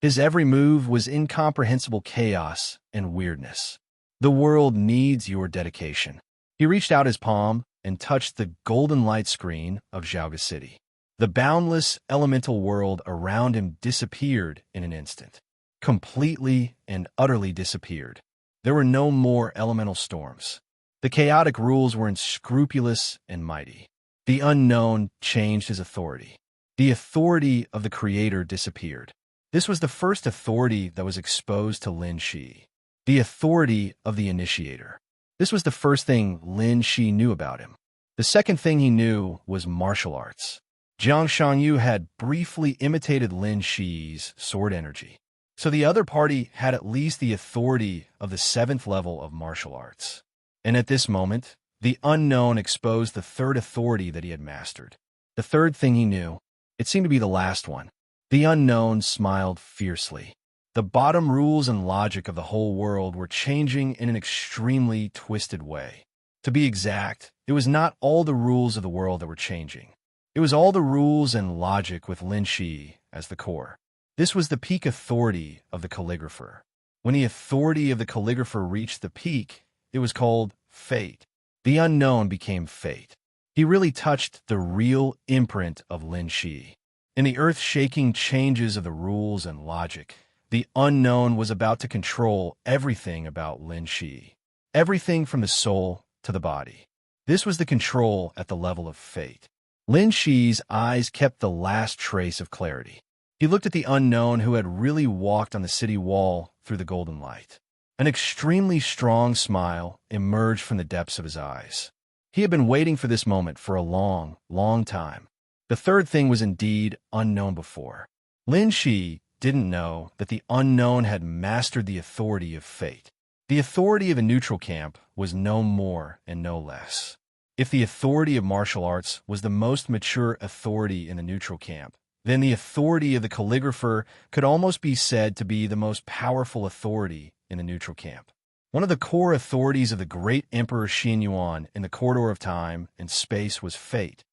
His every move was incomprehensible chaos and weirdness. The world needs your dedication. He reached out his palm and touched the golden light screen of Zhaoge City. The boundless elemental world around him disappeared in an instant. Completely and utterly disappeared. There were no more elemental storms. The chaotic rules were unscrupulous and mighty. The unknown changed his authority. The authority of the Creator disappeared. This was the first authority that was exposed to Lin Shi. The authority of the Initiator. This was the first thing Lin Shi knew about him. The second thing he knew was martial arts. Jiang Shangyu had briefly imitated Lin Shi's sword energy. So the other party had at least the authority of the 7th level of martial arts. And at this moment, the unknown exposed the third authority that he had mastered. The third thing he knew, it seemed to be the last one. The unknown smiled fiercely. The bottom rules and logic of the whole world were changing in an extremely twisted way. To be exact, it was not all the rules of the world that were changing. It was all the rules and logic with Lin Shi as the core. This was the peak authority of the calligrapher. When the authority of the calligrapher reached the peak, it was called fate. The unknown became fate. He really touched the real imprint of Lin Shi. In the earth-shaking changes of the rules and logic, the unknown was about to control everything about Lin Shi. Everything from the soul to the body. This was the control at the level of fate. Lin Shi's eyes kept the last trace of clarity. He looked at the unknown who had really walked on the city wall through the golden light. An extremely strong smile emerged from the depths of his eyes. He had been waiting for this moment for a long, long time. The third thing was indeed unknown before. Lin Shi didn't know that the unknown had mastered the authority of fate. The authority of a neutral camp was no more and no less. If the authority of martial arts was the most mature authority in the neutral camp, then the authority of the calligrapher could almost be said to be the most powerful authority in the neutral camp. One of the core authorities of the great Emperor Xin Yuan in the corridor of time and space was fate.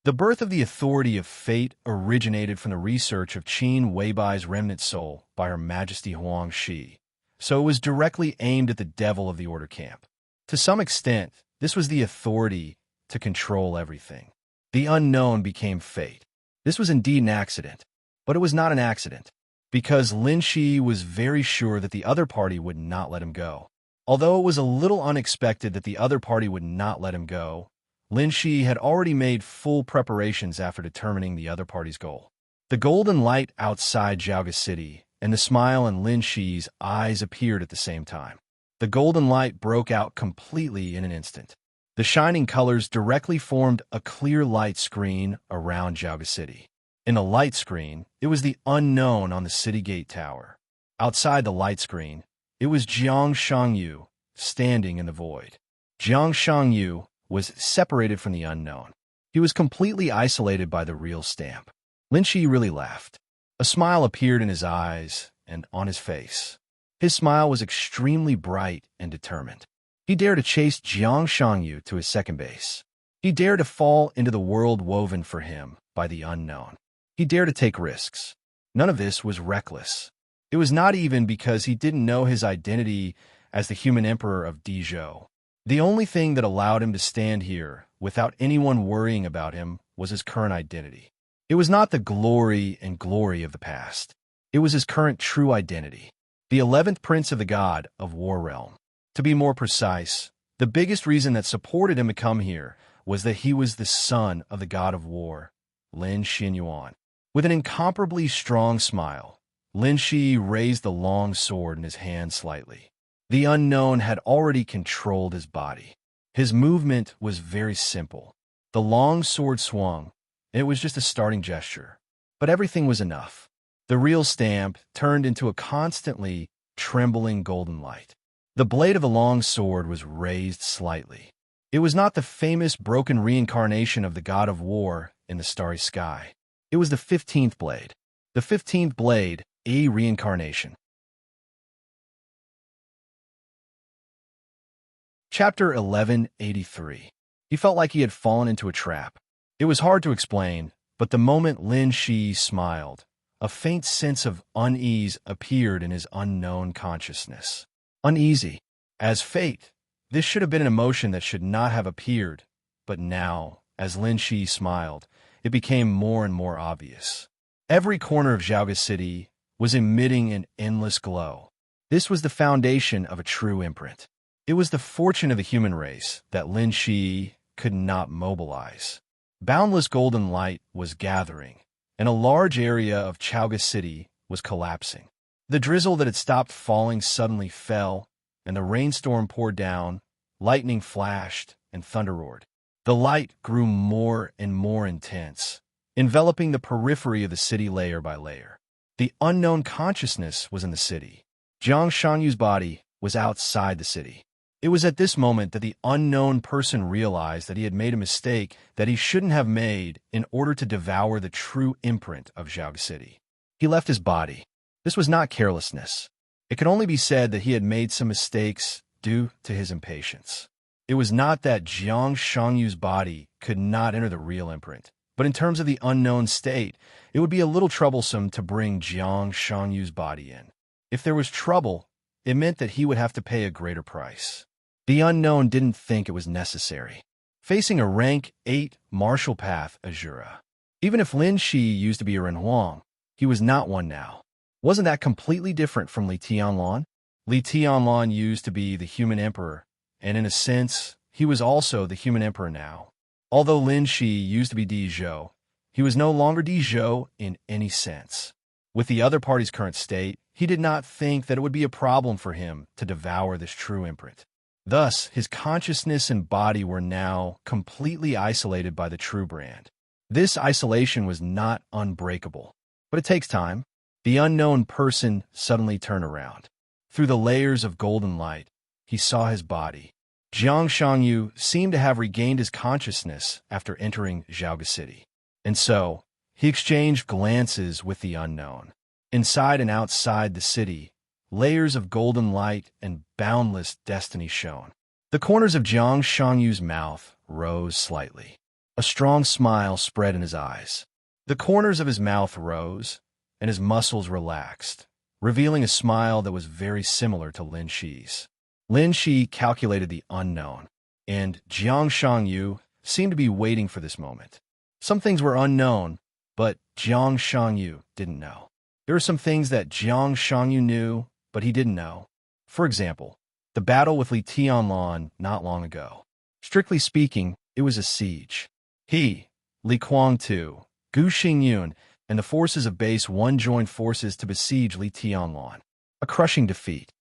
The birth of the authority of fate originated from the research of Qin Weibai's remnant soul by Her Majesty Huang Shi, so it was directly aimed at the devil of the order camp. To some extent, this was the authority to control everything. The unknown became fate. This was indeed an accident, but it was not an accident, because Lin Shi was very sure that the other party would not let him go. Although it was a little unexpected that the other party would not let him go, Lin Shi had already made full preparations after determining the other party's goal. The golden light outside Jiaoga City and the smile in Lin Shi's eyes appeared at the same time. The golden light broke out completely in an instant. The shining colors directly formed a clear light screen around Jiaoga City. In the light screen, it was the unknown on the city gate tower. Outside the light screen, it was Jiang Shangyu standing in the void. Jiang Shangyu was separated from the unknown. He was completely isolated by the real stamp. Lin Shi really laughed. A smile appeared in his eyes and on his face. His smile was extremely bright and determined. He dared to chase Jiang Shangyu to his second base. He dared to fall into the world woven for him by the unknown. He dared to take risks. None of this was reckless. It was not even because he didn't know his identity as the human emperor of Dezhou. The only thing that allowed him to stand here without anyone worrying about him was his current identity. It was not the glory of the past. It was his current true identity. The 11th Prince of the God of War Realm. To be more precise, the biggest reason that supported him to come here was that he was the son of the God of War, Lin Xinyuan. With an incomparably strong smile, Lin Shi raised the long sword in his hand slightly. The unknown had already controlled his body. His movement was very simple. The long sword swung, and it was just a starting gesture. But everything was enough. The real stamp turned into a constantly trembling golden light. The blade of the long sword was raised slightly. It was not the famous broken reincarnation of the god of war in the starry sky. It was the 15th blade. The 15th blade, a reincarnation. Chapter 1183. He felt like he had fallen into a trap. It was hard to explain, but the moment Lin Shi smiled, a faint sense of unease appeared in his unknown consciousness. Uneasy. As fate, this should have been an emotion that should not have appeared, but now as Lin Shi smiled, it became more and more obvious. Every corner of Zhaoga City was emitting an endless glow. This was the foundation of a true imprint. It was the fortune of the human race that Lin Shi could not mobilize. Boundless golden light was gathering, and a large area of Zhaoga City was collapsing. The drizzle that had stopped falling suddenly fell, and the rainstorm poured down, lightning flashed, and thunder roared. The light grew more and more intense, enveloping the periphery of the city layer by layer. The unknown consciousness was in the city. Jiang Shangyu's body was outside the city. It was at this moment that the unknown person realized that he had made a mistake that he shouldn't have made in order to devour the true imprint of Zhaoga City. He left his body. This was not carelessness. It could only be said that he had made some mistakes due to his impatience. It was not that Jiang Shangyu's body could not enter the real imprint, but in terms of the unknown state, it would be a little troublesome to bring Jiang Shangyu's body in. If there was trouble, it meant that he would have to pay a greater price. The unknown didn't think it was necessary. Facing a rank 8 martial path Azura. Even if Lin Shi used to be a Renhuang, he was not one now. Wasn't that completely different from Li Tianlan? Li Tianlan used to be the human emperor, and in a sense, he was also the human emperor now. Although Lin Shi used to be Di Zhou, he was no longer Di Zhou in any sense. With the other party's current state, he did not think that it would be a problem for him to devour this true imprint. Thus, his consciousness and body were now completely isolated by the true brand. This isolation was not unbreakable, but it takes time. The unknown person suddenly turned around. Through the layers of golden light, he saw his body. Jiang Shangyu seemed to have regained his consciousness after entering Zhaoga City. And so, he exchanged glances with the unknown. Inside and outside the city, layers of golden light and boundless destiny shone. The corners of Jiang Shangyu's mouth rose slightly. A strong smile spread in his eyes. The corners of his mouth rose, and his muscles relaxed, revealing a smile that was very similar to Lin Shi's. Lin Shi calculated the unknown, and Jiang Shangyu seemed to be waiting for this moment. Some things were unknown, but Jiang Shangyu didn't know. There were some things that Jiang Shangyu knew, but he didn't know. For example, the battle with Li Tianlan not long ago. Strictly speaking, it was a siege. He, Li Kuang-tu, Gu Xingyun, and the forces of Base 1 joined forces to besiege Li Tianlan. A crushing defeat.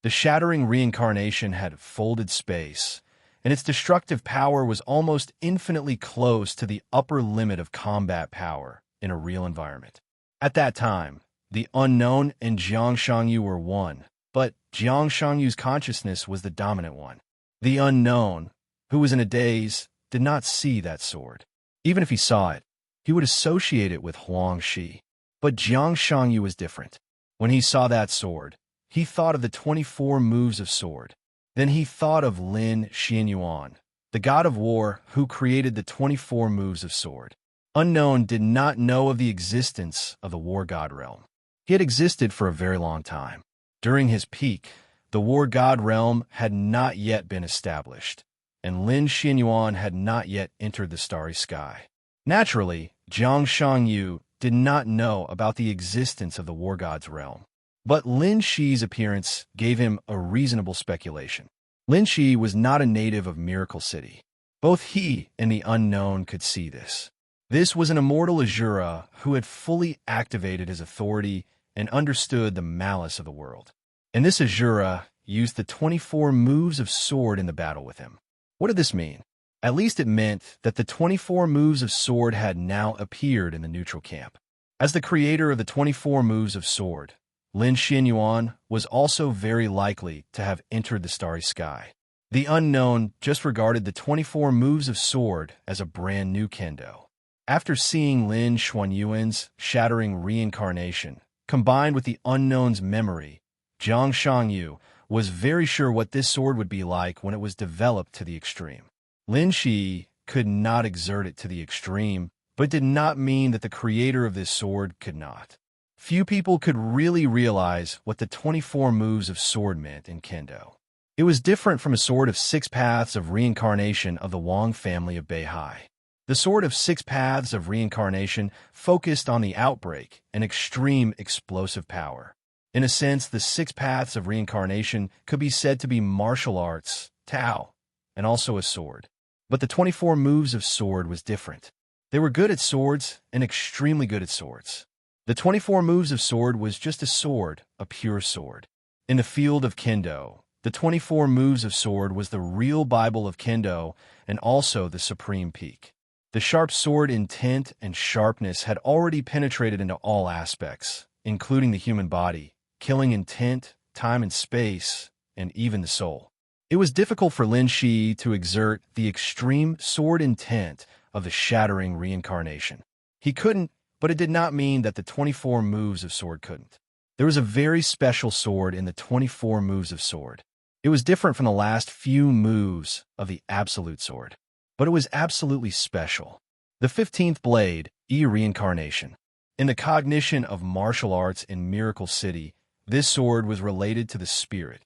The shattering reincarnation had folded space, and its destructive power was almost infinitely close to the upper limit of combat power in a real environment. At that time, the unknown and Jiang Shangyu were one, but Jiang Shangyu's consciousness was the dominant one. The unknown, who was in a daze, did not see that sword. Even if he saw it, he would associate it with Huang Shi. But Jiang Shangyu was different. When he saw that sword, he thought of the 24 moves of sword. Then he thought of Lin Xianyuan, the god of war who created the 24 moves of sword. Unknown did not know of the existence of the war god realm. He had existed for a very long time. During his peak, the war god realm had not yet been established, and Lin Xianyuan had not yet entered the starry sky. Naturally, Jiang Shangyu did not know about the existence of the war god's realm. But Lin Shi's appearance gave him a reasonable speculation. Lin Shi was not a native of Miracle City. Both he and the unknown could see this. This was an immortal Azura who had fully activated his authority and understood the malice of the world. And this Azura used the 24 moves of sword in the battle with him. What did this mean? At least it meant that the 24 moves of sword had now appeared in the neutral camp. As the creator of the 24 moves of sword, Lin Xianyuan was also very likely to have entered the starry sky. The unknown just regarded the 24 moves of sword as a brand new kendo. After seeing Lin Xuanyuan's shattering reincarnation, combined with the unknown's memory, Jiang Shangyu was very sure what this sword would be like when it was developed to the extreme. Lin Shi could not exert it to the extreme, but did not mean that the creator of this sword could not. Few people could really realize what the 24 moves of sword meant in kendo. It was different from a sword of six paths of reincarnation of the Wang family of Beihai. The sword of six paths of reincarnation focused on the outbreak and extreme explosive power. In a sense, the six paths of reincarnation could be said to be martial arts, Tao, and also a sword. But the 24 moves of sword was different. They were good at swords and extremely good at swords. The 24 moves of sword was just a sword, a pure sword. In the field of Kendo, the 24 moves of sword was the real Bible of Kendo and also the supreme peak. The sharp sword intent and sharpness had already penetrated into all aspects, including the human body, killing intent, time and space, and even the soul. It was difficult for Lin Shi to exert the extreme sword intent of the shattering reincarnation. He couldn't, but it did not mean that the 24 moves of sword couldn't. There was a very special sword in the 24 moves of sword. It was different from the last few moves of the absolute sword, but it was absolutely special. The 15th blade, reincarnation. In the cognition of martial arts in Miracle City, this sword was related to the spirit.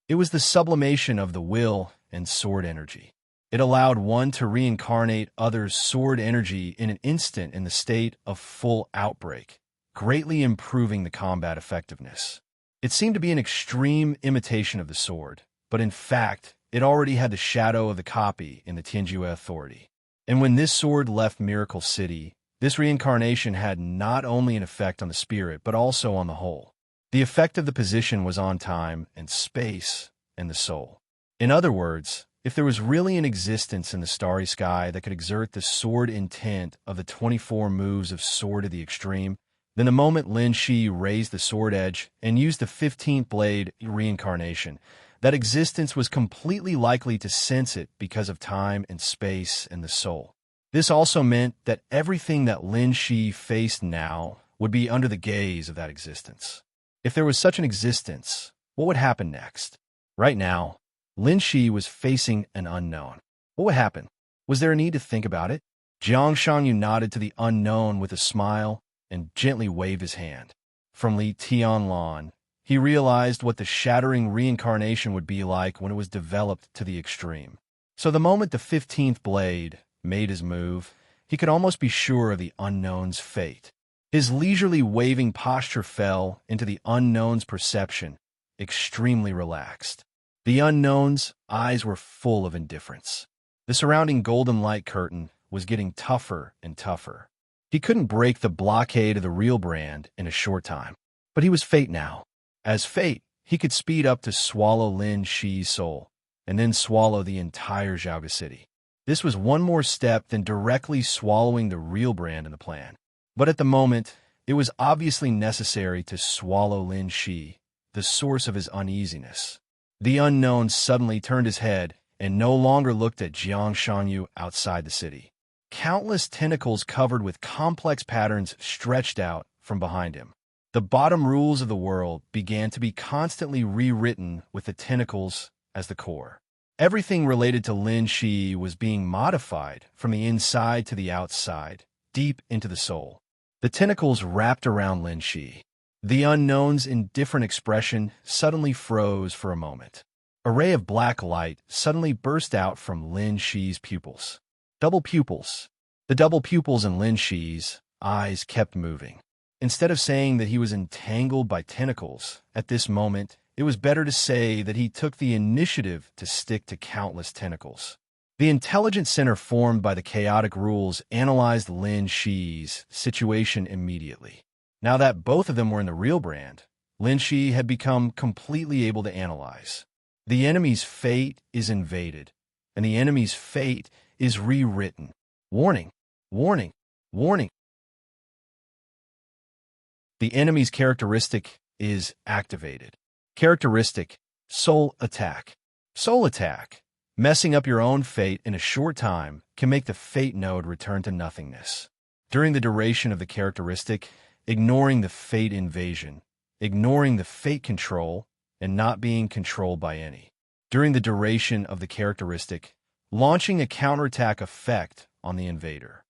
It was the sublimation of the will and sword energy. It allowed one to reincarnate others' sword energy in an instant in the state of full outbreak, greatly improving the combat effectiveness. It seemed to be an extreme imitation of the sword, but in fact, it already had the shadow of the copy in the Tianjue authority. And when this sword left Miracle City, this reincarnation had not only an effect on the spirit, but also on the whole. The effect of the position was on time and space and the soul. In other words, if there was really an existence in the starry sky that could exert the sword intent of the 24 moves of sword to the extreme, then the moment Lin Shi raised the sword edge and used the 15th blade reincarnation, that existence was completely likely to sense it because of time and space and the soul. This also meant that everything that Lin Shi faced now would be under the gaze of that existence. If there was such an existence, what would happen next? Right now, Lin Shi was facing an unknown. What would happen? Was there a need to think about it? Jiang Shanyu nodded to the unknown with a smile and gently waved his hand. From Li Tianlan, he realized what the shattering reincarnation would be like when it was developed to the extreme. So the moment the 15th blade made his move, he could almost be sure of the unknown's fate. His leisurely waving posture fell into the unknown's perception, extremely relaxed. The unknown's eyes were full of indifference. The surrounding golden light curtain was getting tougher and tougher. He couldn't break the blockade of the real brand in a short time, but he was fate now. As fate, he could speed up to swallow Lin Shi's soul, and then swallow the entire Zhaoga city. This was one more step than directly swallowing the real brand in the plan. But at the moment, it was obviously necessary to swallow Lin Shi, the source of his uneasiness. The unknown suddenly turned his head and no longer looked at Jiang Shanyu outside the city. Countless tentacles covered with complex patterns stretched out from behind him. The bottom rules of the world began to be constantly rewritten with the tentacles as the core. Everything related to Lin Shi was being modified from the inside to the outside, deep into the soul. The tentacles wrapped around Lin Shi. The unknown's indifferent expression suddenly froze for a moment. A ray of black light suddenly burst out from Lin Shi's pupils. Double pupils. The double pupils in Lin Shi's eyes kept moving. Instead of saying that he was entangled by tentacles, at this moment, it was better to say that he took the initiative to stick to countless tentacles. The intelligent center formed by the chaotic rules analyzed Lin Shi's situation immediately. Now that both of them were in the real brand, Lin Shi had become completely able to analyze. The enemy's fate is invaded, and the enemy's fate is rewritten. Warning, warning, warning. The enemy's characteristic is activated. Characteristic, soul attack. Soul attack. Messing up your own fate in a short time can make the fate node return to nothingness. During the duration of the characteristic, ignoring the fate invasion, ignoring the fate control, and not being controlled by any. During the duration of the characteristic, launching a counterattack effect on the invader.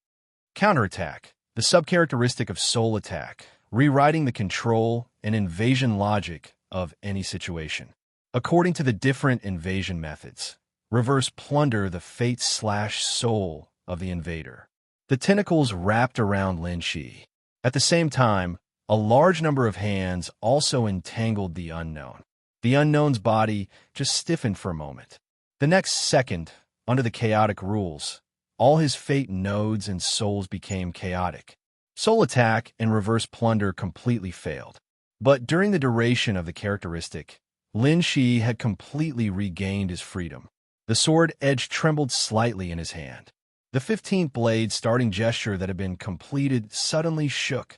Counterattack, the subcharacteristic of soul attack, rewriting the control and invasion logic of any situation. According to the different invasion methods, reverse plunder the fate/soul of the invader. The tentacles wrapped around Lin Shi. At the same time, a large number of hands also entangled the unknown. The unknown's body just stiffened for a moment. The next second, under the chaotic rules, all his fate nodes and souls became chaotic. Soul attack and reverse plunder completely failed. But during the duration of the characteristic, Lin Shi had completely regained his freedom. The sword edge trembled slightly in his hand. The 15th blade starting gesture that had been completed suddenly shook.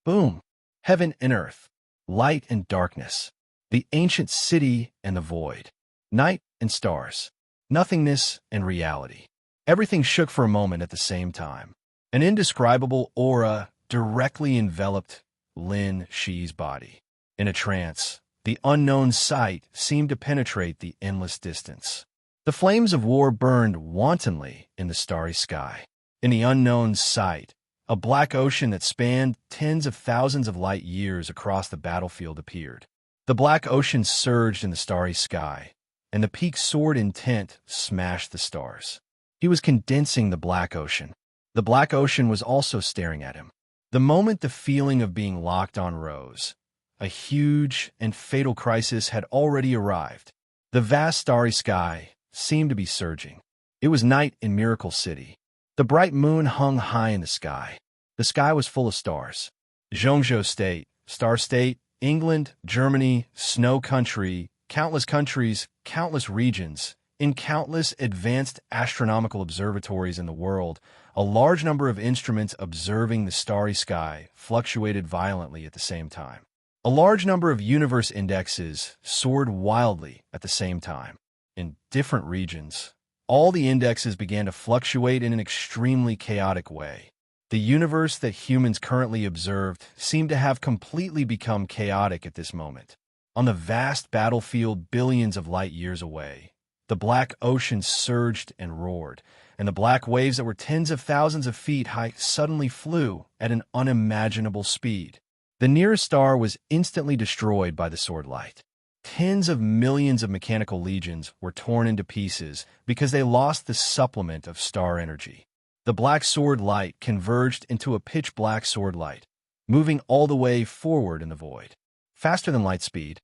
Boom! Heaven and earth, light and darkness, the ancient city and the void, night and stars, nothingness and reality. Everything shook for a moment at the same time. An indescribable aura directly enveloped Lin Shi's body. In a trance, the unknown sight seemed to penetrate the endless distance. The flames of war burned wantonly in the starry sky. In the unknown sight, a black ocean that spanned tens of thousands of light years across the battlefield appeared. The black ocean surged in the starry sky, and the peak's sword intent smashed the stars. He was condensing the black ocean. The black ocean was also staring at him. The moment the feeling of being locked on rose, a huge and fatal crisis had already arrived. The vast starry sky seemed to be surging. It was night in Miracle City. The bright moon hung high in the sky. The sky was full of stars. Zhongzhou State, Star State, England, Germany, Snow Country, countless countries, countless regions. In countless advanced astronomical observatories in the world, a large number of instruments observing the starry sky fluctuated violently at the same time. A large number of universe indexes soared wildly at the same time. In different regions, all the indexes began to fluctuate in an extremely chaotic way. The universe that humans currently observed seemed to have completely become chaotic at this moment. On the vast battlefield billions of light years away, the black ocean surged and roared, and the black waves that were tens of thousands of feet high suddenly flew at an unimaginable speed. The nearest star was instantly destroyed by the sword light. Tens of millions of mechanical legions were torn into pieces because they lost the supplement of star energy. The black sword light converged into a pitch-black sword light, moving all the way forward in the void. Faster than light speed.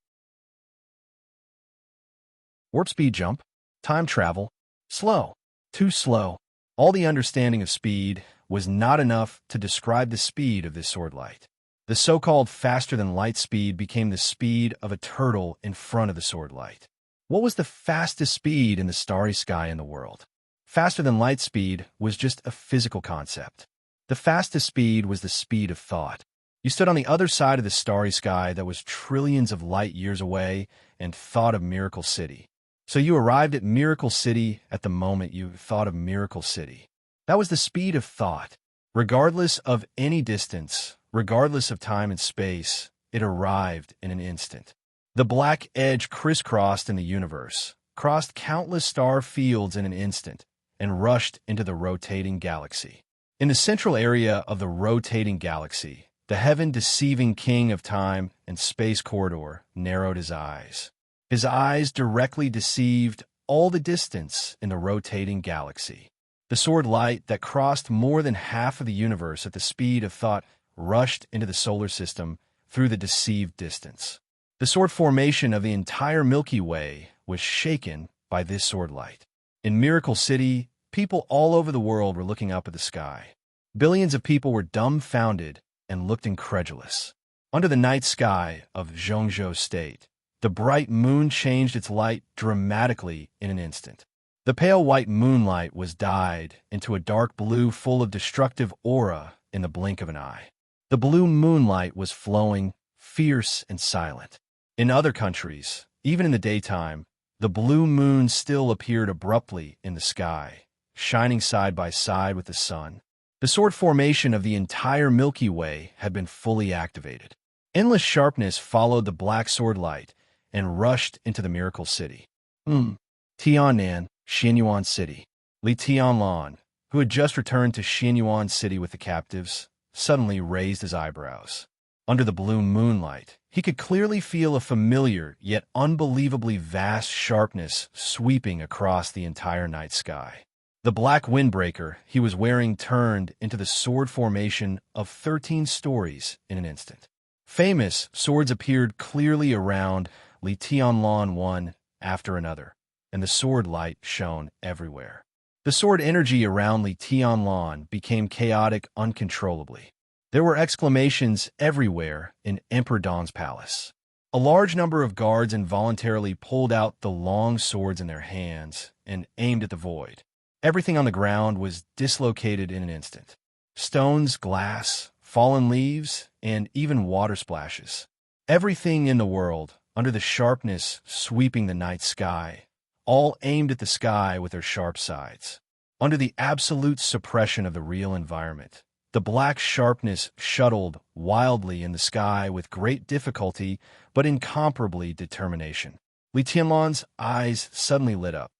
Warp speed jump. Time travel. Slow. Too slow. All the understanding of speed was not enough to describe the speed of this sword light. The so-called faster-than-light speed became the speed of a turtle in front of the sword light. What was the fastest speed in the starry sky in the world? Faster-than-light speed was just a physical concept. The fastest speed was the speed of thought. You stood on the other side of the starry sky that was trillions of light years away and thought of Miracle City. So you arrived at Miracle City at the moment you thought of Miracle City. That was the speed of thought. Regardless of any distance, regardless of time and space, it arrived in an instant. The black edge crisscrossed in the universe, crossed countless star fields in an instant, and rushed into the rotating galaxy. In the central area of the rotating galaxy, the heaven-deceiving king of time and space corridor narrowed his eyes. His eyes directly deceived all the distance in the rotating galaxy. The sword light that crossed more than half of the universe at the speed of thought rushed into the solar system through the deceived distance. The sword formation of the entire Milky Way was shaken by this sword light. In Miracle City, people all over the world were looking up at the sky. Billions of people were dumbfounded and looked incredulous. Under the night sky of Zhongzhou State, the bright moon changed its light dramatically in an instant. The pale white moonlight was dyed into a dark blue full of destructive aura in the blink of an eye. The blue moonlight was flowing, fierce and silent. In other countries, even in the daytime, the blue moon still appeared abruptly in the sky, shining side by side with the sun. The sword formation of the entire Milky Way had been fully activated. Endless sharpness followed the black sword light and rushed into the Miracle City. Tianan, Xianyuan City. Li Tianlan, who had just returned to Xianyuan City with the captives, suddenly raised his eyebrows. Under the blue moonlight, he could clearly feel a familiar yet unbelievably vast sharpness sweeping across the entire night sky. The black windbreaker he was wearing turned into the sword formation of 13 stories in an instant. Famous swords appeared clearly around Li Tianlan one after another, and the sword light shone everywhere. The sword energy around Li Tianlan became chaotic uncontrollably. There were exclamations everywhere in Emperor Dong's palace. A large number of guards involuntarily pulled out the long swords in their hands and aimed at the void. Everything on the ground was dislocated in an instant. Stones, glass, fallen leaves, and even water splashes. Everything in the world, under the sharpness sweeping the night sky, all aimed at the sky with their sharp sides. Under the absolute suppression of the real environment, the black sharpness shuttled wildly in the sky with great difficulty but incomparably determination. Li Tianlan's eyes suddenly lit up.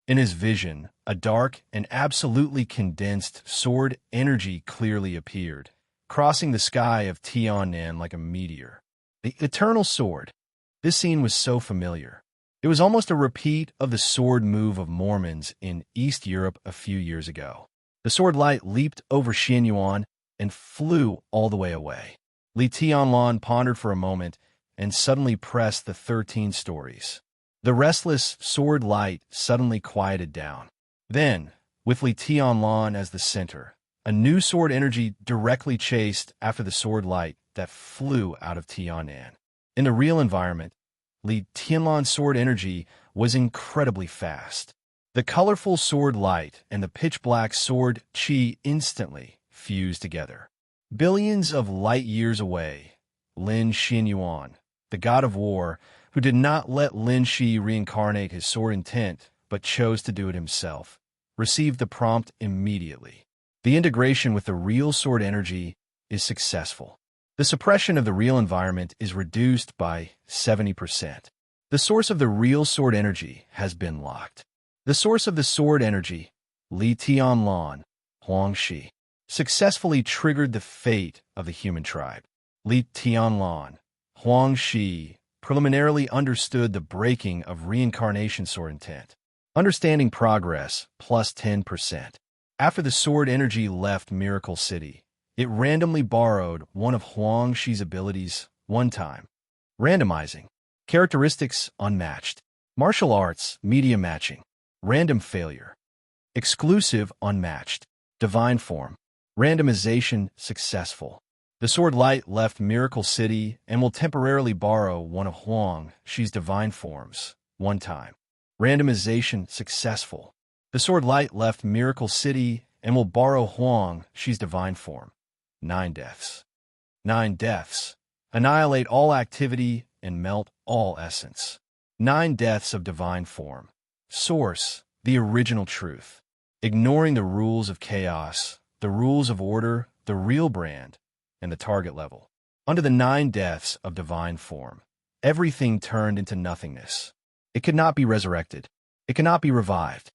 In his vision, a dark and absolutely condensed sword energy clearly appeared, crossing the sky of Tiannan like a meteor. The eternal sword. This scene was so familiar. It was almost a repeat of the sword move of Mormons in East Europe a few years ago. The sword light leaped over Xianyuan and flew all the way away. Li Tianlan pondered for a moment and suddenly pressed the 13 stories. The restless sword light suddenly quieted down. Then, with Li Tianlan as the center, a new sword energy directly chased after the sword light that flew out of Tiannan. In the real environment, Li Tianlan's sword energy was incredibly fast. The colorful sword light and the pitch-black sword qi instantly fused together. Billions of light years away, Lin Xianyuan, the god of war, who did not let Lin Shi reincarnate his sword intent, but chose to do it himself, received the prompt immediately. The integration with the real sword energy is successful. The suppression of the real environment is reduced by 70%. The source of the real sword energy has been locked. The source of the sword energy, Li Tianlan, Huangshi, successfully triggered the fate of the human tribe. Li Tianlan, Huangshi, preliminarily understood the breaking of reincarnation sword intent. Understanding progress, plus 10%. After the sword energy left Miracle City, it randomly borrowed one of Huangshi's abilities one time. Randomizing. Characteristics unmatched. Martial arts, media matching. Random failure. Exclusive unmatched. Divine form. Randomization successful. The sword light left Miracle City and will temporarily borrow one of Huangshi's divine forms one time. Randomization successful. The sword light left Miracle City and will borrow Huangshi's divine form. 9 deaths. 9 deaths. Annihilate all activity and melt all essence. 9 deaths of divine form. Source, the original truth. Ignoring the rules of chaos, the rules of order, the real brand, and the target level. Under the 9 deaths of divine form, everything turned into nothingness. It could not be resurrected. It cannot be revived.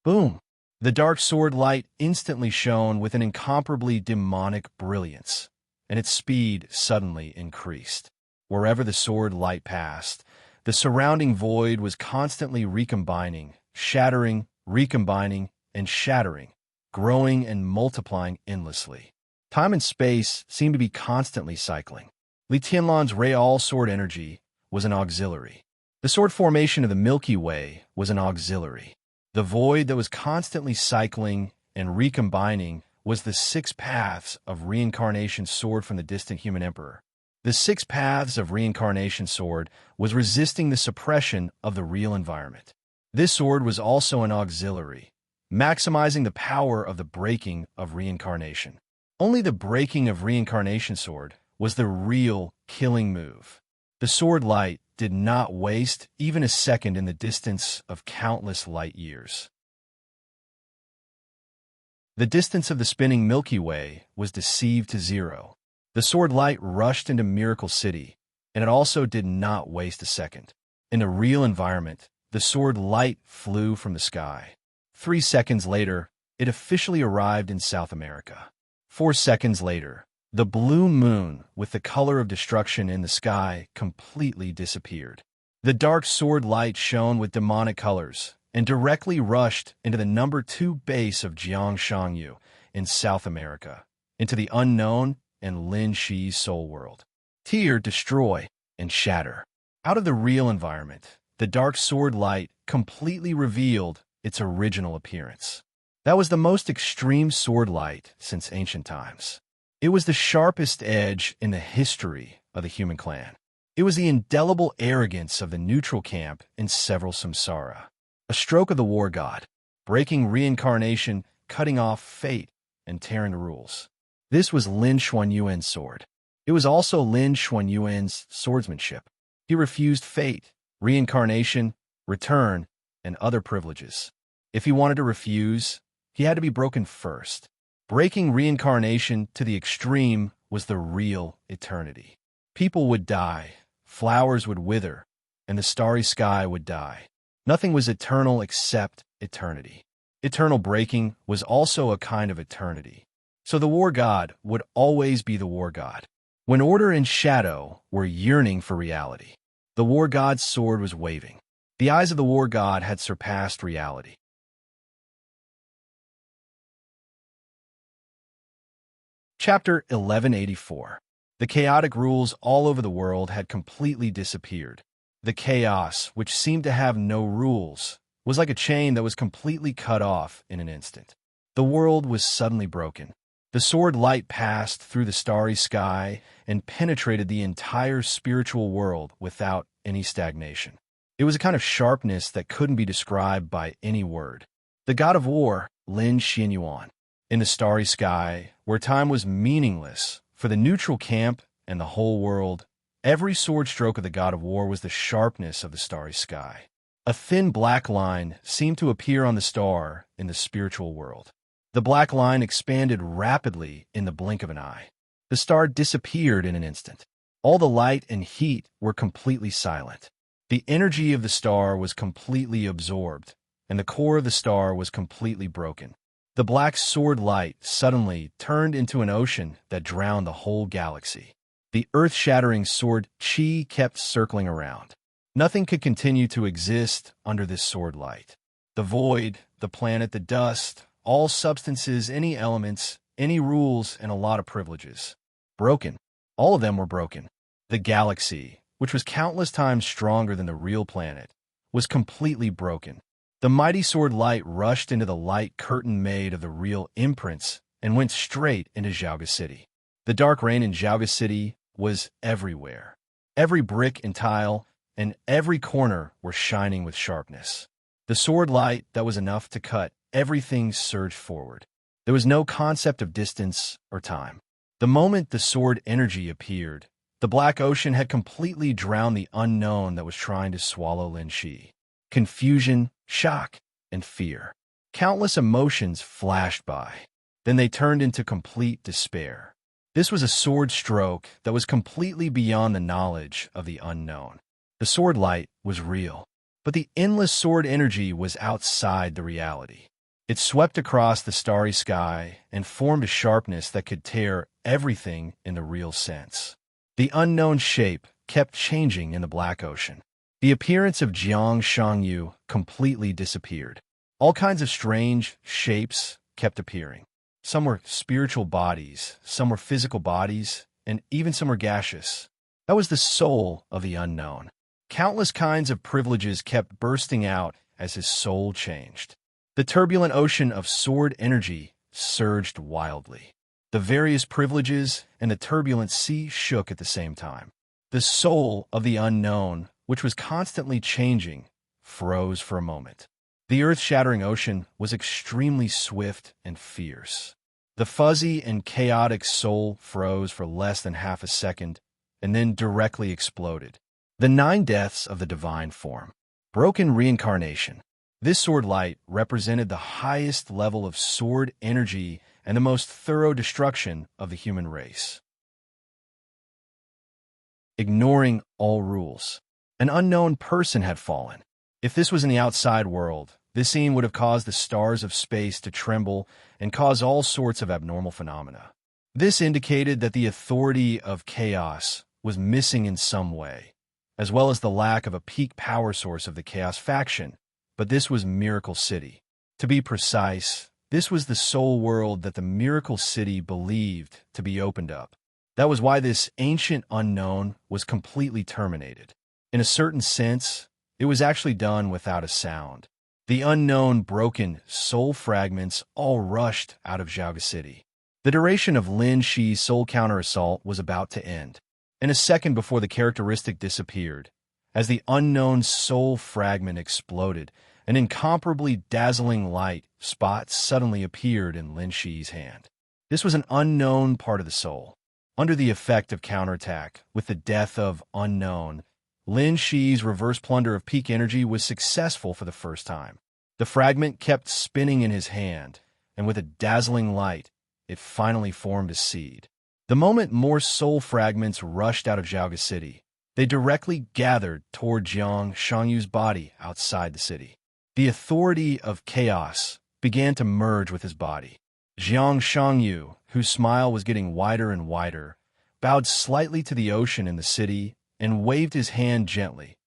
Boom! The dark sword light instantly shone with an incomparably demonic brilliance, and its speed suddenly increased. Wherever the sword light passed, the surrounding void was constantly recombining, shattering, recombining, and shattering, growing and multiplying endlessly. Time and space seemed to be constantly cycling. Li Tianlan's real sword energy was an auxiliary. The sword formation of the Milky Way was an auxiliary. The void that was constantly cycling and recombining was the 6 paths of reincarnation sword from the distant human emperor. The 6 paths of reincarnation sword was resisting the suppression of the real environment. This sword was also an auxiliary, maximizing the power of the breaking of reincarnation. Only the breaking of reincarnation sword was the real killing move. The sword light did not waste even a second in the distance of countless light years. The distance of the spinning Milky Way was deceived to 0. The sword light rushed into Miracle City, and it also did not waste a second. In the real environment, the sword light flew from the sky. 3 seconds later, it officially arrived in South America. 4 seconds later, the blue moon, with the color of destruction in the sky, completely disappeared. The dark sword light shone with demonic colors and directly rushed into the number 2 base of Jiangshangyu in South America, into the unknown and Lin Shi's soul world. Tear, destroy, and shatter. Out of the real environment, the dark sword light completely revealed its original appearance. That was the most extreme sword light since ancient times. It was the sharpest edge in the history of the human clan. It was the indelible arrogance of the neutral camp in several samsara. A stroke of the war god, breaking reincarnation, cutting off fate, and tearing the rules. This was Lin Xuanyuan's sword. It was also Lin Xuanyuan's swordsmanship. He refused fate, reincarnation, return, and other privileges. If he wanted to refuse, he had to be broken first. Breaking reincarnation to the extreme was the real eternity. People would die, flowers would wither, and the starry sky would die. Nothing was eternal except eternity. Eternal breaking was also a kind of eternity. So the war god would always be the war god. When order and shadow were yearning for reality, the war god's sword was waving. The eyes of the war god had surpassed reality. Chapter 1184. The chaotic rules all over the world had completely disappeared. The chaos, which seemed to have no rules, was like a chain that was completely cut off in an instant. The world was suddenly broken. The sword light passed through the starry sky and penetrated the entire spiritual world without any stagnation. It was a kind of sharpness that couldn't be described by any word. The god of war, Lin Xianyuan, in the starry sky, where time was meaningless for the neutral camp and the whole world, every sword stroke of the god of war was the sharpness of the starry sky. A thin black line seemed to appear on the star in the spiritual world. The black line expanded rapidly in the blink of an eye. The star disappeared in an instant. All the light and heat were completely silent. The energy of the star was completely absorbed, and the core of the star was completely broken. The black sword light suddenly turned into an ocean that drowned the whole galaxy. The earth-shattering sword qi kept circling around. Nothing could continue to exist under this sword light. The void, the planet, the dust, all substances, any elements, any rules, and a lot of privileges. Broken. All of them were broken. The galaxy, which was countless times stronger than the real planet, was completely broken. The mighty sword light rushed into the light curtain made of the real imprints and went straight into Zhaoga City. The dark rain in Zhaoga City was everywhere. Every brick and tile and every corner were shining with sharpness. The sword light that was enough to cut everything surged forward. There was no concept of distance or time. The moment the sword energy appeared, the black ocean had completely drowned the unknown that was trying to swallow Lin Shi. Confusion, shock, and fear. Countless emotions flashed by. Then they turned into complete despair. This was a sword stroke that was completely beyond the knowledge of the unknown. The sword light was real, but the endless sword energy was outside the reality. It swept across the starry sky and formed a sharpness that could tear everything in the real sense. The unknown shape kept changing in the black ocean. The appearance of Jiang Shangyu completely disappeared. All kinds of strange shapes kept appearing. Some were spiritual bodies, some were physical bodies, and even some were gaseous. That was the soul of the unknown. Countless kinds of privileges kept bursting out as his soul changed. The turbulent ocean of sword energy surged wildly. The various privileges and the turbulent sea shook at the same time. The soul of the unknown, which was constantly changing, froze for a moment. The earth-shattering ocean was extremely swift and fierce. The fuzzy and chaotic soul froze for less than half a second and then directly exploded. The 9 deaths of the divine form. Broken reincarnation. This sword light represented the highest level of sword energy and the most thorough destruction of the human race. Ignoring all rules. An unknown person had fallen. If this was in the outside world, this scene would have caused the stars of space to tremble and cause all sorts of abnormal phenomena. This indicated that the authority of chaos was missing in some way, as well as the lack of a peak power source of the Chaos faction, but this was Miracle City. To be precise, this was the soul world that the Miracle City believed to be opened up. That was why this ancient unknown was completely terminated. In a certain sense, it was actually done without a sound. The unknown broken soul fragments all rushed out of Xiaoga City. The duration of Lin Shi's soul counter-assault was about to end. In a second before the characteristic disappeared, as the unknown soul fragment exploded, an incomparably dazzling light spot suddenly appeared in Lin Shi's hand. This was an unknown part of the soul. Under the effect of counterattack, with the death of unknown, Lin Shi's reverse plunder of peak energy was successful for the first time. The fragment kept spinning in his hand, and with a dazzling light, it finally formed a seed. The moment more soul fragments rushed out of Xiaoga City, they directly gathered toward Jiang Shangyu's body outside the city. The authority of chaos began to merge with his body. Jiang Shangyu, whose smile was getting wider and wider, bowed slightly to the ocean in the city and waved his hand gently,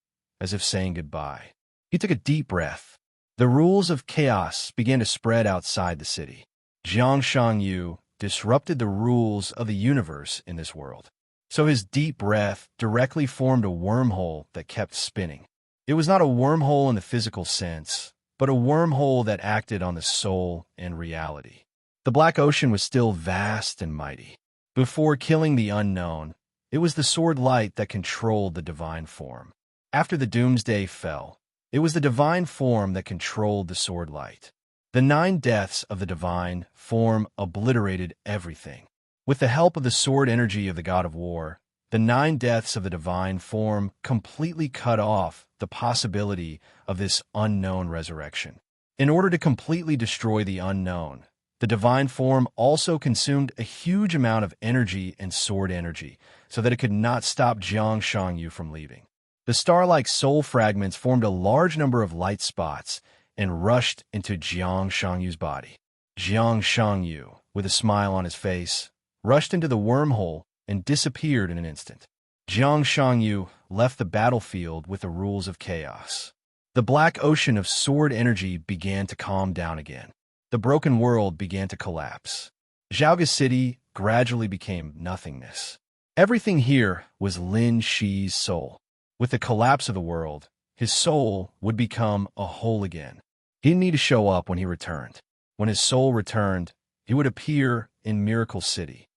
as if saying goodbye. He took a deep breath. The rules of chaos began to spread outside the city. Jiang Shangyu disrupted the rules of the universe in this world. So his deep breath directly formed a wormhole that kept spinning. It was not a wormhole in the physical sense, but a wormhole that acted on the soul and reality. The Black Ocean was still vast and mighty. Before killing the unknown, it was the sword light that controlled the divine form. After the doomsday fell, it was the divine form that controlled the sword light. The 9 deaths of the divine form obliterated everything. With the help of the sword energy of the god of war, the 9 deaths of the divine form completely cut off the possibility of this unknown resurrection. In order to completely destroy the unknown, the divine form also consumed a huge amount of energy and sword energy, so that it could not stop Jiang Shangyu from leaving. The star-like soul fragments formed a large number of light spots and rushed into Jiang Shangyu's body. Jiang Shangyu, with a smile on his face, rushed into the wormhole and disappeared in an instant. Jiang Shangyu left the battlefield with the rules of chaos. The black ocean of sword energy began to calm down again. The broken world began to collapse. Xiaoga City gradually became nothingness. Everything here was Lin Shi's soul. With the collapse of the world, his soul would become a whole again. He didn't need to show up when he returned. When his soul returned, he would appear in Miracle City.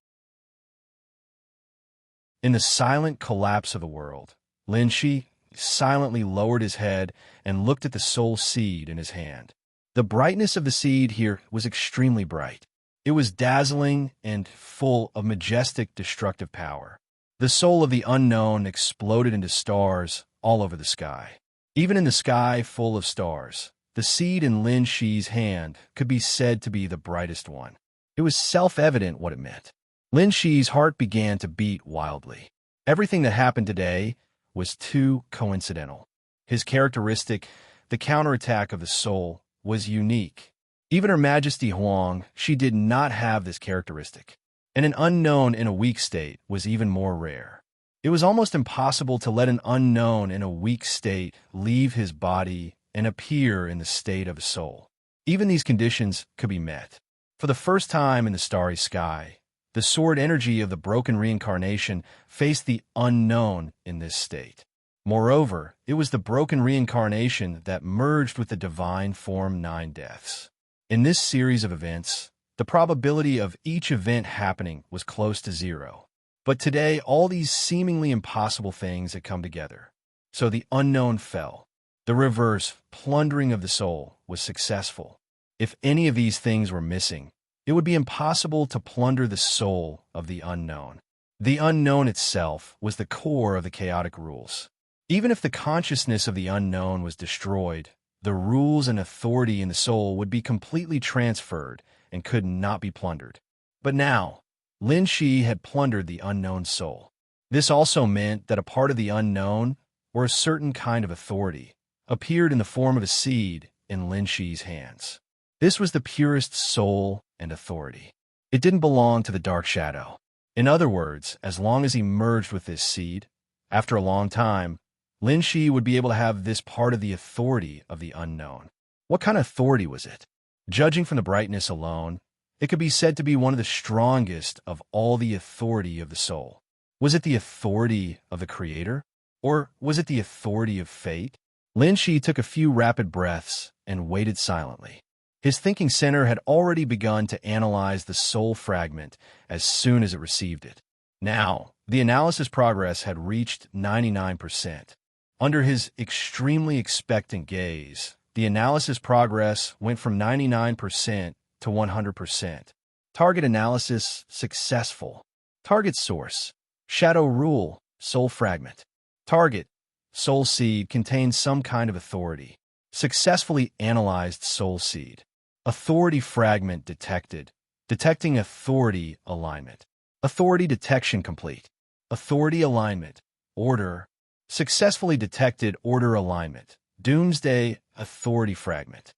In the silent collapse of the world, Lin Shi silently lowered his head and looked at the soul seed in his hand. The brightness of the seed here was extremely bright. It was dazzling and full of majestic destructive power. The soul of the unknown exploded into stars all over the sky. Even in the sky full of stars, the seed in Lin Shi's hand could be said to be the brightest one. It was self-evident what it meant. Lin Shi's heart began to beat wildly. Everything that happened today was too coincidental. His characteristic, the counterattack of the soul, was unique. Even Her Majesty Huang, she did not have this characteristic. And an unknown in a weak state was even more rare. It was almost impossible to let an unknown in a weak state leave his body and appear in the state of a soul. Even these conditions could be met. For the first time in the starry sky, the sword energy of the broken reincarnation faced the unknown in this state. Moreover, it was the broken reincarnation that merged with the divine form 9 deaths. In this series of events, the probability of each event happening was close to 0. But today, all these seemingly impossible things had come together. So the unknown fell. The reverse plundering of the soul was successful. If any of these things were missing, it would be impossible to plunder the soul of the unknown. The unknown itself was the core of the chaotic rules. Even if the consciousness of the unknown was destroyed, the rules and authority in the soul would be completely transferred and could not be plundered. But now, Lin Shi had plundered the unknown soul. This also meant that a part of the unknown, or a certain kind of authority, appeared in the form of a seed in Lin Shi's hands. This was the purest soul and authority. It didn't belong to the dark shadow. In other words, as long as he merged with this seed, after a long time, Lin Shi would be able to have this part of the authority of the unknown. What kind of authority was it? Judging from the brightness alone, it could be said to be one of the strongest of all the authority of the soul. Was it the authority of the Creator? Or was it the authority of fate? Lin Shi took a few rapid breaths and waited silently. His thinking center had already begun to analyze the soul fragment as soon as it received it. Now, the analysis progress had reached 99%. Under his extremely expectant gaze, the analysis progress went from 99% to 100%. Target analysis successful. Target source: Shadow Rule, Soul Fragment. Target: Soul Seed contains some kind of authority. Successfully analyzed Soul Seed. Authority fragment detected. Detecting authority alignment. Authority detection complete. Authority alignment. Order. Successfully detected order alignment. Doomsday authority fragment.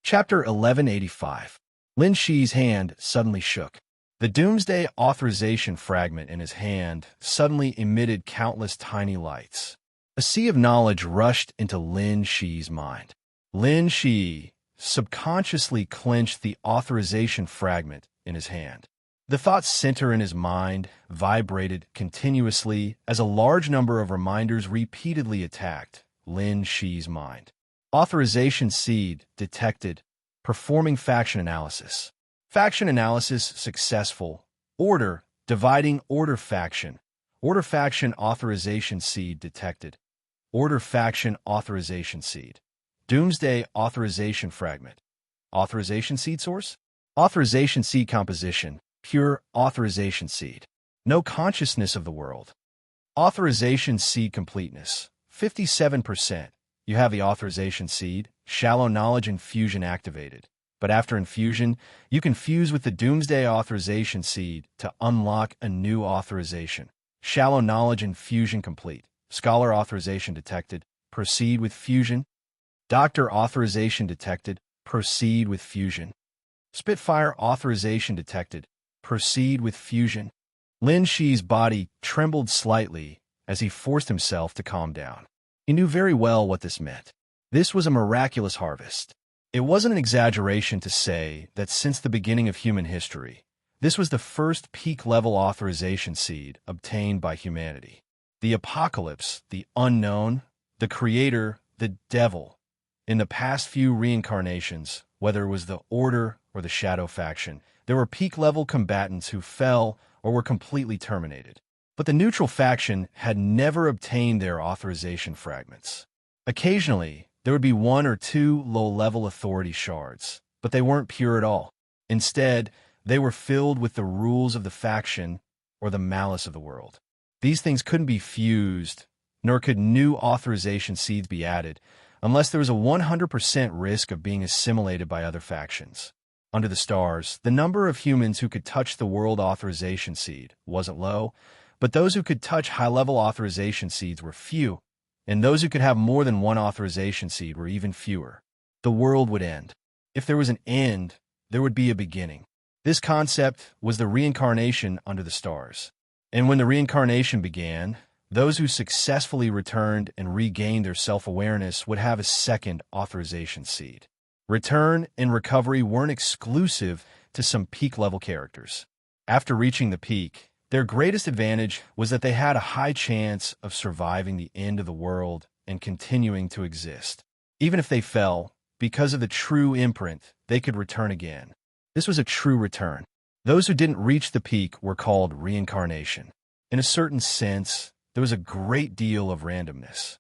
Chapter 1185. Lin Shi's hand suddenly shook. The Doomsday authorization fragment in his hand suddenly emitted countless tiny lights. A sea of knowledge rushed into Lin Shi's mind. Lin Shi subconsciously clenched the authorization fragment in his hand. The thought center in his mind vibrated continuously as a large number of reminders repeatedly attacked Lin Shi's mind. Authorization seed detected. Performing faction analysis. Faction analysis successful. Order dividing order faction. Order faction authorization seed detected. Order faction authorization seed. Doomsday authorization fragment. Authorization seed source? Authorization seed composition. Pure authorization seed. No consciousness of the world. Authorization seed completeness. 57%. You have the authorization seed. Shallow knowledge infusion activated. But after infusion, you can fuse with the Doomsday authorization seed to unlock a new authorization. Shallow knowledge infusion complete. Scholar authorization detected. Proceed with fusion. Doctor authorization detected. Proceed with fusion. Spitfire authorization detected. Proceed with fusion. Lin Shi's body trembled slightly as he forced himself to calm down. He knew very well what this meant. This was a miraculous harvest. It wasn't an exaggeration to say that since the beginning of human history, this was the first peak-level authorization seed obtained by humanity. The apocalypse, the unknown, the creator, the devil. In the past few reincarnations, whether it was the Order or the Shadow faction, there were peak-level combatants who fell or were completely terminated. But the neutral faction had never obtained their authorization fragments. Occasionally, there would be one or two low-level authority shards, but they weren't pure at all. Instead, they were filled with the rules of the faction or the malice of the world. These things couldn't be fused, nor could new authorization seeds be added, unless there was a 100% risk of being assimilated by other factions. Under the stars, the number of humans who could touch the world authorization seed wasn't low, but those who could touch high-level authorization seeds were few, and those who could have more than one authorization seed were even fewer. The world would end. If there was an end, there would be a beginning. This concept was the reincarnation under the stars. And when the reincarnation began, those who successfully returned and regained their self-awareness would have a second authorization seed. Return and recovery weren't exclusive to some peak-level characters. After reaching the peak, their greatest advantage was that they had a high chance of surviving the end of the world and continuing to exist. Even if they fell, because of the true imprint, they could return again. This was a true return. Those who didn't reach the peak were called reincarnation. In a certain sense, there was a great deal of randomness.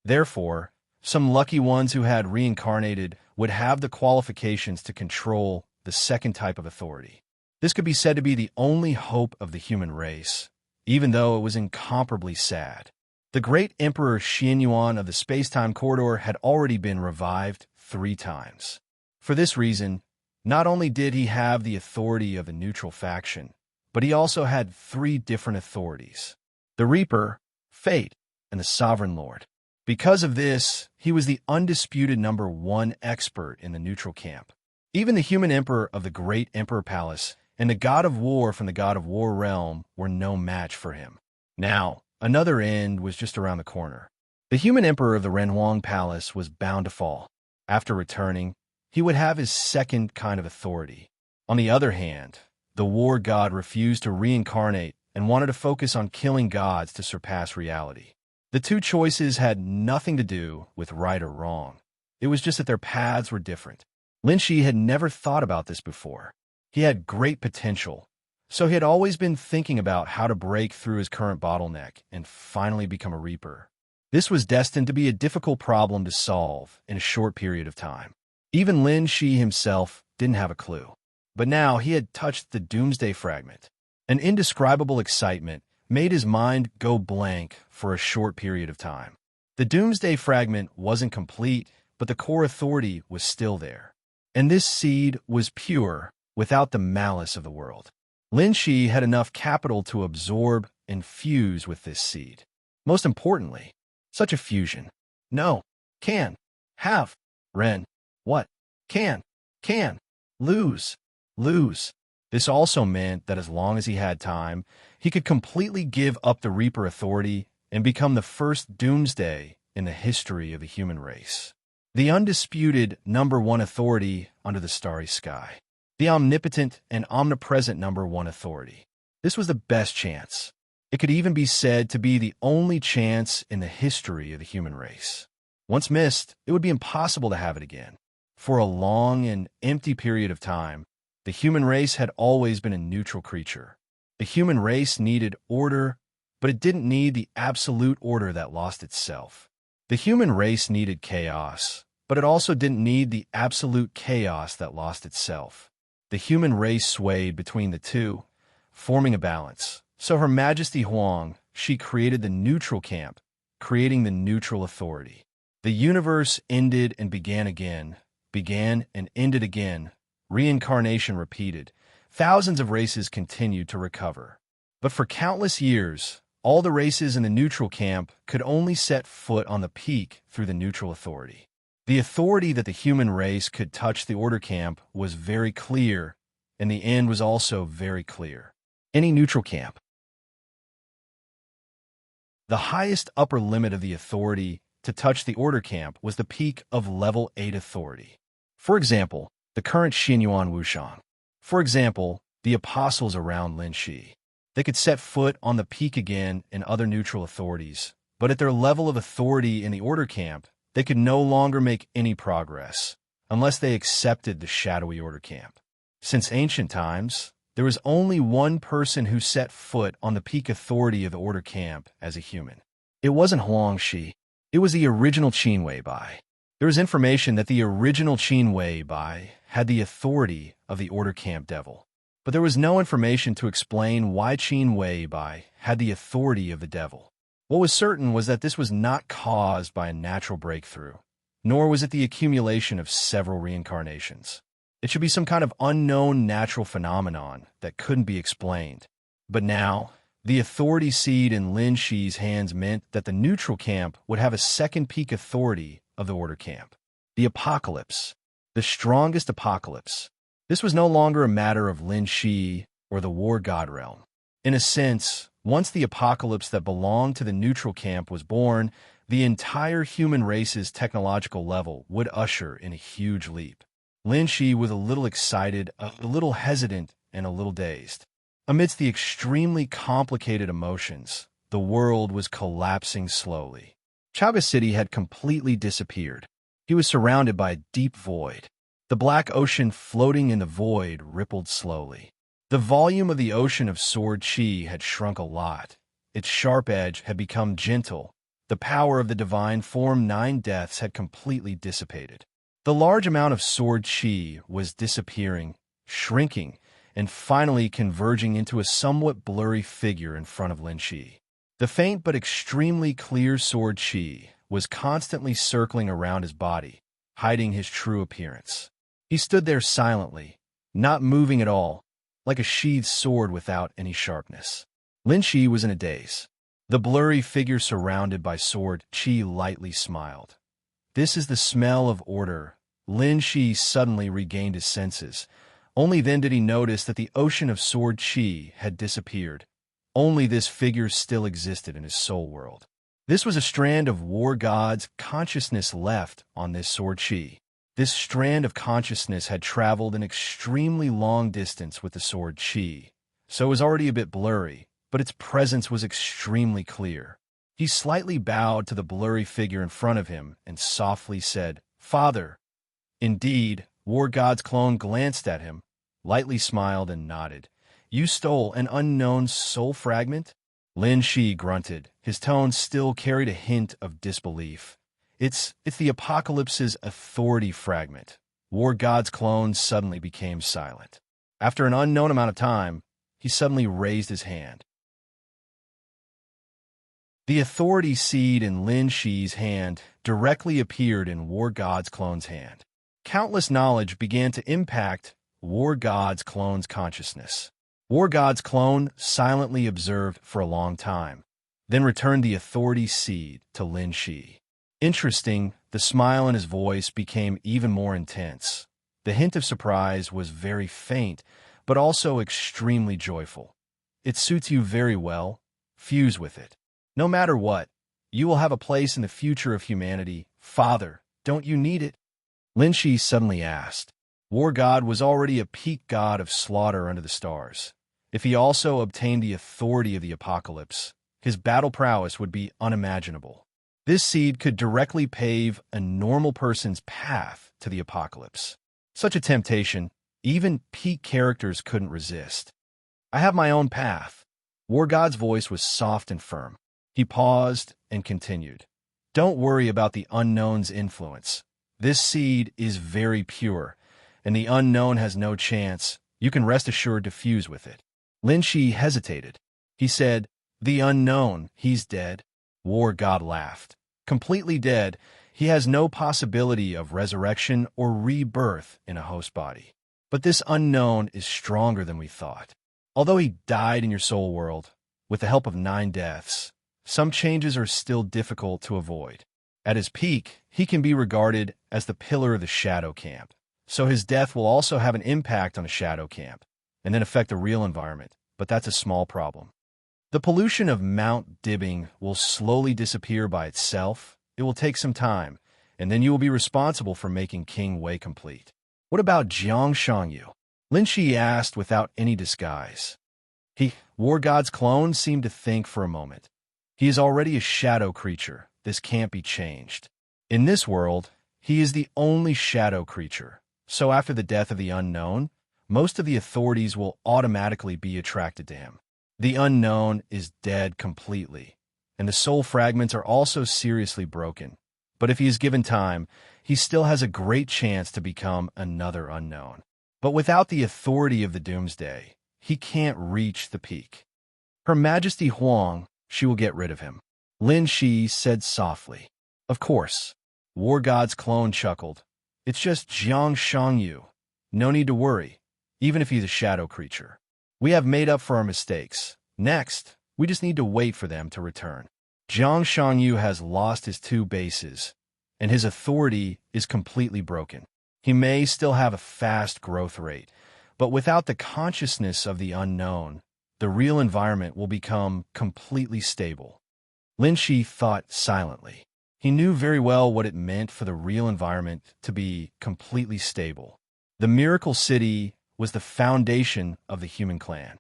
Therefore, some lucky ones who had reincarnated would have the qualifications to control the second type of authority. This could be said to be the only hope of the human race, even though it was incomparably sad. The great Emperor Xianyuan of the space-time corridor had already been revived 3 times. For this reason, not only did he have the authority of the neutral faction, but he also had 3 different authorities: the Reaper, Fate, and the Sovereign Lord. Because of this, he was the undisputed #1 expert in the neutral camp. Even the human emperor of the Great Emperor Palace and the god of war from the god of war realm were no match for him. Now, another end was just around the corner. The human emperor of the Renhuang Palace was bound to fall. After returning, he would have his second kind of authority. On the other hand, the war god refused to reincarnate and wanted to focus on killing gods to surpass reality. The two choices had nothing to do with right or wrong. It was just that their paths were different. Lin Shi had never thought about this before. He had great potential, so he had always been thinking about how to break through his current bottleneck and finally become a reaper. This was destined to be a difficult problem to solve in a short period of time. Even Lin Shi himself didn't have a clue. But now he had touched the Doomsday Fragment. An indescribable excitement made his mind go blank for a short period of time. The Doomsday Fragment wasn't complete, but the core authority was still there. And this seed was pure, without the malice of the world. Lin Shi had enough capital to absorb and fuse with this seed. Most importantly, such a fusion. No. Can. Have. Ren. What? Can. Lose. This also meant that as long as he had time, he could completely give up the Reaper authority and become the first Doomsday in the history of the human race. The undisputed #1 authority under the starry sky. The omnipotent and omnipresent #1 authority. This was the best chance. It could even be said to be the only chance in the history of the human race. Once missed, it would be impossible to have it again. For a long and empty period of time, the human race had always been a neutral creature. The human race needed order, but it didn't need the absolute order that lost itself. The human race needed chaos, but it also didn't need the absolute chaos that lost itself. The human race swayed between the two, forming a balance. So Her Majesty Huang, she created the neutral camp, creating the neutral authority. The universe ended and began again, began and ended again. Reincarnation repeated. Thousands of races continued to recover. But for countless years, all the races in the neutral camp could only set foot on the peak through the neutral authority. The authority that the human race could touch the order camp was very clear, and the end was also very clear. Any neutral camp. The highest upper limit of the authority to touch the order camp was the peak of level 8 authority. For example, the current Xinyuan Wushang. For example, the apostles around Lin Shi. They could set foot on the peak again in other neutral authorities, but at their level of authority in the order camp, they could no longer make any progress unless they accepted the shadowy order camp. Since ancient times, there was only one person who set foot on the peak authority of the order camp as a human. It wasn't Huang Shi. It was the original Qin Weibai. There was information that the original Qin Weibai had the authority of the order camp devil. But there was no information to explain why Qin Weibai had the authority of the devil. What was certain was that this was not caused by a natural breakthrough, nor was it the accumulation of several reincarnations. It should be some kind of unknown natural phenomenon that couldn't be explained. But now, the authority seed in Lin Shi's hands meant that the neutral camp would have a second peak authority of the order camp. The apocalypse. The strongest apocalypse. This was no longer a matter of Lin Shi or the war god realm. In a sense, once the apocalypse that belonged to the neutral camp was born, the entire human race's technological level would usher in a huge leap. Lin Shi was a little excited, a little hesitant, and a little dazed. Amidst the extremely complicated emotions, the world was collapsing slowly. Chaga City had completely disappeared. He was surrounded by a deep void. The black ocean floating in the void rippled slowly. The volume of the ocean of sword chi had shrunk a lot. Its sharp edge had become gentle. The power of the divine form 9 deaths had completely dissipated. The large amount of sword chi was disappearing, shrinking, and finally converging into a somewhat blurry figure in front of Lin Shi. The faint but extremely clear sword chi was constantly circling around his body, hiding his true appearance. He stood there silently, not moving at all, like a sheathed sword without any sharpness. Lin Shi was in a daze. The blurry figure surrounded by sword Qi lightly smiled. This is the smell of order. Lin Shi suddenly regained his senses. Only then did he notice that the ocean of sword Qi had disappeared. Only this figure still existed in his soul world. This was a strand of war god's consciousness left on this sword Qi. This strand of consciousness had traveled an extremely long distance with the sword Qi, so it was already a bit blurry, but its presence was extremely clear. He slightly bowed to the blurry figure in front of him and softly said, "Father." Indeed, War God's clone glanced at him, lightly smiled and nodded. "You stole an unknown soul fragment?" Lin Shi grunted. His tone still carried a hint of disbelief. It's the Apocalypse's authority fragment." War God's clone suddenly became silent. After an unknown amount of time, he suddenly raised his hand. The authority seed in Lin Shi's hand directly appeared in War God's clone's hand. Countless knowledge began to impact War God's clone's consciousness. War God's clone silently observed for a long time, then returned the authority seed to Lin Shi. Interesting, the smile in his voice became even more intense. The hint of surprise was very faint, but also extremely joyful. "It suits you very well. Fuse with it. No matter what, you will have a place in the future of humanity. Father, don't you need it?" Lin Shi suddenly asked. War God was already a peak god of slaughter under the stars. If he also obtained the authority of the Apocalypse, his battle prowess would be unimaginable. This seed could directly pave a normal person's path to the Apocalypse. Such a temptation, even peak characters couldn't resist. "I have my own path." War God's voice was soft and firm. He paused and continued. "Don't worry about the unknown's influence. This seed is very pure, and the unknown has no chance. You can rest assured to fuse with it." Lin Shi hesitated. He said, "The unknown, he's dead." War God laughed. "Completely dead. He has no possibility of resurrection or rebirth in a host body. But this unknown is stronger than we thought. Although he died in your soul world, with the help of 9 deaths, some changes are still difficult to avoid. At his peak, he can be regarded as the pillar of the shadow camp. So his death will also have an impact on the shadow camp, and then affect the real environment, but that's a small problem. The pollution of Mount Dibbing will slowly disappear by itself. It will take some time, and then you will be responsible for making King Wei complete." "What about Jiang Shangyu?" Lin Shi asked without any disguise. War God's clone seemed to think for a moment. "He is already a shadow creature. This can't be changed. In this world, he is the only shadow creature. So after the death of the unknown, most of the authorities will automatically be attracted to him. The unknown is dead completely, and the soul fragments are also seriously broken. But if he is given time, he still has a great chance to become another unknown. But without the authority of the Doomsday, he can't reach the peak. Her Majesty Huang, she will get rid of him." Lin Shi said softly. "Of course." War God's clone chuckled. "It's just Jiang Shangyu. No need to worry, even if he's a shadow creature. We have made up for our mistakes. Next, we just need to wait for them to return. Jiang Shangyu has lost his 2 bases, and his authority is completely broken. He may still have a fast growth rate, but without the consciousness of the unknown, the real environment will become completely stable." Lin Shi thought silently. He knew very well what it meant for the real environment to be completely stable. The Miracle City was the foundation of the human clan.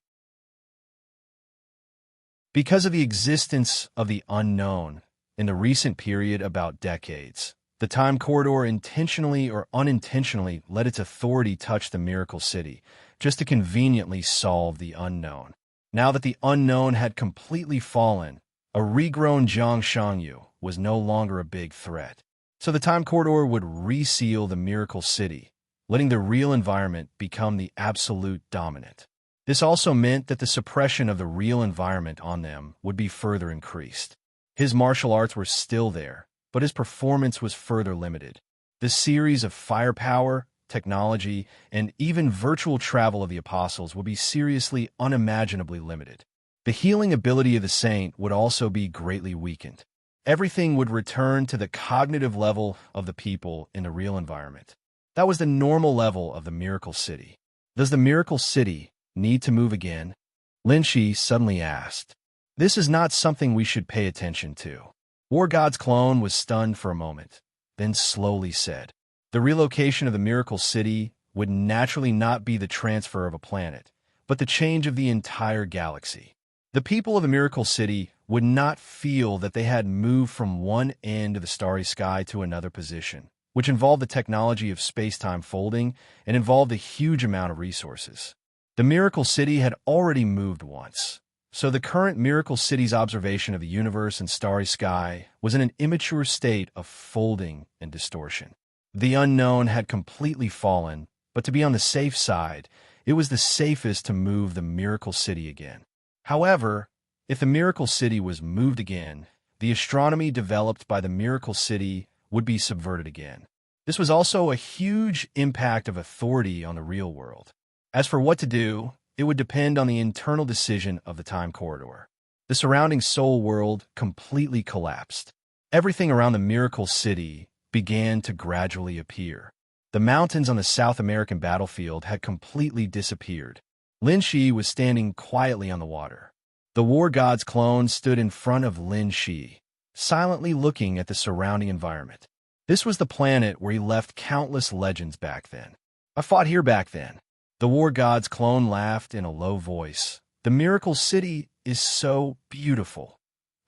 Because of the existence of the unknown in the recent period about decades, the time corridor intentionally or unintentionally let its authority touch the Miracle City, just to conveniently solve the unknown. Now that the unknown had completely fallen, a regrown Jiang Shangyu was no longer a big threat. So the time corridor would reseal the Miracle City, letting the real environment become the absolute dominant. This also meant that the suppression of the real environment on them would be further increased. His martial arts were still there, but his performance was further limited. The series of firepower, technology, and even virtual travel of the apostles would be seriously unimaginably limited. The healing ability of the saint would also be greatly weakened. Everything would return to the cognitive level of the people in the real environment. That was the normal level of the Miracle City. Does the Miracle City need to move again? Lin Shi suddenly asked. This is not something we should pay attention to. War God's clone was stunned for a moment, then slowly said, the relocation of the Miracle City would naturally not be the transfer of a planet, but the change of the entire galaxy. The people of the Miracle City would not feel that they had moved from one end of the starry sky to another position, which involved the technology of space-time folding and involved a huge amount of resources. The Miracle City had already moved once, so the current Miracle City's observation of the universe and starry sky was in an immature state of folding and distortion. The unknown had completely fallen, but to be on the safe side, it was the safest to move the Miracle City again. However, if the Miracle City was moved again, the astronomy developed by the Miracle City would be subverted again. This was also a huge impact of authority on the real world. As for what to do, it would depend on the internal decision of the time corridor. The surrounding soul world completely collapsed. Everything around the Miracle City began to gradually appear. The mountains on the South American battlefield had completely disappeared. Lin Shi was standing quietly on the water. The War God's clone stood in front of Lin Shi, silently looking at the surrounding environment. This was the planet where he left countless legends back then. I fought here back then. The War God's clone laughed in a low voice. The Miracle City is so beautiful.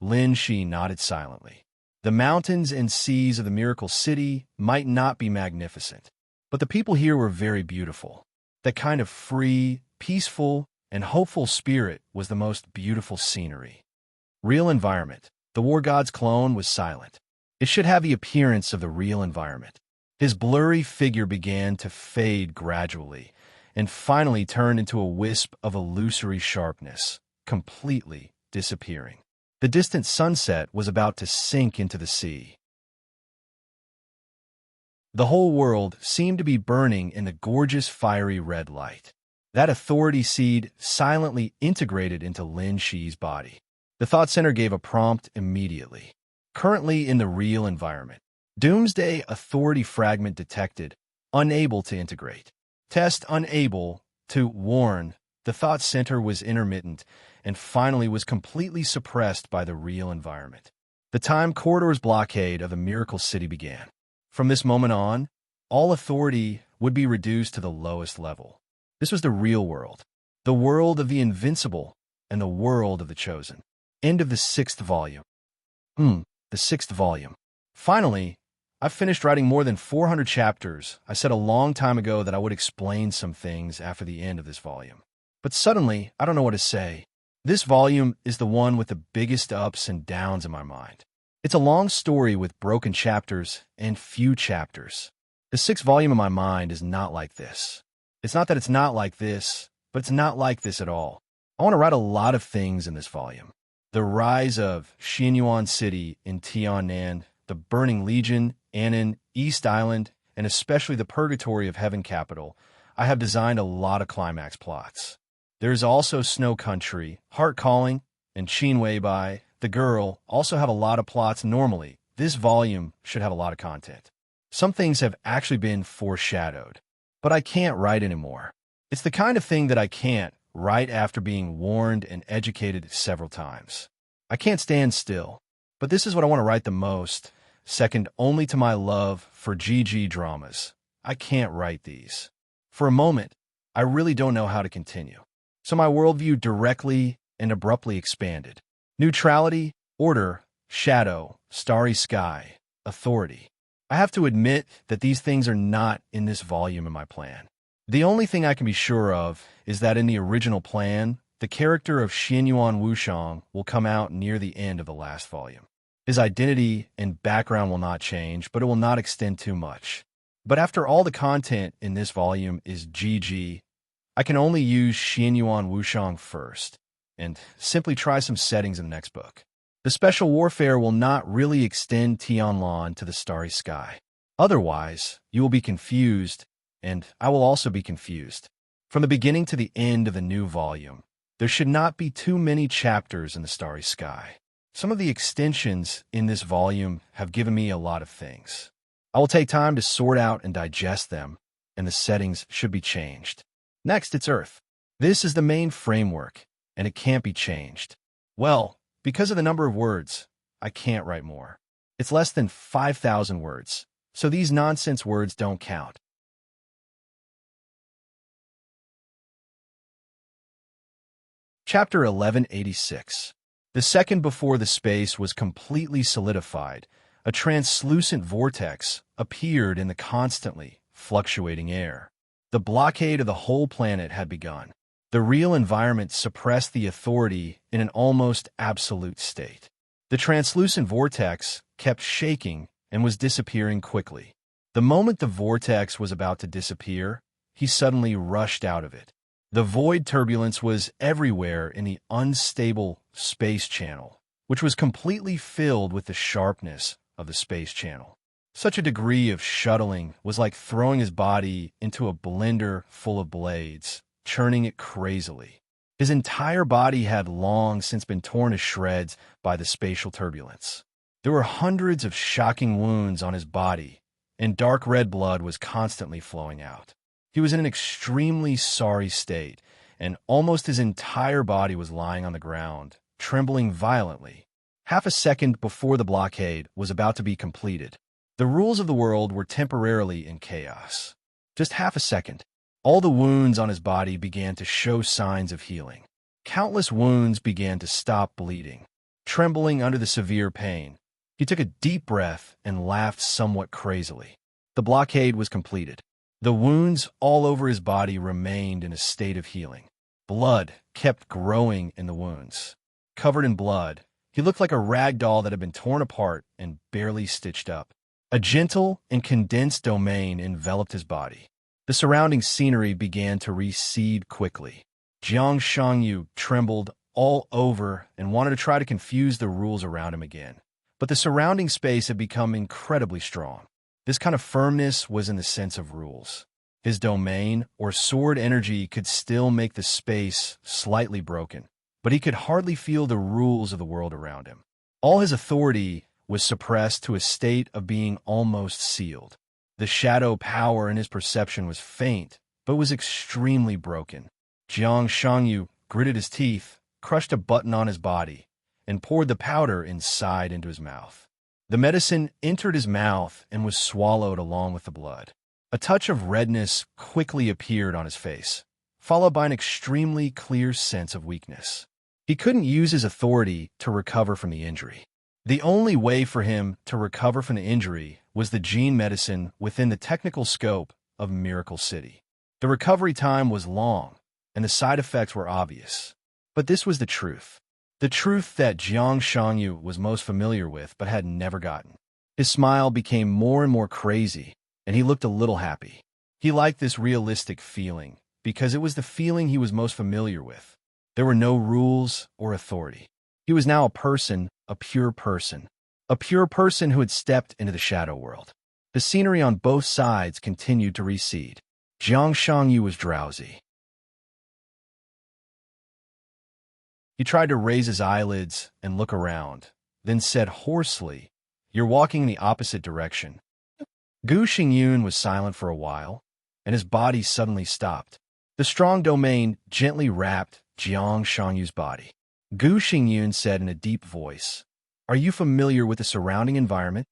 Lin Shi nodded silently. The mountains and seas of the Miracle City might not be magnificent, but the people here were very beautiful. That kind of free, peaceful, and hopeful spirit was the most beautiful scenery. Real environment. The War God's clone was silent. It should have the appearance of the real environment. His blurry figure began to fade gradually, and finally turned into a wisp of illusory sharpness, completely disappearing. The distant sunset was about to sink into the sea. The whole world seemed to be burning in the gorgeous fiery red light. That authority seed silently integrated into Lin Shi's body. The thought center gave a prompt immediately. Currently in the real environment. Doomsday authority fragment detected, unable to integrate. Test unable to warn. The thought center was intermittent and finally was completely suppressed by the real environment. The time corridor's blockade of the Miracle City began. From this moment on, all authority would be reduced to the lowest level. This was the real world, the world of the invincible, and the world of the chosen. End of the 6th volume. The 6th volume. Finally, I've finished writing more than 400 chapters. I said a long time ago that I would explain some things after the end of this volume. But suddenly, I don't know what to say. This volume is the one with the biggest ups and downs in my mind. It's a long story with broken chapters and few chapters. The 6th volume in my mind is not like this. It's not that it's not like this, but it's not like this at all. I want to write a lot of things in this volume. The rise of Xianyuan City in Tiannan, the Burning Legion, Annan, East Island, and especially the Purgatory of Heaven Capital. I have designed a lot of climax plots. There is also Snow Country, Heart Calling, and Qin Wei Bai, the Girl, also have a lot of plots normally. This volume should have a lot of content. Some things have actually been foreshadowed. But I can't write anymore. It's the kind of thing that I can't write after being warned and educated several times. I can't stand still. But this is what I want to write the most, second only to my love for GG dramas. I can't write these. For a moment, I really don't know how to continue. So my worldview directly and abruptly expanded. Neutrality, order, shadow, starry sky, authority. I have to admit that these things are not in this volume in my plan. The only thing I can be sure of is that in the original plan, the character of Xianyuan Wushang will come out near the end of the last volume. His identity and background will not change, but it will not extend too much. But after all the content in this volume is GG, I can only use Xianyuan Wushang first, and simply try some settings in the next book. The special warfare will not really extend Tianlan to the starry sky. Otherwise, you will be confused, and I will also be confused. From the beginning to the end of the new volume, There should not be too many chapters in the starry sky. Some of the extensions in this volume have given me a lot of things. I will take time to sort out and digest them, and the settings should be changed. Next, it's Earth. This is the main framework, and it can't be changed. Well, because of the number of words, I can't write more. It's less than 5,000 words, so these nonsense words don't count. Chapter 1186. The second before the space was completely solidified, a translucent vortex appeared in the constantly fluctuating air. The blockade of the whole planet had begun. The real environment suppressed the authority in an almost absolute state. The translucent vortex kept shaking and was disappearing quickly. The moment the vortex was about to disappear, he suddenly rushed out of it. The void turbulence was everywhere in the unstable space channel, which was completely filled with the sharpness of the space channel. Such a degree of shuttling was like throwing his body into a blender full of blades, churning it crazily. His entire body had long since been torn to shreds by the spatial turbulence. There were hundreds of shocking wounds on his body, and dark red blood was constantly flowing out. He was in an extremely sorry state, and almost his entire body was lying on the ground, trembling violently. Half a second before the blockade was about to be completed, the rules of the world were temporarily in chaos. Just half a second. All the wounds on his body began to show signs of healing. Countless wounds began to stop bleeding. Trembling under the severe pain, he took a deep breath and laughed somewhat crazily. The blockade was completed. The wounds all over his body remained in a state of healing. Blood kept growing in the wounds. Covered in blood, he looked like a rag doll that had been torn apart and barely stitched up. A gentle and condensed domain enveloped his body. The surrounding scenery began to recede quickly. Jiang Shangyu trembled all over and wanted to try to confuse the rules around him again. But the surrounding space had become incredibly strong. This kind of firmness was in the sense of rules. His domain, or sword energy, could still make the space slightly broken, but he could hardly feel the rules of the world around him. All his authority was suppressed to a state of being almost sealed. The shadow power in his perception was faint, but was extremely broken. Jiang Shangyu gritted his teeth, crushed a button on his body, and poured the powder inside into his mouth. The medicine entered his mouth and was swallowed along with the blood. A touch of redness quickly appeared on his face, followed by an extremely clear sense of weakness. He couldn't use his authority to recover from the injury. The only way for him to recover from the injury was the gene medicine within the technical scope of Miracle City. The recovery time was long, and the side effects were obvious. But this was the truth. The truth that Jiang Shangyu was most familiar with but had never gotten. His smile became more and more crazy, and he looked a little happy. He liked this realistic feeling because it was the feeling he was most familiar with. There were no rules or authority. He was now a person, a pure person who had stepped into the shadow world. The scenery on both sides continued to recede. Jiang Shangyu was drowsy. He tried to raise his eyelids and look around, then said hoarsely, "You're walking in the opposite direction." Gu Xingyun was silent for a while, and his body suddenly stopped. The strong domain gently wrapped Jiang Shangyu's body. Gu Xingyun said in a deep voice, "Are you familiar with the surrounding environment?"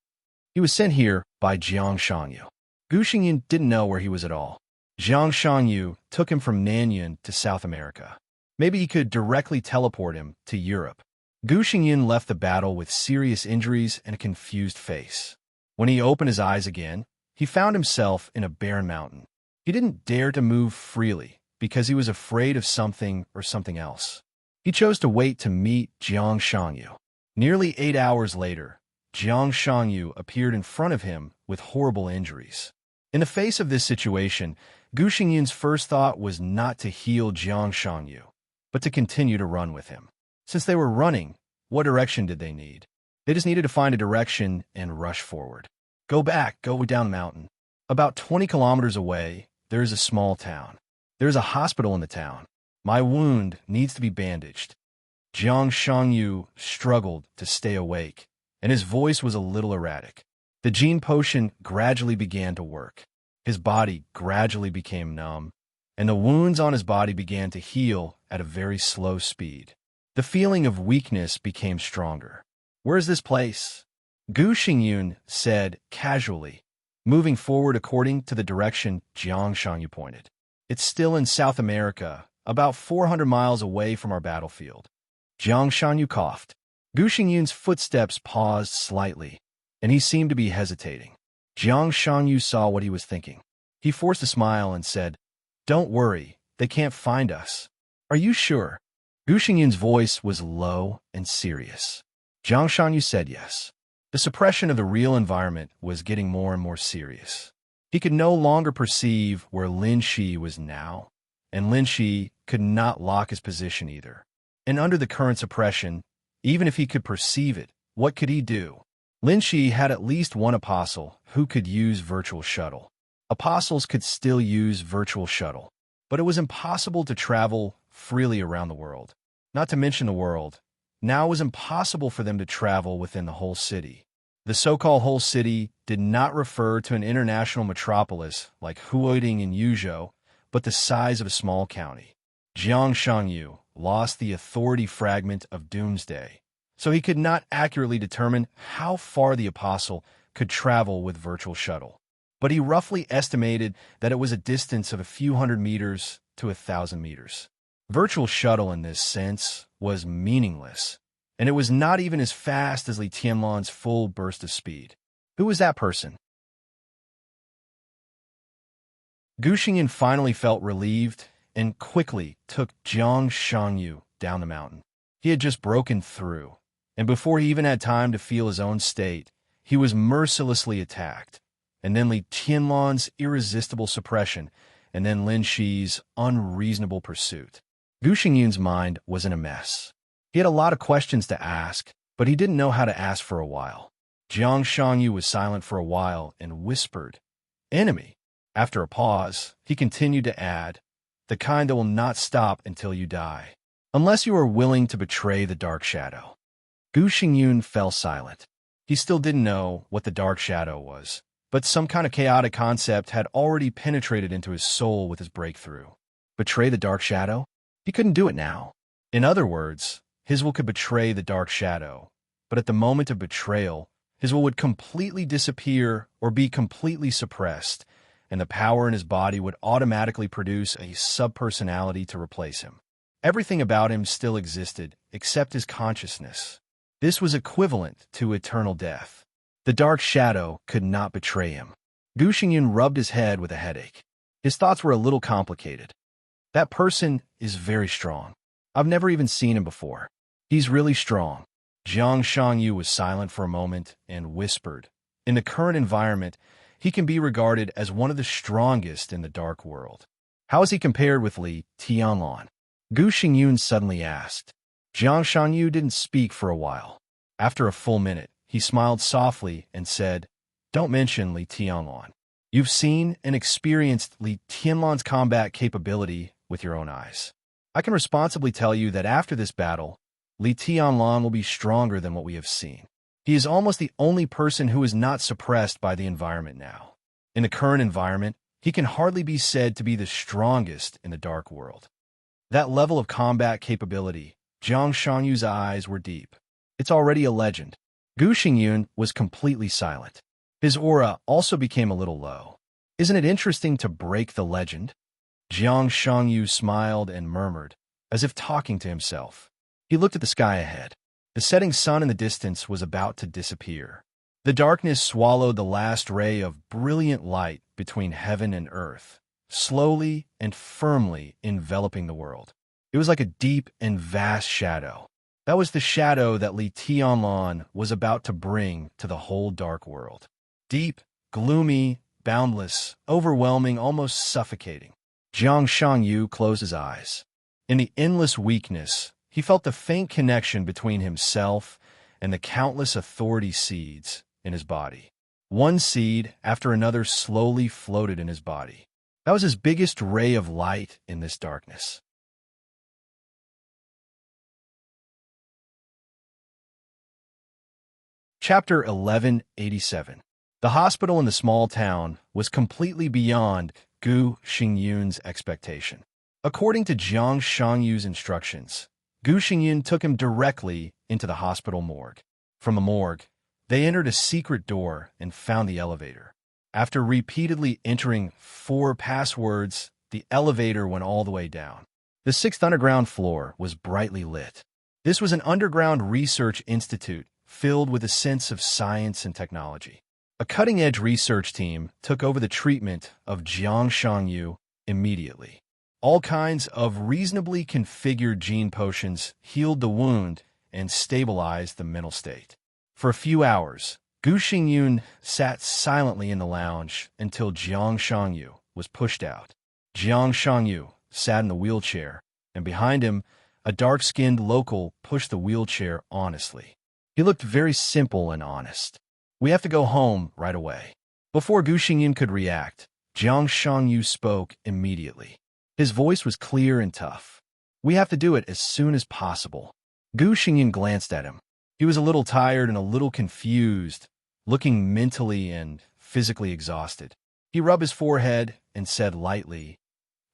He was sent here by Jiang Shangyu. Gu Xingyun didn't know where he was at all. Jiang Shangyu took him from Nanyuan to South America. Maybe he could directly teleport him to Europe. Gu Xingyun left the battle with serious injuries and a confused face. When he opened his eyes again, he found himself in a barren mountain. He didn't dare to move freely because he was afraid of something or something else. He chose to wait to meet Jiang Shangyu. Nearly 8 hours later, Jiang Shangyu appeared in front of him with horrible injuries. In the face of this situation, Gu Xingyun's first thought was not to heal Jiang Shangyu, but to continue to run with him. Since they were running, what direction did they need? They just needed to find a direction and rush forward. Go down the mountain. About 20 kilometers away, there is a small town. There is a hospital in the town. My wound needs to be bandaged. Jiang Shangyu struggled to stay awake, and his voice was a little erratic. The gene potion gradually began to work. His body gradually became numb, and the wounds on his body began to heal at a very slow speed. The feeling of weakness became stronger. "Where is this place?" Gu Xingyun said casually, moving forward according to the direction Jiang Shangyu pointed. "It's still in South America, about 400 miles away from our battlefield." Jiang Shangyu coughed. Gu Xingyun's footsteps paused slightly, and he seemed to be hesitating. Jiang Shangyu saw what he was thinking. He forced a smile and said, "Don't worry, they can't find us." "Are you sure?" Gu Xingyun's voice was low and serious. Jiang Shangyu said yes. The suppression of the real environment was getting more and more serious. He could no longer perceive where Lin Shi was now, and Lin Shi could not lock his position either. And under the current suppression, even if he could perceive it, what could he do? Lin Shi had at least one apostle who could use virtual shuttle. Apostles could still use virtual shuttle, but it was impossible to travel freely around the world. Not to mention the world. Now it was impossible for them to travel within the whole city. The so-called whole city did not refer to an international metropolis like Huoding and Yuzhou, but the size of a small county. Jiang Shangyu lost the authority fragment of Doomsday, so he could not accurately determine how far the apostle could travel with virtual shuttle. But he roughly estimated that it was a distance of a few hundred meters to 1,000 meters. Virtual shuttle in this sense was meaningless, and it was not even as fast as Li Tianlan's full burst of speed. Who was that person? Gu Xingyan finally felt relieved and quickly took Jiang Shangyu down the mountain. He had just broken through, and before he even had time to feel his own state, he was mercilessly attacked. And then Li Tianlan's irresistible suppression, and then Lin Shi's unreasonable pursuit. Gu Xingyan's mind was in a mess. He had a lot of questions to ask, but he didn't know how to ask for a while. Jiang Shangyu was silent for a while and whispered, "Enemy." After a pause, he continued to add, "The kind that will not stop until you die, unless you are willing to betray the dark shadow." Gu Xingyun fell silent. He still didn't know what the dark shadow was, but some kind of chaotic concept had already penetrated into his soul with his breakthrough. Betray the dark shadow? He couldn't do it now. In other words, his will could betray the dark shadow, but at the moment of betrayal, his will would completely disappear or be completely suppressed, and the power in his body would automatically produce a subpersonality to replace him. Everything about him still existed, except his consciousness. This was equivalent to eternal death. The dark shadow could not betray him. Gu Xingyan rubbed his head with a headache. His thoughts were a little complicated. That person is very strong. I've never even seen him before. He's really strong. Jiang Shangyu was silent for a moment and whispered, "In the current environment, he can be regarded as one of the strongest in the dark world." "How is he compared with Li Tianlan?" Gu Xingyun suddenly asked. Jiang Shangyu didn't speak for a while. After a full minute, he smiled softly and said, "Don't mention Li Tianlan. You've seen and experienced Li Tianlan's combat capability with your own eyes. I can responsibly tell you that after this battle, Li Tianlan will be stronger than what we have seen. He is almost the only person who is not suppressed by the environment now. In the current environment, he can hardly be said to be the strongest in the dark world." That level of combat capability, Jiang Shangyu's eyes were deep. It's already a legend. Gu Xingyun was completely silent. His aura also became a little low. "Isn't it interesting to break the legend?" Jiang Shangyu smiled and murmured, as if talking to himself. He looked at the sky ahead. The setting sun in the distance was about to disappear. The darkness swallowed the last ray of brilliant light between heaven and earth, slowly and firmly enveloping the world. It was like a deep and vast shadow. That was the shadow that Li Tianlan was about to bring to the whole dark world. Deep, gloomy, boundless, overwhelming, almost suffocating. Jiang Shangyu closed his eyes. In the endless weakness, he felt the faint connection between himself and the countless authority seeds in his body. One seed after another slowly floated in his body. That was his biggest ray of light in this darkness. Chapter 1187. The hospital in the small town was completely beyond Gu Xingyun's expectation. According to Jiang Shangyu's instructions, Gu Xingyun took him directly into the hospital morgue. From the morgue, they entered a secret door and found the elevator. After repeatedly entering 4 passwords, the elevator went all the way down. The 6th underground floor was brightly lit. This was an underground research institute filled with a sense of science and technology. A cutting-edge research team took over the treatment of Jiang Shangyu immediately. All kinds of reasonably configured gene potions healed the wound and stabilized the mental state. For a few hours, Gu Xingyun sat silently in the lounge until Jiang Shangyu was pushed out. Jiang Shangyu sat in the wheelchair, and behind him, a dark-skinned local pushed the wheelchair honestly. He looked very simple and honest. "We have to go home right away." Before Gu Xingyun could react, Jiang Shangyu spoke immediately. His voice was clear and tough. "We have to do it as soon as possible." Gu Xingyun glanced at him. He was a little tired and a little confused, looking mentally and physically exhausted. He rubbed his forehead and said lightly,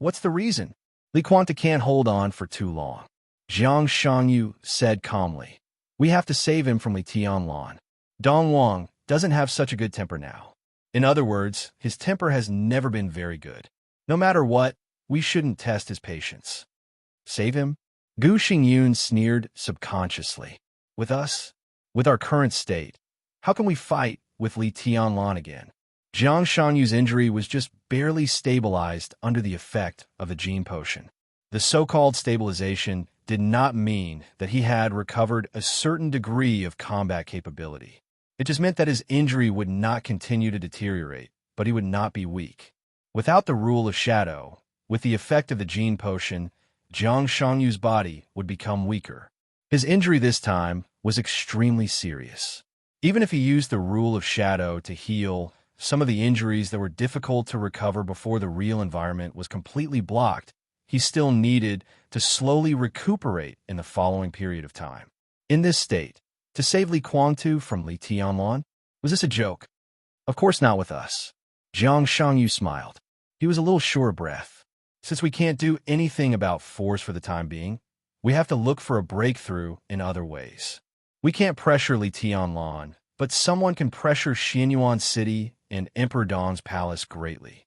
"What's the reason?" "Li Quanta can't hold on for too long," Jiang Shangyu said calmly. "We have to save him from Li Tianlan. Dong Wang doesn't have such a good temper now. In other words, his temper has never been very good. No matter what, we shouldn't test his patience." "Save him?" Gu Xingyun sneered subconsciously. "With us? With our current state? How can we fight with Li Tianlan again?" Jiang Shangyu's injury was just barely stabilized under the effect of the gene potion. The so-called stabilization did not mean that he had recovered a certain degree of combat capability. It just meant that his injury would not continue to deteriorate, but he would not be weak. Without the rule of shadow, with the effect of the gene potion, Jiang Shangyu's body would become weaker. His injury this time was extremely serious. Even if he used the rule of shadow to heal some of the injuries that were difficult to recover before the real environment was completely blocked, he still needed to slowly recuperate in the following period of time. In this state, to save Li Quantu from Li Tianlan? Was this a joke? Of course not with us. Jiang Shangyu smiled. He was a little short of breath. Since we can't do anything about force for the time being, we have to look for a breakthrough in other ways. We can't pressure Li Tianlan, but someone can pressure Xianyuan City and Emperor Dong's palace greatly.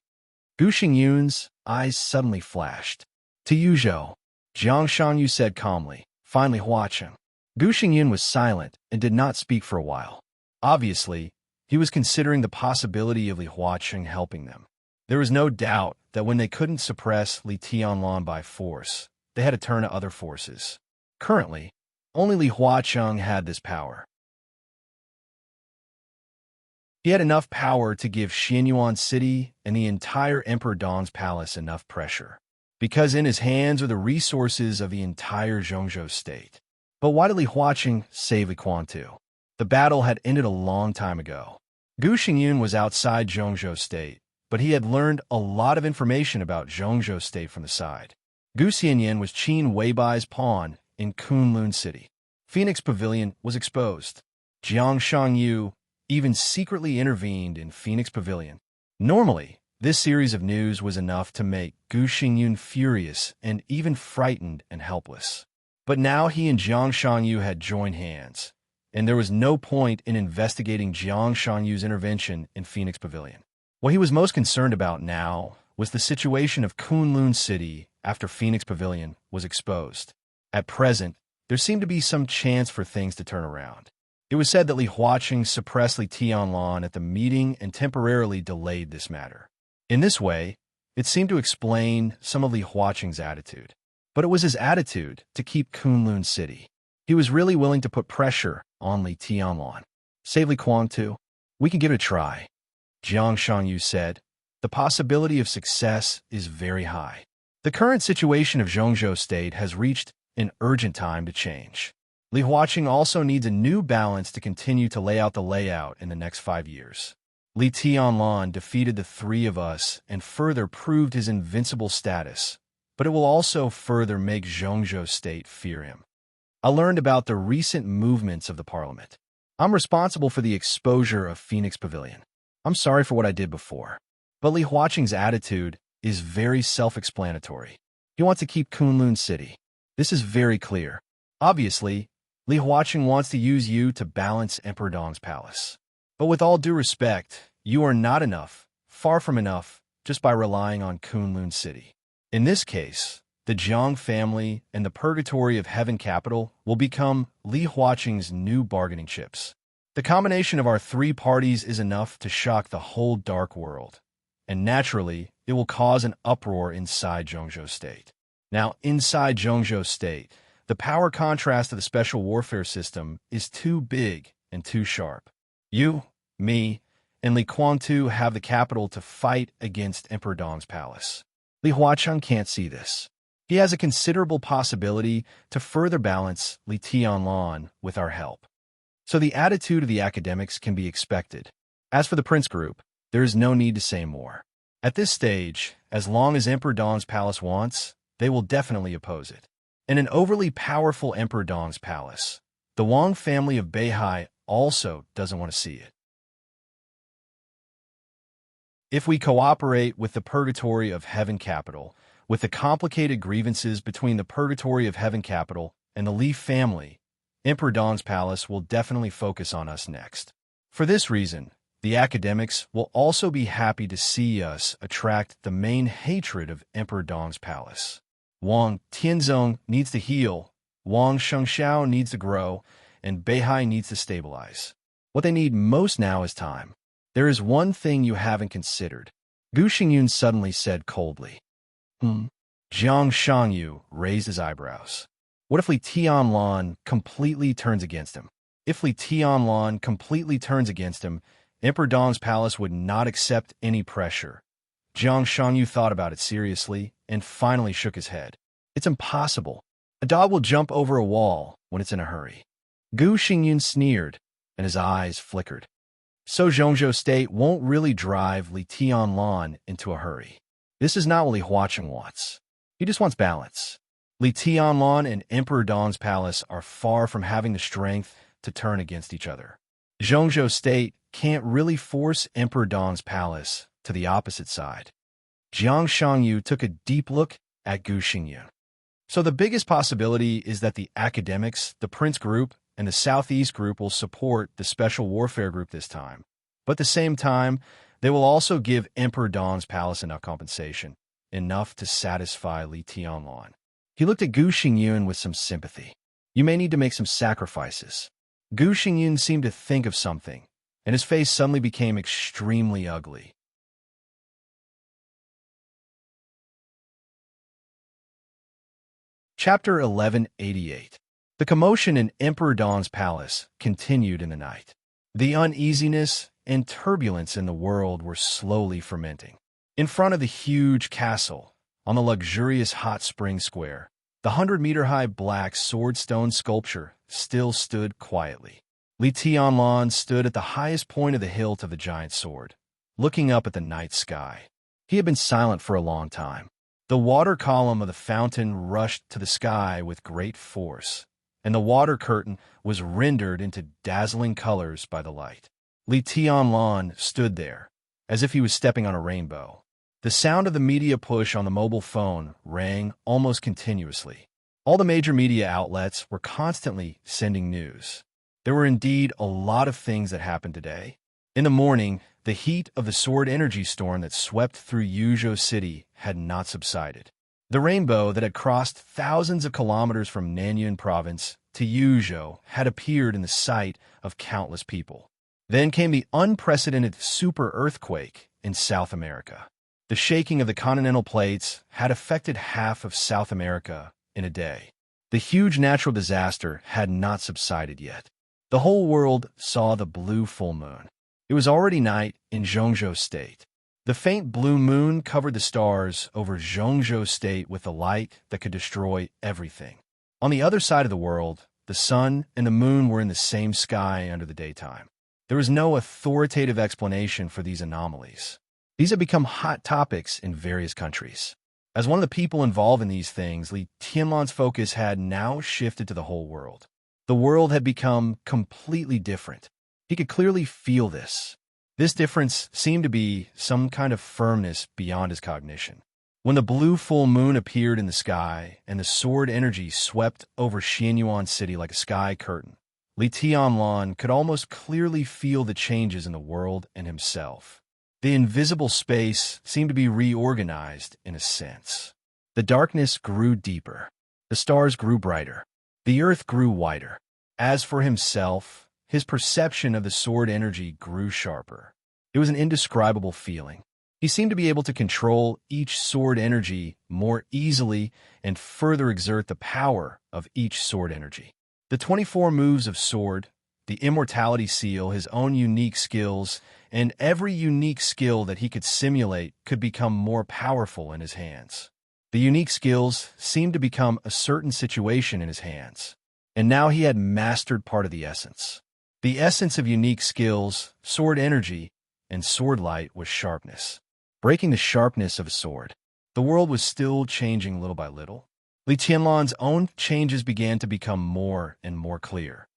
Gu Xingyun's eyes suddenly flashed. "To Yuzhou," Jiang Shangyu said calmly. "Finally, Huacheng." Gu Xingyun was silent and did not speak for a while. Obviously, he was considering the possibility of Li Huacheng helping them. There was no doubt that when they couldn't suppress Li Tianlan by force, they had to turn to other forces. Currently, only Li Huacheng had this power. He had enough power to give Xianyuan City and the entire Emperor Dong's palace enough pressure, because in his hands are the resources of the entire Zhongzhou state. But why did Li Huacheng save Li Quantu? The battle had ended a long time ago. Gu Xingyun was outside Zhongzhou state, but he had learned a lot of information about Zhongzhou state from the side. Gu Xianyan was Qin Weibai's pawn in Kunlun City. Phoenix Pavilion was exposed. Jiang Shangyu even secretly intervened in Phoenix Pavilion. Normally, this series of news was enough to make Gu Xingyun furious and even frightened and helpless. But now he and Jiang Shangyu had joined hands, and there was no point in investigating Jiang Shangyu's intervention in Phoenix Pavilion. What he was most concerned about now was the situation of Kunlun City after Phoenix Pavilion was exposed. At present, there seemed to be some chance for things to turn around. It was said that Li Huacheng suppressed Li Tianlan at the meeting and temporarily delayed this matter. In this way, it seemed to explain some of Li Huacheng's attitude. But it was his attitude to keep Kunlun City. He was really willing to put pressure on Li Tianlan. "Save Li Quantu? We can give it a try," Jiang Shangyu said. "The possibility of success is very high. The current situation of Zhongzhou State has reached an urgent time to change. Li Huacheng also needs a new balance to continue to lay out the layout in the next 5 years. Li Tianlan defeated the 3 of us and further proved his invincible status, but it will also further make Zhongzhou State fear him. I learned about the recent movements of the parliament. I'm responsible for the exposure of Phoenix Pavilion. I'm sorry for what I did before. But Li Huaqing's attitude is very self-explanatory. He wants to keep Kunlun City. This is very clear. Obviously, Li Huaqing wants to use you to balance Emperor Dong's palace. But with all due respect, you are not enough, far from enough, just by relying on Kunlun City. In this case, the Jiang family and the Purgatory of Heaven capital will become Li Huaqing's new bargaining chips. The combination of our three parties is enough to shock the whole dark world, and naturally, it will cause an uproar inside Zhongzhou State. Now, inside Zhongzhou State, the power contrast of the special warfare system is too big and too sharp. You, me, and Li Quangtu have the capital to fight against Emperor Dong's palace. Li Huaqing can't see this. He has a considerable possibility to further balance Li Tianlan with our help. So the attitude of the academics can be expected. As for the Prince Group, there is no need to say more. At this stage, as long as Emperor Dong's palace wants, they will definitely oppose it. In an overly powerful Emperor Dong's palace, the Wang family of Beihai also doesn't want to see it. If we cooperate with the Purgatory of Heaven capital, with the complicated grievances between the Purgatory of Heaven capital and the Li family, Emperor Dong's palace will definitely focus on us next. For this reason, the academics will also be happy to see us attract the main hatred of Emperor Dong's palace. Wang Tianzong needs to heal, Wang Shengxiao needs to grow, and Beihai needs to stabilize. What they need most now is time. There is one thing you haven't considered, Gu Xingyun suddenly said coldly. Jiang Shangyu raised his eyebrows. What if Li Tianlan completely turns against him? If Li Tianlan completely turns against him, Emperor Dong's palace would not accept any pressure. Jiang Shangyu thought about it seriously and finally shook his head. It's impossible. A dog will jump over a wall when it's in a hurry. Gu Xingyun sneered, and his eyes flickered. So Zhongzhou State won't really drive Li Tianlan into a hurry. This is not what Li Huaqing wants. He just wants balance. Li Tianlan and Emperor Dong's palace are far from having the strength to turn against each other. Zhongzhou State can't really force Emperor Dong's palace to the opposite side. Jiang Shangyu took a deep look at Gu Xingyun. So the biggest possibility is that the academics, the Prince Group, and the Southeast Group will support the Special Warfare Group this time. But at the same time, they will also give Emperor Dong's palace enough compensation, enough to satisfy Li Tianlan. He looked at Gu Xingyun with some sympathy. You may need to make some sacrifices. Gu Xingyun seemed to think of something, and his face suddenly became extremely ugly. Chapter 1188. The commotion in Emperor Dong's palace continued in the night. The uneasiness and turbulence in the world were slowly fermenting. In front of the huge castle, on the luxurious hot spring square, the 100-meter-high black sword-stone sculpture still stood quietly. Li Tianlan stood at the highest point of the hilt of the giant sword, looking up at the night sky. He had been silent for a long time. The water column of the fountain rushed to the sky with great force, and the water curtain was rendered into dazzling colors by the light. Li Tianlan stood there, as if he was stepping on a rainbow. The sound of the media push on the mobile phone rang almost continuously. All the major media outlets were constantly sending news. There were indeed a lot of things that happened today. In the morning, the heat of the sword energy storm that swept through Yuzhou City had not subsided. The rainbow that had crossed thousands of kilometers from Nanyuan province to Yuzhou had appeared in the sight of countless people. Then came the unprecedented super earthquake in South America. The shaking of the continental plates had affected half of South America in a day. The huge natural disaster had not subsided yet. The whole world saw the blue full moon. It was already night in Zhongzhou State. The faint blue moon covered the stars over Zhongzhou State with a light that could destroy everything. On the other side of the world, the sun and the moon were in the same sky under the daytime. There was no authoritative explanation for these anomalies. These have become hot topics in various countries. As one of the people involved in these things, Li Tianlan's focus had now shifted to the whole world. The world had become completely different. He could clearly feel this. This difference seemed to be some kind of firmness beyond his cognition. When the blue full moon appeared in the sky and the sword energy swept over Xianyuan City like a sky curtain, Li Tianlan could almost clearly feel the changes in the world and himself. The invisible space seemed to be reorganized in a sense. The darkness grew deeper. The stars grew brighter. The earth grew wider. As for himself, his perception of the sword energy grew sharper. It was an indescribable feeling. He seemed to be able to control each sword energy more easily and further exert the power of each sword energy. The 24 moves of sword, the immortality seal, his own unique skills, and every unique skill that he could simulate could become more powerful in his hands. The unique skills seemed to become a certain situation in his hands, and now he had mastered part of the essence. The essence of unique skills, sword energy, and sword light was sharpness. Breaking the sharpness of a sword. The world was still changing little by little. Li Tianlan's own changes began to become more and more clear.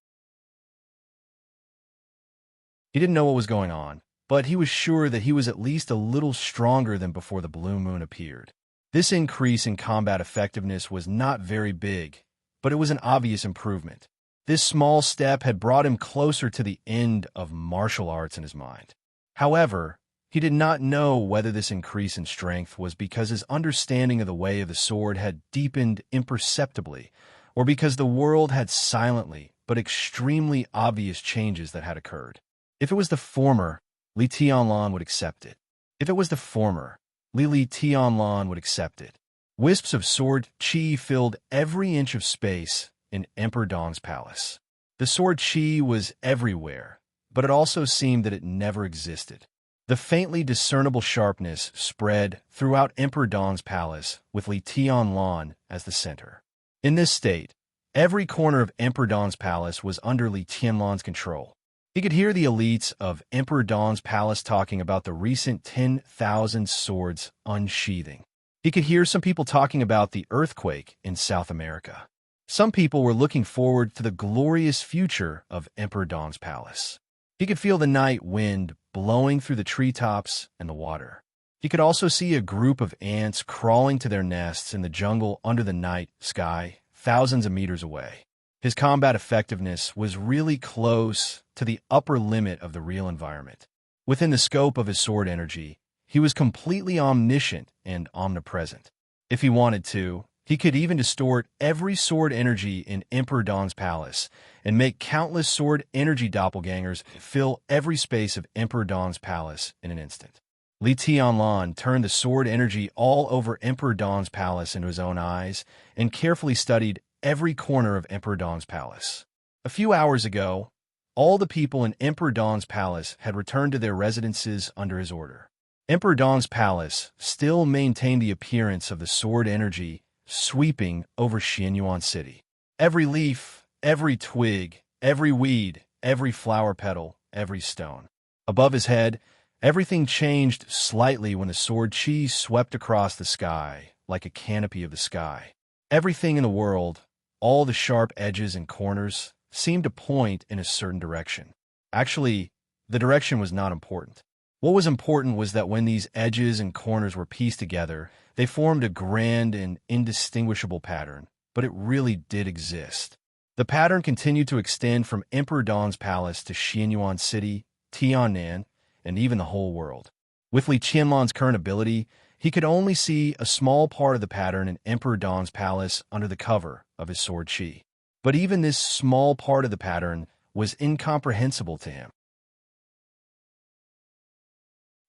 He didn't know what was going on, but he was sure that he was at least a little stronger than before the blue moon appeared. This increase in combat effectiveness was not very big, but it was an obvious improvement. This small step had brought him closer to the end of martial arts in his mind. However, he did not know whether this increase in strength was because his understanding of the way of the sword had deepened imperceptibly, or because the world had silently but extremely obvious changes that had occurred. If it was the former, Li Tianlan would accept it. If it was the former, Li Tianlan would accept it. Wisps of sword qi filled every inch of space in Emperor Dong's palace. The sword qi was everywhere, but it also seemed that it never existed. The faintly discernible sharpness spread throughout Emperor Dong's palace with Li Tianlan as the center. In this state, every corner of Emperor Dong's palace was under Li Tianlan's control. He could hear the elites of Emperor Dong's palace talking about the recent 10,000 swords unsheathing. He could hear some people talking about the earthquake in South America. Some people were looking forward to the glorious future of Emperor Dong's palace. He could feel the night wind blowing through the treetops and the water. He could also see a group of ants crawling to their nests in the jungle under the night sky, thousands of meters away. His combat effectiveness was really close to the upper limit of the real environment. Within the scope of his sword energy, he was completely omniscient and omnipresent. If he wanted to, he could even distort every sword energy in Emperor Dong's palace and make countless sword energy doppelgangers fill every space of Emperor Dong's palace in an instant. Li Tianlan turned the sword energy all over Emperor Dong's palace into his own eyes and carefully studied every corner of Emperor Dong's palace. A few hours ago, all the people in Emperor Dong's palace had returned to their residences under his order. Emperor Dong's palace still maintained the appearance of the sword energy sweeping over Xianyuan City. Every leaf, every twig, every weed, every flower petal, every stone. Above his head, everything changed slightly when the sword qi swept across the sky like a canopy of the sky. Everything in the world, all the sharp edges and corners, seemed to point in a certain direction. Actually, the direction was not important. What was important was that when these edges and corners were pieced together, they formed a grand and indistinguishable pattern, but it really did exist. The pattern continued to extend from Emperor Dong's palace to Xianyuan City, Tiannan, and even the whole world. With Li Tianlan's current ability, he could only see a small part of the pattern in Emperor Dong's palace under the cover of his sword qi. But even this small part of the pattern was incomprehensible to him.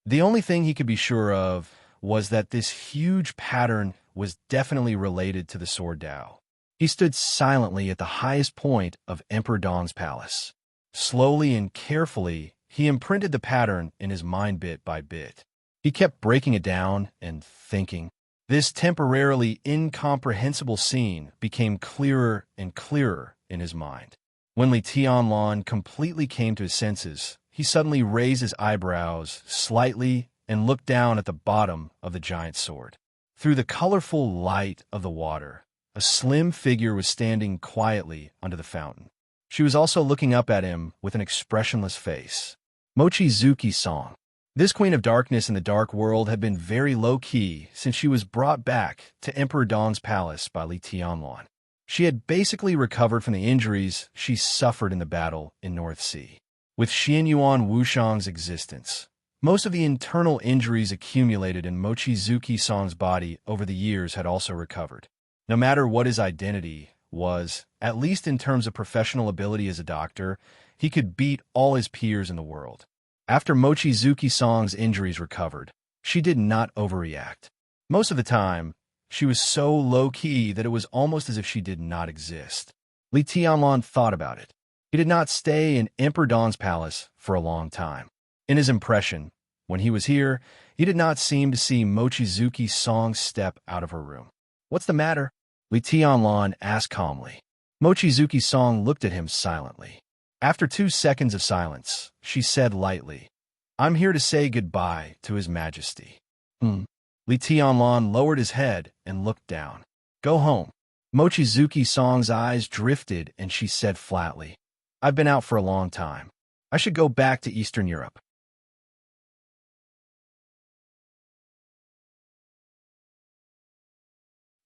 The only thing he could be sure of was that this huge pattern was definitely related to the sword Dao. He stood silently at the highest point of Emperor Dong's palace. Slowly and carefully, he imprinted the pattern in his mind bit by bit. He kept breaking it down and thinking. This temporarily incomprehensible scene became clearer and clearer in his mind. When Li Tianlan completely came to his senses, he suddenly raised his eyebrows slightly and looked down at the bottom of the giant sword. Through the colorful light of the water, a slim figure was standing quietly under the fountain. She was also looking up at him with an expressionless face. Mochizuki Song. This Queen of Darkness in the Dark World had been very low-key since she was brought back to Emperor Dong's palace by Li Tianlan. She had basically recovered from the injuries she suffered in the battle in North Sea. With Xian Yuan Wushang's existence, most of the internal injuries accumulated in Mochizuki Song's body over the years had also recovered. No matter what his identity was, at least in terms of professional ability as a doctor, he could beat all his peers in the world. After Mochizuki Song's injuries recovered, she did not overreact. Most of the time, she was so low-key that it was almost as if she did not exist. Li Tianlan thought about it. He did not stay in Emperor Dong's palace for a long time. In his impression, when he was here, he did not seem to see Mochizuki Song step out of her room. "What's the matter?" Li Tianlan asked calmly. Mochizuki Song looked at him silently. After 2 seconds of silence, she said lightly, "I'm here to say goodbye to His Majesty." Li Tianlan lowered his head and looked down. "Go home." Mochizuki Song's eyes drifted and she said flatly, "I've been out for a long time. I should go back to Eastern Europe."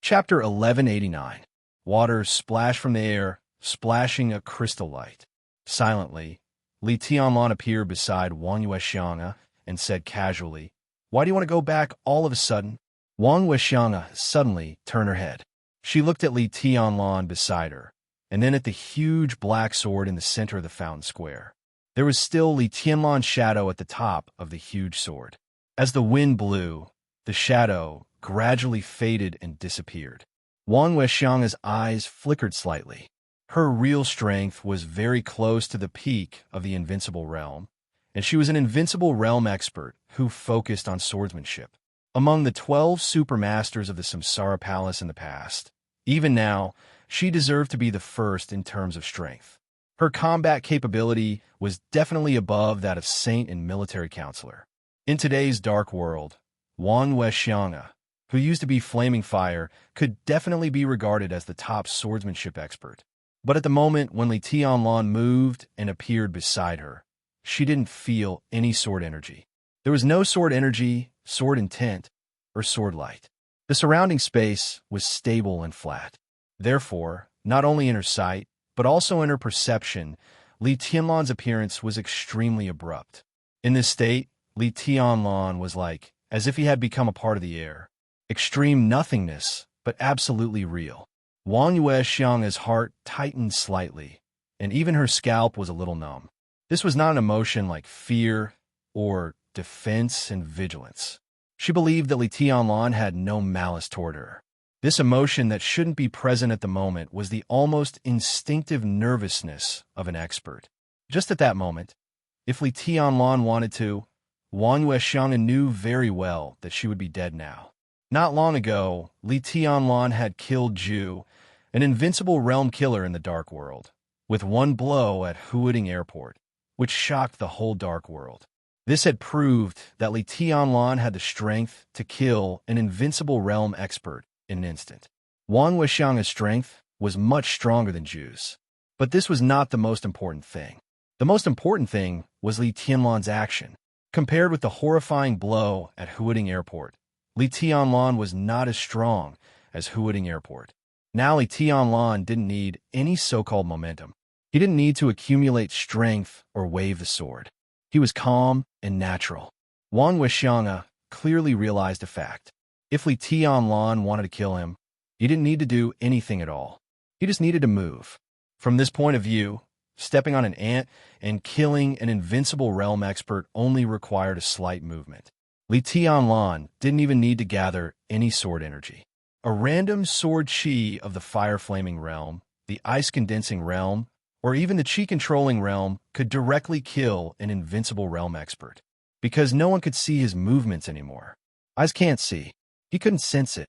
Chapter 1189. Water splashed from the air, splashing a crystal light. Silently, Li Tianlan appeared beside Wang Yuexianga and said casually, "Why do you want to go back all of a sudden?" Wang Yuexianga suddenly turned her head. She looked at Li Tianlan beside her, and then at the huge black sword in the center of the fountain square. There was still Li Tianlan's shadow at the top of the huge sword. As the wind blew, the shadow gradually faded and disappeared. Wang Yuexianga's eyes flickered slightly. Her real strength was very close to the peak of the invincible realm, and she was an invincible realm expert who focused on swordsmanship. Among the 12 supermasters of the Samsara Palace in the past, even now, she deserved to be the first in terms of strength. Her combat capability was definitely above that of saint and military counselor. In today's dark world, Wang Yuexianga, who used to be Flaming Fire, could definitely be regarded as the top swordsmanship expert. But at the moment when Li Tianlan moved and appeared beside her, she didn't feel any sword energy. There was no sword energy, sword intent, or sword light. The surrounding space was stable and flat. Therefore, not only in her sight, but also in her perception, Li Tianlan's appearance was extremely abrupt. In this state, Li Tianlan was like, as if he had become a part of the air. Extreme nothingness, but absolutely real. Wang Yuexianga's heart tightened slightly, and even her scalp was a little numb. This was not an emotion like fear or defense and vigilance. She believed that Li Tianlan had no malice toward her. This emotion that shouldn't be present at the moment was the almost instinctive nervousness of an expert. Just at that moment, if Li Tianlan wanted to, Wang Yuexianga knew very well that she would be dead now. Not long ago, Li Tianlan had killed Zhu, an invincible realm killer in the Dark World, with one blow at Huading Airport, which shocked the whole Dark World. This had proved that Li Tianlan had the strength to kill an invincible realm expert in an instant. Wang Yuexianga's strength was much stronger than Zhu's. But this was not the most important thing. The most important thing was Li Tianlan's action. Compared with the horrifying blow at Huading Airport, Li Tianlan was not as strong as Huading Airport. Now Li Tianlan didn't need any so-called momentum. He didn't need to accumulate strength or wave the sword. He was calm and natural. Wang Yuexianga clearly realized a fact. If Li Tianlan wanted to kill him, he didn't need to do anything at all. He just needed to move. From this point of view, stepping on an ant and killing an invincible realm expert only required a slight movement. Li Tianlan didn't even need to gather any sword energy. A random sword chi of the fire-flaming realm, the ice-condensing realm, or even the chi-controlling realm could directly kill an invincible realm expert, because no one could see his movements anymore. Eyes can't see. He couldn't sense it.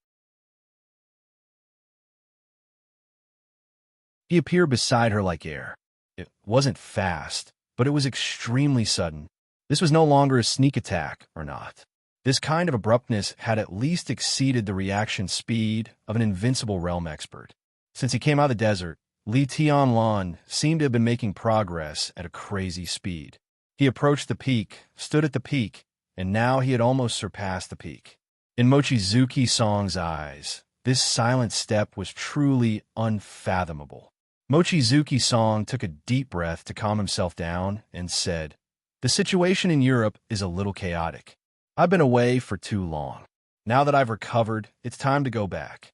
He appeared beside her like air. It wasn't fast, but it was extremely sudden. This was no longer a sneak attack or not. This kind of abruptness had at least exceeded the reaction speed of an invincible realm expert. Since he came out of the desert, Li Tianlan seemed to have been making progress at a crazy speed. He approached the peak, stood at the peak, and now he had almost surpassed the peak. In Mochizuki Song's eyes, this silent step was truly unfathomable. Mochizuki Song took a deep breath to calm himself down and said, "The situation in Europe is a little chaotic. I've been away for too long. Now that I've recovered, it's time to go back."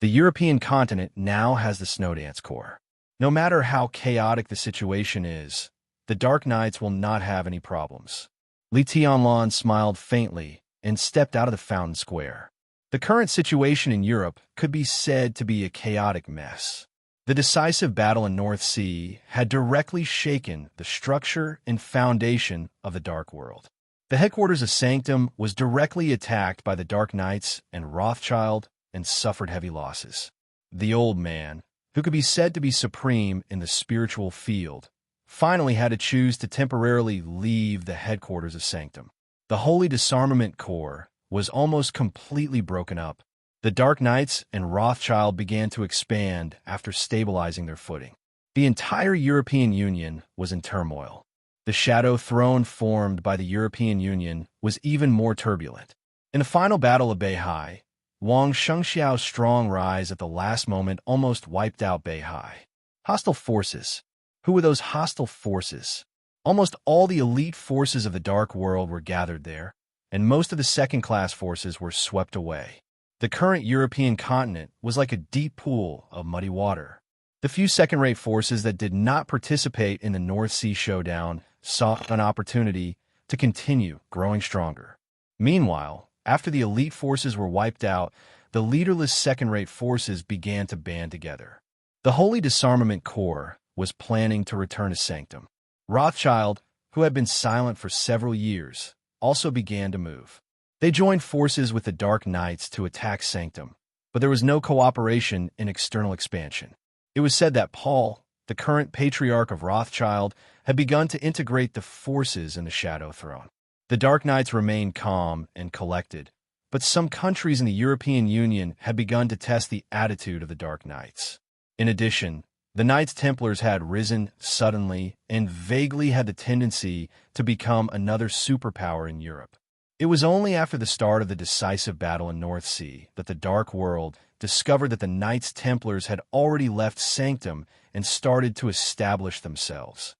The European continent now has the Snowdance Corps. No matter how chaotic the situation is, the Dark Knights will not have any problems. Li Tianlan smiled faintly and stepped out of the fountain square. The current situation in Europe could be said to be a chaotic mess. The decisive battle in North Sea had directly shaken the structure and foundation of the Dark World. The headquarters of Sanctum was directly attacked by the Dark Knights and Rothschild and suffered heavy losses. The old man, who could be said to be supreme in the spiritual field, finally had to choose to temporarily leave the headquarters of Sanctum. The Holy Disarmament Corps was almost completely broken up. The Dark Knights and Rothschild began to expand after stabilizing their footing. The entire European Union was in turmoil. The shadow throne formed by the European Union was even more turbulent. In the final battle of Beihai, Wang Shengxiao's strong rise at the last moment almost wiped out Beihai. Hostile forces. Who were those hostile forces? Almost all the elite forces of the Dark World were gathered there, and most of the second-class forces were swept away. The current European continent was like a deep pool of muddy water. The few second-rate forces that did not participate in the North Sea showdown saw an opportunity to continue growing stronger. Meanwhile, after the elite forces were wiped out, the leaderless second-rate forces began to band together. The Holy Disarmament Corps was planning to return to Sanctum. Rothschild, who had been silent for several years, also began to move. They joined forces with the Dark Knights to attack Sanctum, but there was no cooperation in external expansion. It was said that Paul, the current patriarch of Rothschild, had begun to integrate the forces in the Shadow Throne. The Dark Knights remained calm and collected, but some countries in the European Union had begun to test the attitude of the Dark Knights. In addition, the Knights Templars had risen suddenly and vaguely had the tendency to become another superpower in Europe. It was only after the start of the decisive battle in North Sea that the Dark World discovered that the Knights Templars had already left Sanctum and started to establish themselves.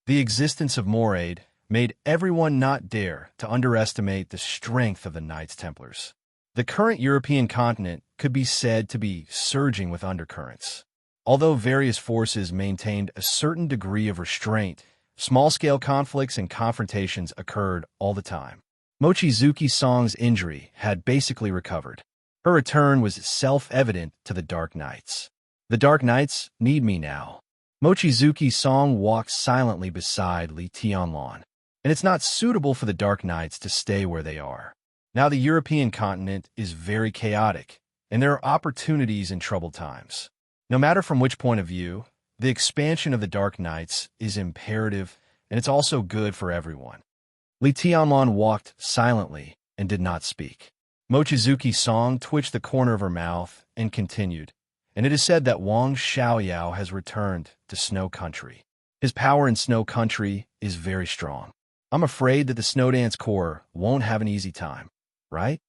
The existence of Moraid made everyone not dare to underestimate the strength of the Knights Templars. The current European continent could be said to be surging with undercurrents. Although various forces maintained a certain degree of restraint, small-scale conflicts and confrontations occurred all the time. Mochizuki Song's injury had basically recovered. Her return was self-evident to the Dark Knights. The Dark Knights need me now. Mochizuki Song walked silently beside Li Tianlan, and it's not suitable for the Dark Knights to stay where they are. Now the European continent is very chaotic, and there are opportunities in troubled times. No matter from which point of view, the expansion of the Dark Knights is imperative, and it's also good for everyone. Li Tianlan walked silently and did not speak. Mochizuki Song twitched the corner of her mouth and continued, and it is said that Wang Xiaoyao has returned to Snow Country. His power in Snow Country is very strong. I'm afraid that the Snowdance Corps won't have an easy time, right?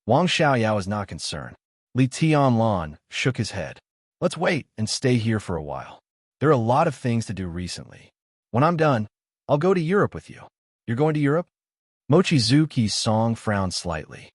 Wang Xiaoyao is not concerned. Li Tianlan shook his head. Let's wait and stay here for a while. There are a lot of things to do recently. When I'm done, I'll go to Europe with you. You're going to Europe? Mochizuki Song frowned slightly.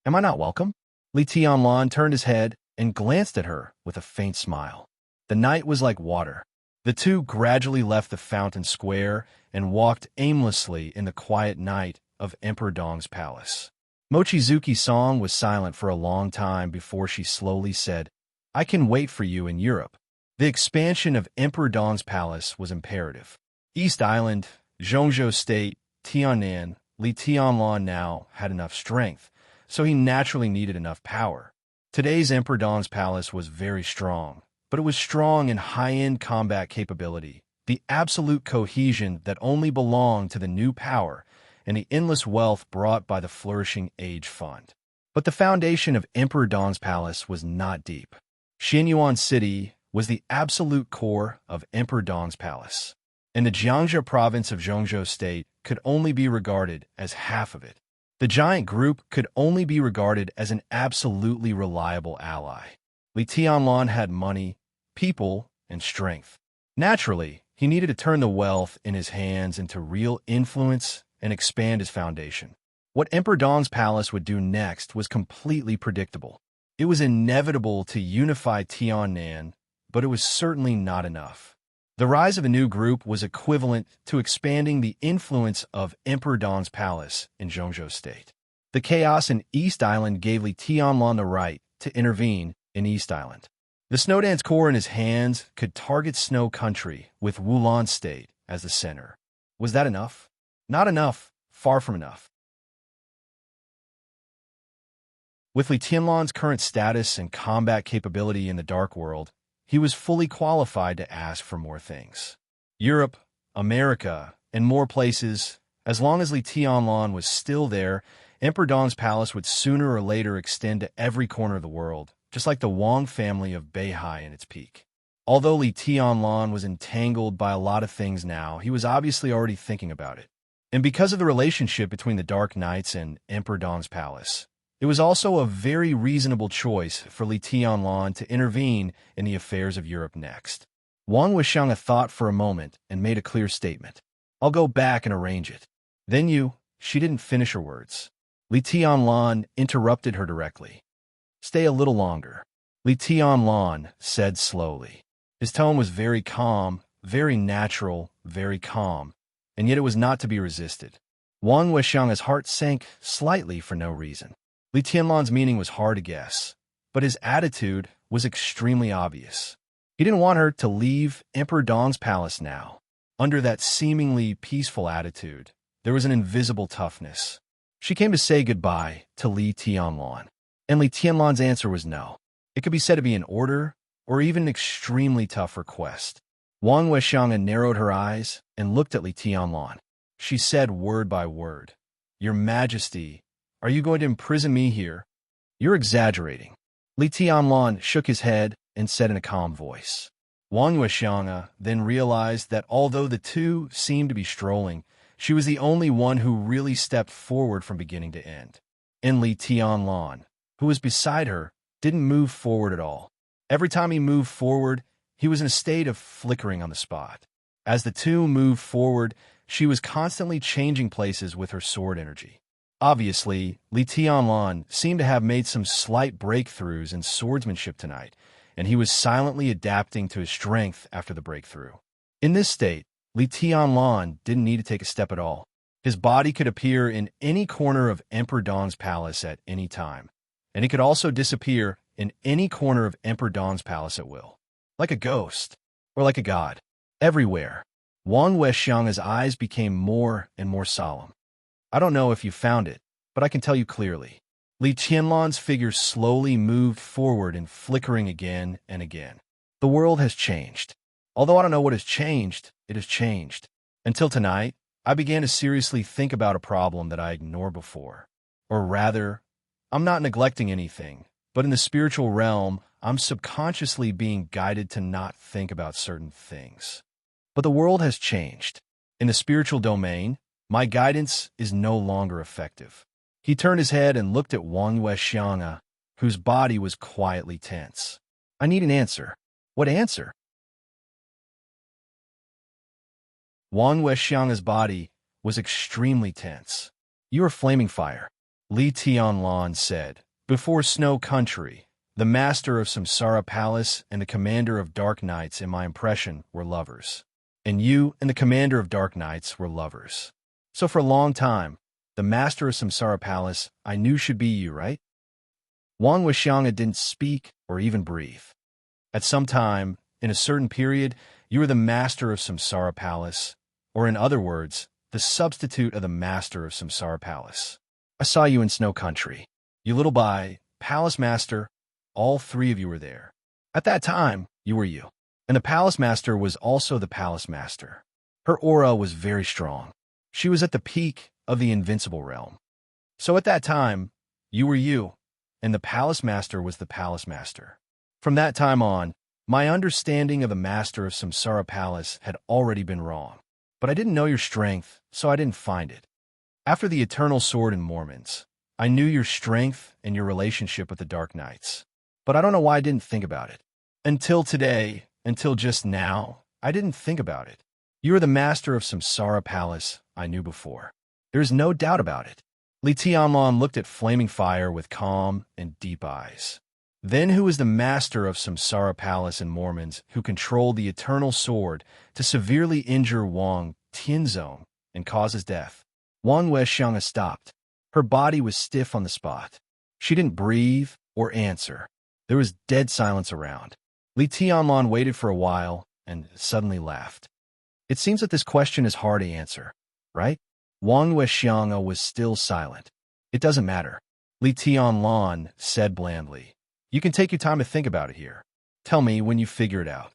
Am I not welcome? Li Tianlan turned his head and glanced at her with a faint smile. The night was like water. The two gradually left the fountain square and walked aimlessly in the quiet night of Emperor Dong's palace. Mochizuki Song was silent for a long time before she slowly said, I can wait for you in Europe. The expansion of Emperor Dong's palace was imperative. East Island, Zhongzhou State, Tiannan, Li Tianlan now had enough strength, so he naturally needed enough power. Today's Emperor Dong's palace was very strong, but it was strong in high-end combat capability, the absolute cohesion that only belonged to the new power, and the endless wealth brought by the flourishing Age Fund. But the foundation of Emperor Dong's palace was not deep. Xianyuan City was the absolute core of Emperor Dong's palace, and the Jiangxia province of Zhongzhou State could only be regarded as half of it. The giant group could only be regarded as an absolutely reliable ally. Li Tianlan had money, people, and strength. Naturally, he needed to turn the wealth in his hands into real influence and expand his foundation. What Emperor Dong's palace would do next was completely predictable. It was inevitable to unify Tiannan, but it was certainly not enough. The rise of a new group was equivalent to expanding the influence of Emperor Dong's palace in Zhongzhou State. The chaos in East Island gave Li Tianlan the right to intervene in East Island. The Snowdance Corps in his hands could target Snow Country with Wulan State as the center. Was that enough? Not enough, far from enough. With Li Tianlan's current status and combat capability in the Dark World, he was fully qualified to ask for more things. Europe, America, and more places. As long as Li Tianlan was still there, Emperor Dong's palace would sooner or later extend to every corner of the world, just like the Wang family of Beihai in its peak. Although Li Tianlan was entangled by a lot of things now, he was obviously already thinking about it. And because of the relationship between the Dark Knights and Emperor Dong's palace, it was also a very reasonable choice for Li Tianlan to intervene in the affairs of Europe next. Wang Wuxiang thought for a moment and made a clear statement. I'll go back and arrange it. Then she didn't finish her words. Li Tianlan interrupted her directly. Stay a little longer, Li Tianlan said slowly. His tone was very calm, very natural, very calm, and yet it was not to be resisted. Wang Wuxiang's heart sank slightly for no reason. Li Tianlan's meaning was hard to guess, but his attitude was extremely obvious. He didn't want her to leave Emperor Dong's palace now. Under that seemingly peaceful attitude, there was an invisible toughness. She came to say goodbye to Li Tianlan, and Li Tianlan's answer was no. It could be said to be an order, or even an extremely tough request. Wang Wuxiang narrowed her eyes and looked at Li Tianlan. She said word by word, Your Majesty, are you going to imprison me here? You're exaggerating. Li Tianlan shook his head and said in a calm voice. Wang Wuxiang then realized that although the two seemed to be strolling, she was the only one who really stepped forward from beginning to end. And Li Tianlan, who was beside her, didn't move forward at all. Every time he moved forward, he was in a state of flickering on the spot. As the two moved forward, she was constantly changing places with her sword energy. Obviously, Li Tianlan seemed to have made some slight breakthroughs in swordsmanship tonight, and he was silently adapting to his strength after the breakthrough. In this state, Li Tianlan didn't need to take a step at all. His body could appear in any corner of Emperor Dong's palace at any time, and he could also disappear in any corner of Emperor Dong's palace at will. Like a ghost, or like a god. Everywhere. Wang Wuxiang's eyes became more and more solemn. I don't know if you found it, but I can tell you clearly. Li Tianlan's figure slowly moved forward and flickering again and again. The world has changed. Although I don't know what has changed, it has changed. Until tonight, I began to seriously think about a problem that I ignored before. Or rather, I'm not neglecting anything, but in the spiritual realm, I'm subconsciously being guided to not think about certain things. But the world has changed. In the spiritual domain, my guidance is no longer effective. He turned his head and looked at Wang Wuxiang, whose body was quietly tense. I need an answer. What answer? Wang Wuxiang's body was extremely tense. You are flaming fire, Li Tianlan said. Before Snow Country, the master of Samsara Palace and the commander of Dark Knights, in my impression, were lovers. And you and the commander of Dark Knights were lovers. So for a long time, the master of Samsara Palace I knew should be you, right? Wang Wuxiang didn't speak or even breathe. At some time, in a certain period, you were the master of Samsara Palace, or in other words, the substitute of the master of Samsara Palace. I saw you in Snow Country. You little Bai, Palace Master, all three of you were there. At that time, you were you. And the Palace Master was also the Palace Master. Her aura was very strong. She was at the peak of the invincible realm. So at that time, you were you, and the Palace Master was the Palace Master. From that time on, my understanding of the master of Samsara Palace had already been wrong. But I didn't know your strength, so I didn't find it. After the Eternal Sword in Mormons, I knew your strength and your relationship with the Dark Knights. But I don't know why I didn't think about it. Until today, until just now, I didn't think about it. You are the master of Samsara Palace I knew before. There is no doubt about it. Li Tianlan looked at Flaming Fire with calm and deep eyes. Then who is the master of Samsara Palace in Mormons who controlled the Eternal Sword to severely injure Wang Tianzong and cause his death? Wang Weixiang stopped. Her body was stiff on the spot. She didn't breathe or answer. There was dead silence around. Li Tianlan waited for a while and suddenly laughed. It seems that this question is hard to answer, right? Wang Weixiang was still silent. It doesn't matter. Li Tianlan said blandly. You can take your time to think about it here. Tell me when you figure it out.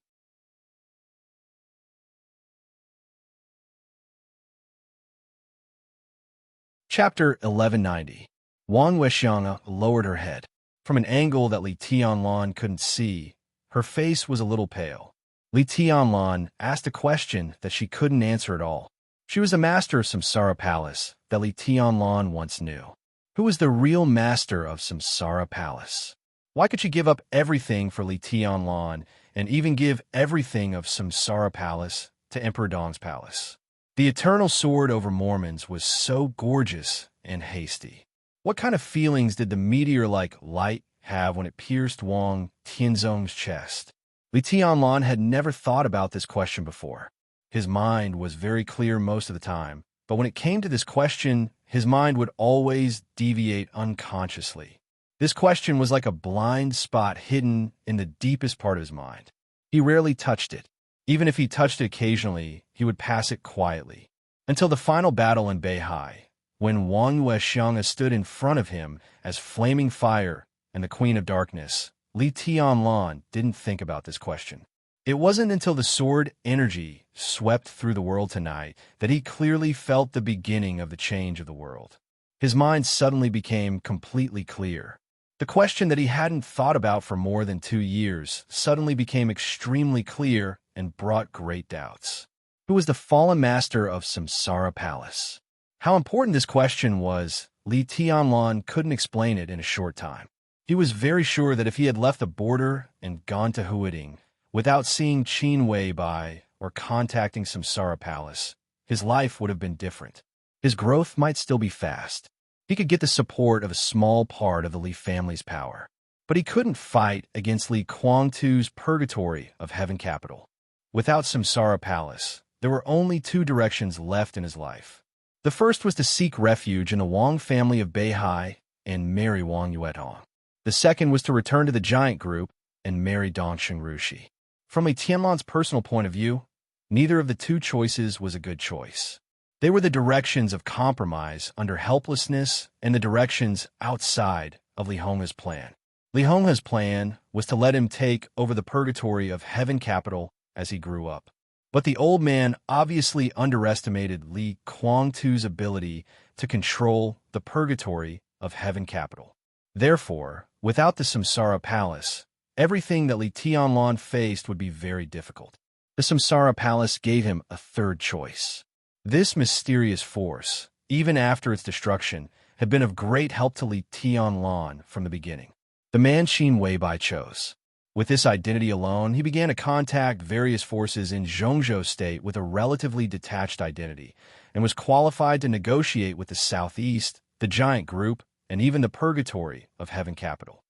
Chapter 1190. Wang Weixiang lowered her head. From an angle that Li Tianlan couldn't see, her face was a little pale. Li Tianlan asked a question that she couldn't answer at all. She was the master of Samsara Palace that Li Tianlan once knew. Who was the real master of Samsara Palace? Why could she give up everything for Li Tianlan and even give everything of Samsara Palace to Emperor Dong's palace? The Eternal Sword over Mormons was so gorgeous and hasty. What kind of feelings did the meteor-like light have when it pierced Wang Tianzong's chest? Li Tianlan had never thought about this question before. His mind was very clear most of the time, but when it came to this question, his mind would always deviate unconsciously. This question was like a blind spot hidden in the deepest part of his mind. He rarely touched it. Even if he touched it occasionally, he would pass it quietly. Until the final battle in Beihai, when Wang Weixiang stood in front of him as Flaming Fire and the Queen of Darkness, Li Tianlan didn't think about this question. It wasn't until the sword energy swept through the world tonight that he clearly felt the beginning of the change of the world. His mind suddenly became completely clear. The question that he hadn't thought about for more than 2 years suddenly became extremely clear and brought great doubts. Who was the fallen master of Samsara Palace? How important this question was, Li Tianlan couldn't explain it in a short time. He was very sure that if he had left the border and gone to Huading without seeing Qin Weibai or contacting Samsara Palace, his life would have been different. His growth might still be fast. He could get the support of a small part of the Li family's power. But he couldn't fight against Li Kuang-tu's purgatory of Heaven Capital. Without Samsara Palace, there were only 2 directions left in his life. The first was to seek refuge in the Wang family of Beihai and marry Wang Yuetong. The second was to return to the giant group and marry Dongsheng Rushi. From Li Tianlan's personal point of view, neither of the 2 choices was a good choice. They were the directions of compromise under helplessness and the directions outside of Li Honghe's plan. Li Honghe's plan was to let him take over the purgatory of Heaven Capital as he grew up. But the old man obviously underestimated Li Kuang-tu's ability to control the purgatory of Heaven Capital. Therefore, without the Samsara Palace, everything that Li Tianlan faced would be very difficult. The Samsara Palace gave him a third choice. This mysterious force, even after its destruction, had been of great help to Li Tianlan from the beginning. The man Qin Weibai chose. With this identity alone, he began to contact various forces in Zhongzhou State with a relatively detached identity, and was qualified to negotiate with the Southeast, the Giant Group, and even the Purgatory of Heaven Capital.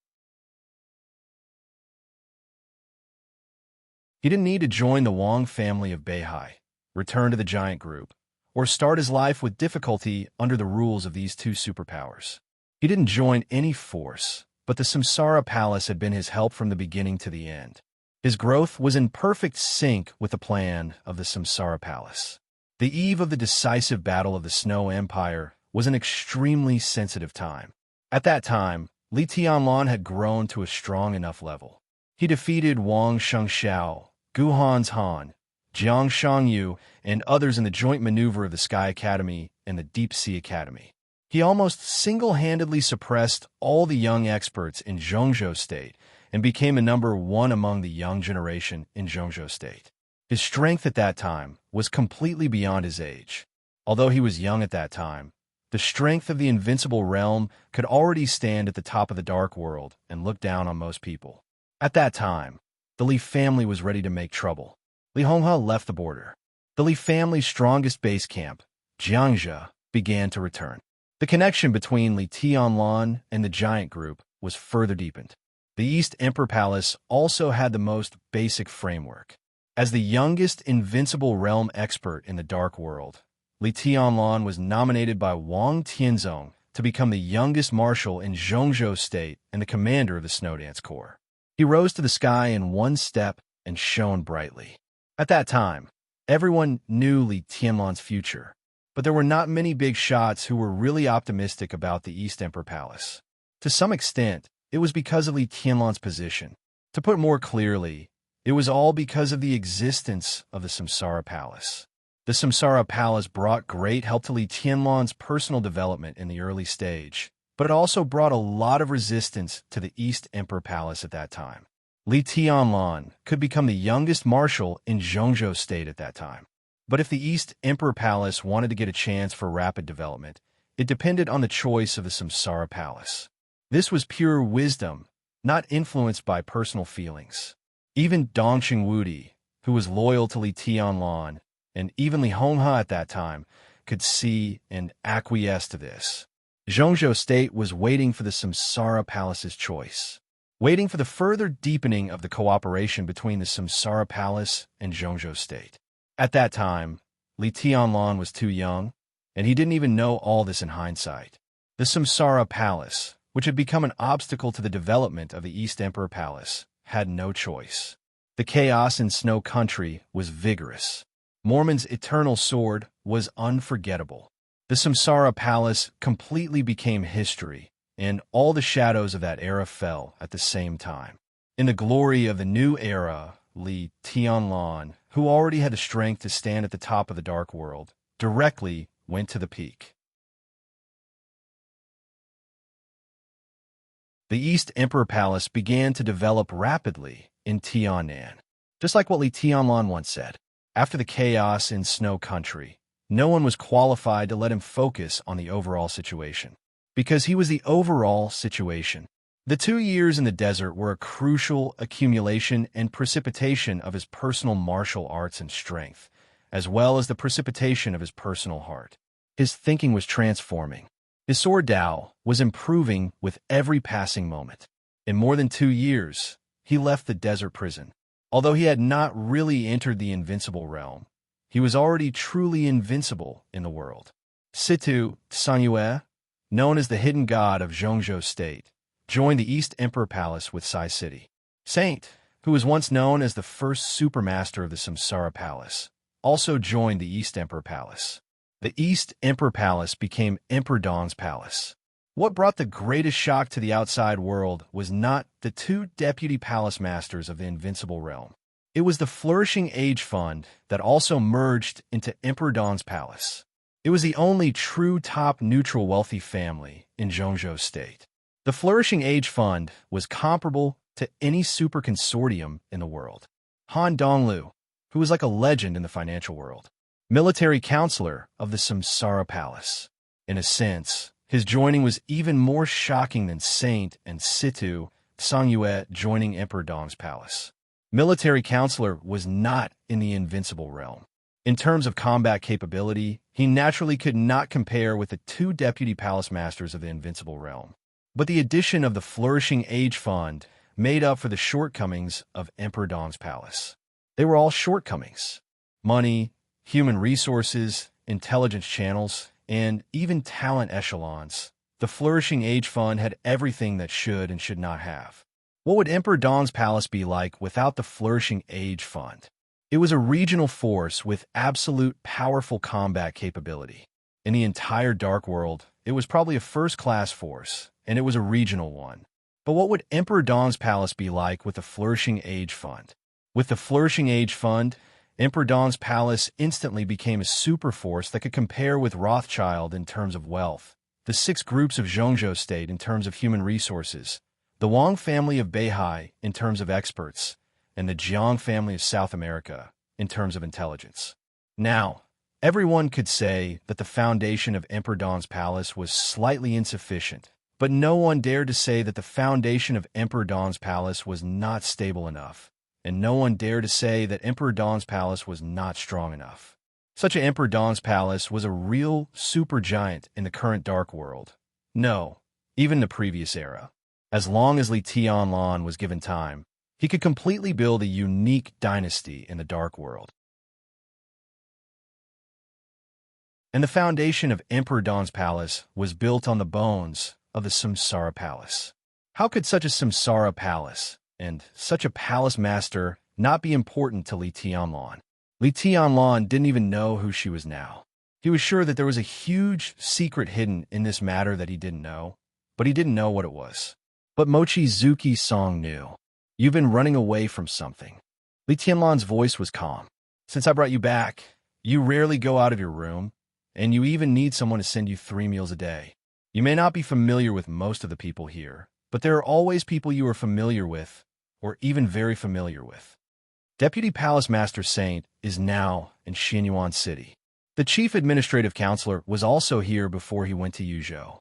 He didn't need to join the Wang family of Beihai, return to the Giant Group, or start his life with difficulty under the rules of these 2 superpowers. He didn't join any force, but the Samsara Palace had been his help from the beginning to the end. His growth was in perfect sync with the plan of the Samsara Palace. The eve of the decisive battle of the Snow Empire was an extremely sensitive time. At that time, Li Tianlan had grown to a strong enough level. He defeated Wang Shengxiao, Gu Han's Han, Jiang Shangyu, and others in the joint maneuver of the Sky Academy and the Deep Sea Academy. He almost single-handedly suppressed all the young experts in Zhongzhou State and became a #1 among the young generation in Zhongzhou State. His strength at that time was completely beyond his age. Although he was young at that time, the strength of the invincible realm could already stand at the top of the dark world and look down on most people. At that time, the Li family was ready to make trouble. Li Honghe left the border. The Li family's strongest base camp, Jiangzhe, began to return. The connection between Li Tianlan and the giant group was further deepened. The East Emperor Palace also had the most basic framework. As the youngest invincible realm expert in the dark world, Li Tianlan was nominated by Wang Tianzong to become the youngest marshal in Zhongzhou State and the commander of the Snowdance Corps. He rose to the sky in one step and shone brightly. At that time, everyone knew Li Tianlan's future, but there were not many big shots who were really optimistic about the East Emperor Palace. To some extent, it was because of Li Tianlan's position. To put more clearly, it was all because of the existence of the Samsara Palace. The Samsara Palace brought great help to Li Tianlan's personal development in the early stage, but it also brought a lot of resistance to the East Emperor Palace at that time. Li Tianlan could become the youngest marshal in Zhongzhou State at that time. But if the East Emperor Palace wanted to get a chance for rapid development, it depended on the choice of the Samsara Palace. This was pure wisdom, not influenced by personal feelings. Even Dongqing Wudi, who was loyal to Li Tianlan, and even Li Honghe at that time, could see and acquiesce to this. Zhongzhou State was waiting for the Samsara Palace's choice, waiting for the further deepening of the cooperation between the Samsara Palace and Zhongzhou State. At that time, Li Tianlan was too young, and he didn't even know all this in hindsight. The Samsara Palace, which had become an obstacle to the development of the East Emperor Palace, had no choice. The chaos in Snow Country was vigorous. Mormon's eternal sword was unforgettable. The Samsara Palace completely became history, and all the shadows of that era fell at the same time. In the glory of the new era, Li Tianlan, who already had the strength to stand at the top of the dark world, directly went to the peak. The East Emperor Palace began to develop rapidly in Tiannan. Just like what Li Tianlan once said, after the chaos in Snow Country, no one was qualified to let him focus on the overall situation. Because he was the overall situation. The 2 years in the desert were a crucial accumulation and precipitation of his personal martial arts and strength, as well as the precipitation of his personal heart. His thinking was transforming. His sword Dao was improving with every passing moment. In more than 2 years, he left the desert prison. Although he had not really entered the invincible realm, he was already truly invincible in the world. Situ Sanyue, known as the hidden god of Zhongzhou State, joined the East Emperor Palace with Sai City. Saint, who was once known as the first supermaster of the Samsara Palace, also joined the East Emperor Palace. The East Emperor Palace became Emperor Dong's palace. What brought the greatest shock to the outside world was not the 2 deputy palace masters of the invincible realm. It was the Flourishing Age Fund that also merged into Emperor Dong's palace. It was the only true top neutral wealthy family in Zhongzhou State. The Flourishing Age Fund was comparable to any super consortium in the world. Han Donglu, who was like a legend in the financial world, military counselor of the Samsara Palace. In a sense, his joining was even more shocking than Saint and Situ Sanyue joining Emperor Dong's palace. Military counselor was not in the invincible realm. In terms of combat capability, he naturally could not compare with the 2 deputy palace masters of the invincible realm. But the addition of the Flourishing Age Fund made up for the shortcomings of Emperor Dong's palace. They were all shortcomings: money, human resources, intelligence channels, and even talent echelons. The Flourishing Age Fund had everything that should and should not have. What would Emperor Dong's palace be like without the Flourishing Age Fund? It was a regional force with absolute powerful combat capability. In the entire Dark World, it was probably a first-class force, and it was a regional one. But what would Emperor Dong's palace be like with the Flourishing Age Fund? With the Flourishing Age Fund, Emperor Dong's palace instantly became a super force that could compare with Rothschild in terms of wealth, the 6 groups of Zhongzhou State in terms of human resources, the Wang family of Beihai in terms of experts, and the Jiang family of South America in terms of intelligence. Now, everyone could say that the foundation of Emperor Dong's palace was slightly insufficient, but no one dared to say that the foundation of Emperor Dong's palace was not stable enough, and no one dared to say that Emperor Dong's palace was not strong enough. Such an Emperor Dong's palace was a real supergiant in the current Dark World. No, even the previous era. As long as Li Tianlan was given time, he could completely build a unique dynasty in the Dark World. And the foundation of Emperor Dong's palace was built on the bones of the Samsara Palace. How could such a Samsara Palace and such a palace master not be important to Li Tianlan? Li Tianlan didn't even know who she was now. He was sure that there was a huge secret hidden in this matter that he didn't know, but he didn't know what it was. But Mochizuki Song knew. You've been running away from something. Li Tianlan's voice was calm. Since I brought you back, you rarely go out of your room, and you even need someone to send you 3 meals a day. You may not be familiar with most of the people here, but there are always people you are familiar with, or even very familiar with. Deputy Palace Master Saint is now in Xinyuan City. The Chief Administrative Counselor was also here before he went to Yuzhou.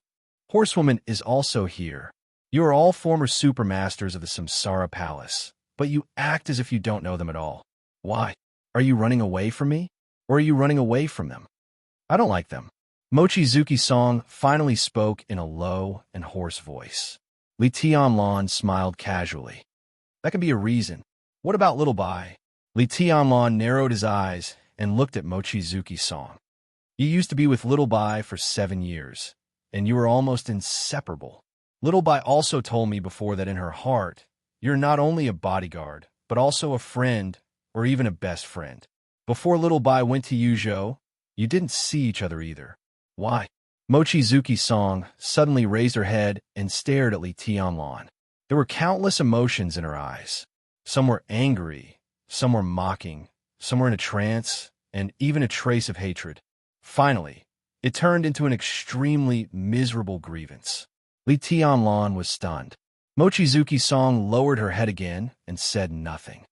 Horsewoman is also here. You are all former supermasters of the Samsara Palace, but you act as if you don't know them at all. Why? Are you running away from me? Or are you running away from them? I don't like them. Mochizuki Song finally spoke in a low and hoarse voice. Li Tianlan smiled casually. That can be a reason. What about Little Bai? Li Tianlan narrowed his eyes and looked at Mochizuki Song. You used to be with Little Bai for 7 years, and you were almost inseparable. Little Bai also told me before that in her heart, you're not only a bodyguard, but also a friend, or even a best friend. Before Little Bai went to Yuzhou, you didn't see each other either. Why? Mochizuki Song suddenly raised her head and stared at Li Tianlan. There were countless emotions in her eyes. Some were angry, some were mocking, some were in a trance, and even a trace of hatred. Finally, it turned into an extremely miserable grievance. Li Tianlan was stunned. Mochizuki Song lowered her head again and said nothing.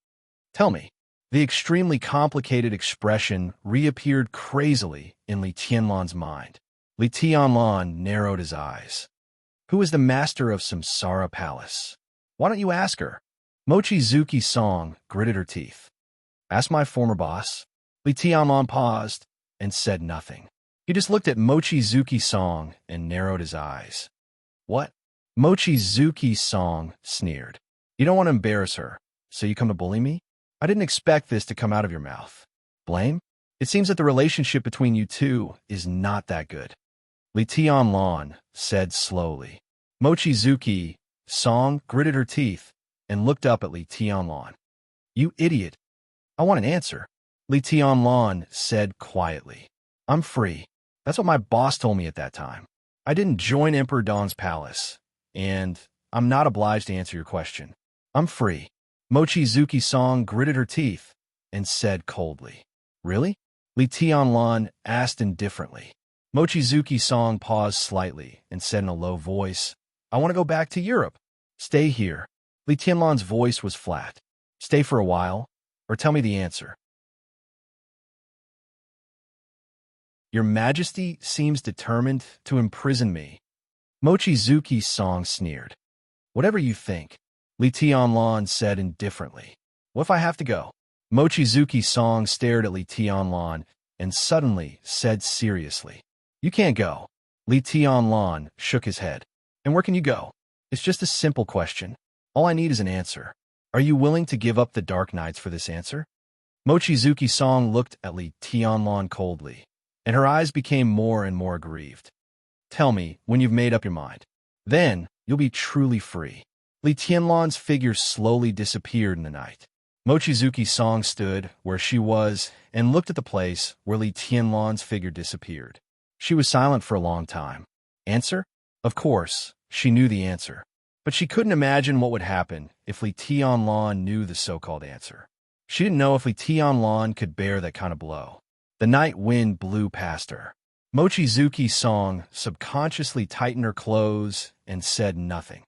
Tell me. The extremely complicated expression reappeared crazily in Li Tianlan's mind. Li Tianlan narrowed his eyes. Who is the master of Samsara Palace? Why don't you ask her? Mochizuki Song gritted her teeth. Ask my former boss. Li Tianlan paused and said nothing. He just looked at Mochizuki Song and narrowed his eyes. What? Mochizuki Song sneered. You don't want to embarrass her, so you come to bully me? I didn't expect this to come out of your mouth. Blame? It seems that the relationship between you two is not that good. Li Tianlan said slowly. Mochizuki Song gritted her teeth and looked up at Li Tianlan. You idiot. I want an answer. Li Tianlan said quietly. I'm free. That's what my boss told me at that time. I didn't join Emperor Dong's palace, and I'm not obliged to answer your question. I'm free. Mochizuki Song gritted her teeth and said coldly. Really? Li Tianlan asked indifferently. Mochizuki Song paused slightly and said in a low voice, I want to go back to Europe. Stay here. Li Tianlan's voice was flat. Stay for a while, or tell me the answer. Your Majesty seems determined to imprison me. Mochizuki Song sneered. Whatever you think. Li Tianlan said indifferently. What if I have to go? Mochizuki Song stared at Li Tianlan and suddenly said seriously. You can't go. Li Tianlan shook his head. And where can you go? It's just a simple question. All I need is an answer. Are you willing to give up the dark nights for this answer? Mochizuki Song looked at Li Tianlan coldly, and her eyes became more and more aggrieved. Tell me when you've made up your mind. Then you'll be truly free. Li Tianlan's figure slowly disappeared in the night. Mochizuki Song stood where she was and looked at the place where Li Tianlan's figure disappeared. She was silent for a long time. Answer? Of course, she knew the answer. But she couldn't imagine what would happen if Li Tianlan knew the so-called answer. She didn't know if Li Tianlan could bear that kind of blow. The night wind blew past her. Mochizuki Song subconsciously tightened her clothes and said nothing.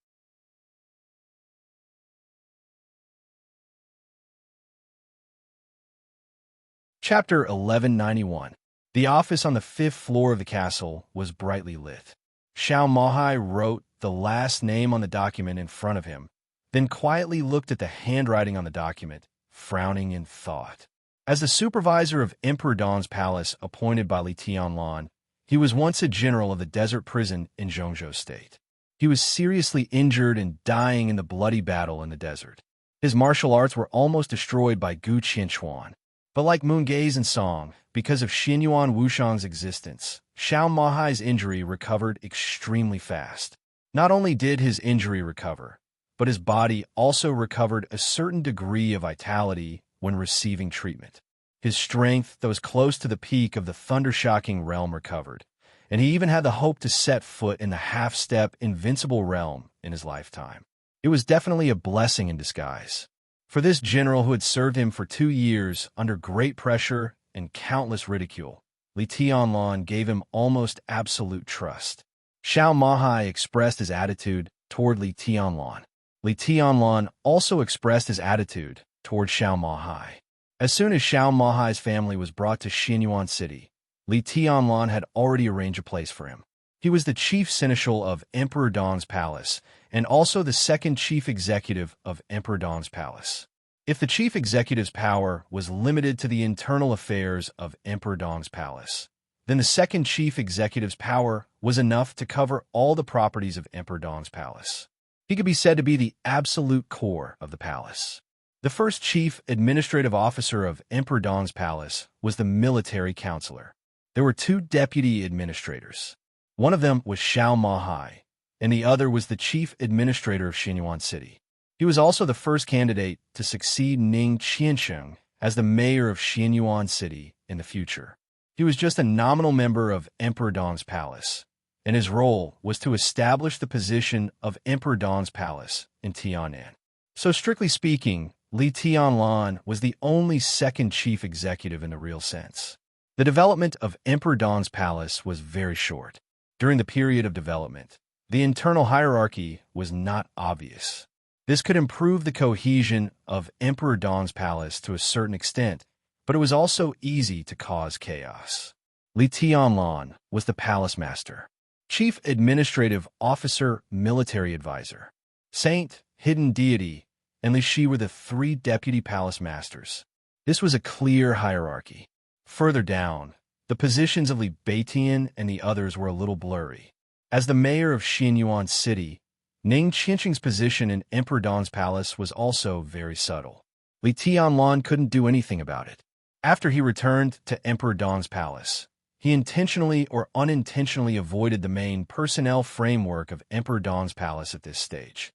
Chapter 1191. The office on the 5th floor of the castle was brightly lit. Xiao Mahai wrote the last name on the document in front of him, then quietly looked at the handwriting on the document, frowning in thought. As the supervisor of Emperor Dong's palace appointed by Li Tianlan, he was once a general of the desert prison in Zhongzhou State. He was seriously injured and dying in the bloody battle in the desert. His martial arts were almost destroyed by Gu Qianchuan. But like Moon Gaze and Song, because of Xinyuan Wushang's existence, Xiao Mahai's injury recovered extremely fast. Not only did his injury recover, but his body also recovered a certain degree of vitality when receiving treatment. His strength, that was close to the peak of the thunder-shocking realm, recovered, and he even had the hope to set foot in the half-step invincible realm in his lifetime. It was definitely a blessing in disguise. For this general who had served him for 2 years under great pressure and countless ridicule, Li Tianlan gave him almost absolute trust. Xiao Mahai expressed his attitude toward Li Tianlan. Li Tianlan also expressed his attitude toward Xiao Mahai. As soon as Xiao Mahai's family was brought to Xinyuan City, Li Tianlan had already arranged a place for him. He was the chief seneschal of Emperor Dong's palace, and also the second chief executive of Emperor Dong's palace. If the chief executive's power was limited to the internal affairs of Emperor Dong's palace, then the second chief executive's power was enough to cover all the properties of Emperor Dong's palace. He could be said to be the absolute core of the palace. The first chief administrative officer of Emperor Dong's palace was the military counselor. There were 2 deputy administrators. One of them was Xiao Mahai, and the other was the chief administrator of Xinyuan City. He was also the first candidate to succeed Ning Qiansheng as the mayor of Xinyuan City in the future. He was just a nominal member of Emperor Dong's palace, and his role was to establish the position of Emperor Dong's palace in Tianan. So strictly speaking, Li Tianlan was the only second chief executive in the real sense. The development of Emperor Dong's palace was very short. During the period of development, the internal hierarchy was not obvious. This could improve the cohesion of Emperor Dong's palace to a certain extent, but it was also easy to cause chaos. Li Tianlan was the palace master, chief administrative officer, military advisor. Saint, hidden deity, and Li Shi were the 3 deputy palace masters. This was a clear hierarchy. Further down, the positions of Li Beitian and the others were a little blurry. As the mayor of Xinyuan City, Ning Qiansheng's position in Emperor Dong's palace was also very subtle. Li Tianlan couldn't do anything about it. After he returned to Emperor Dong's palace, he intentionally or unintentionally avoided the main personnel framework of Emperor Dong's palace at this stage.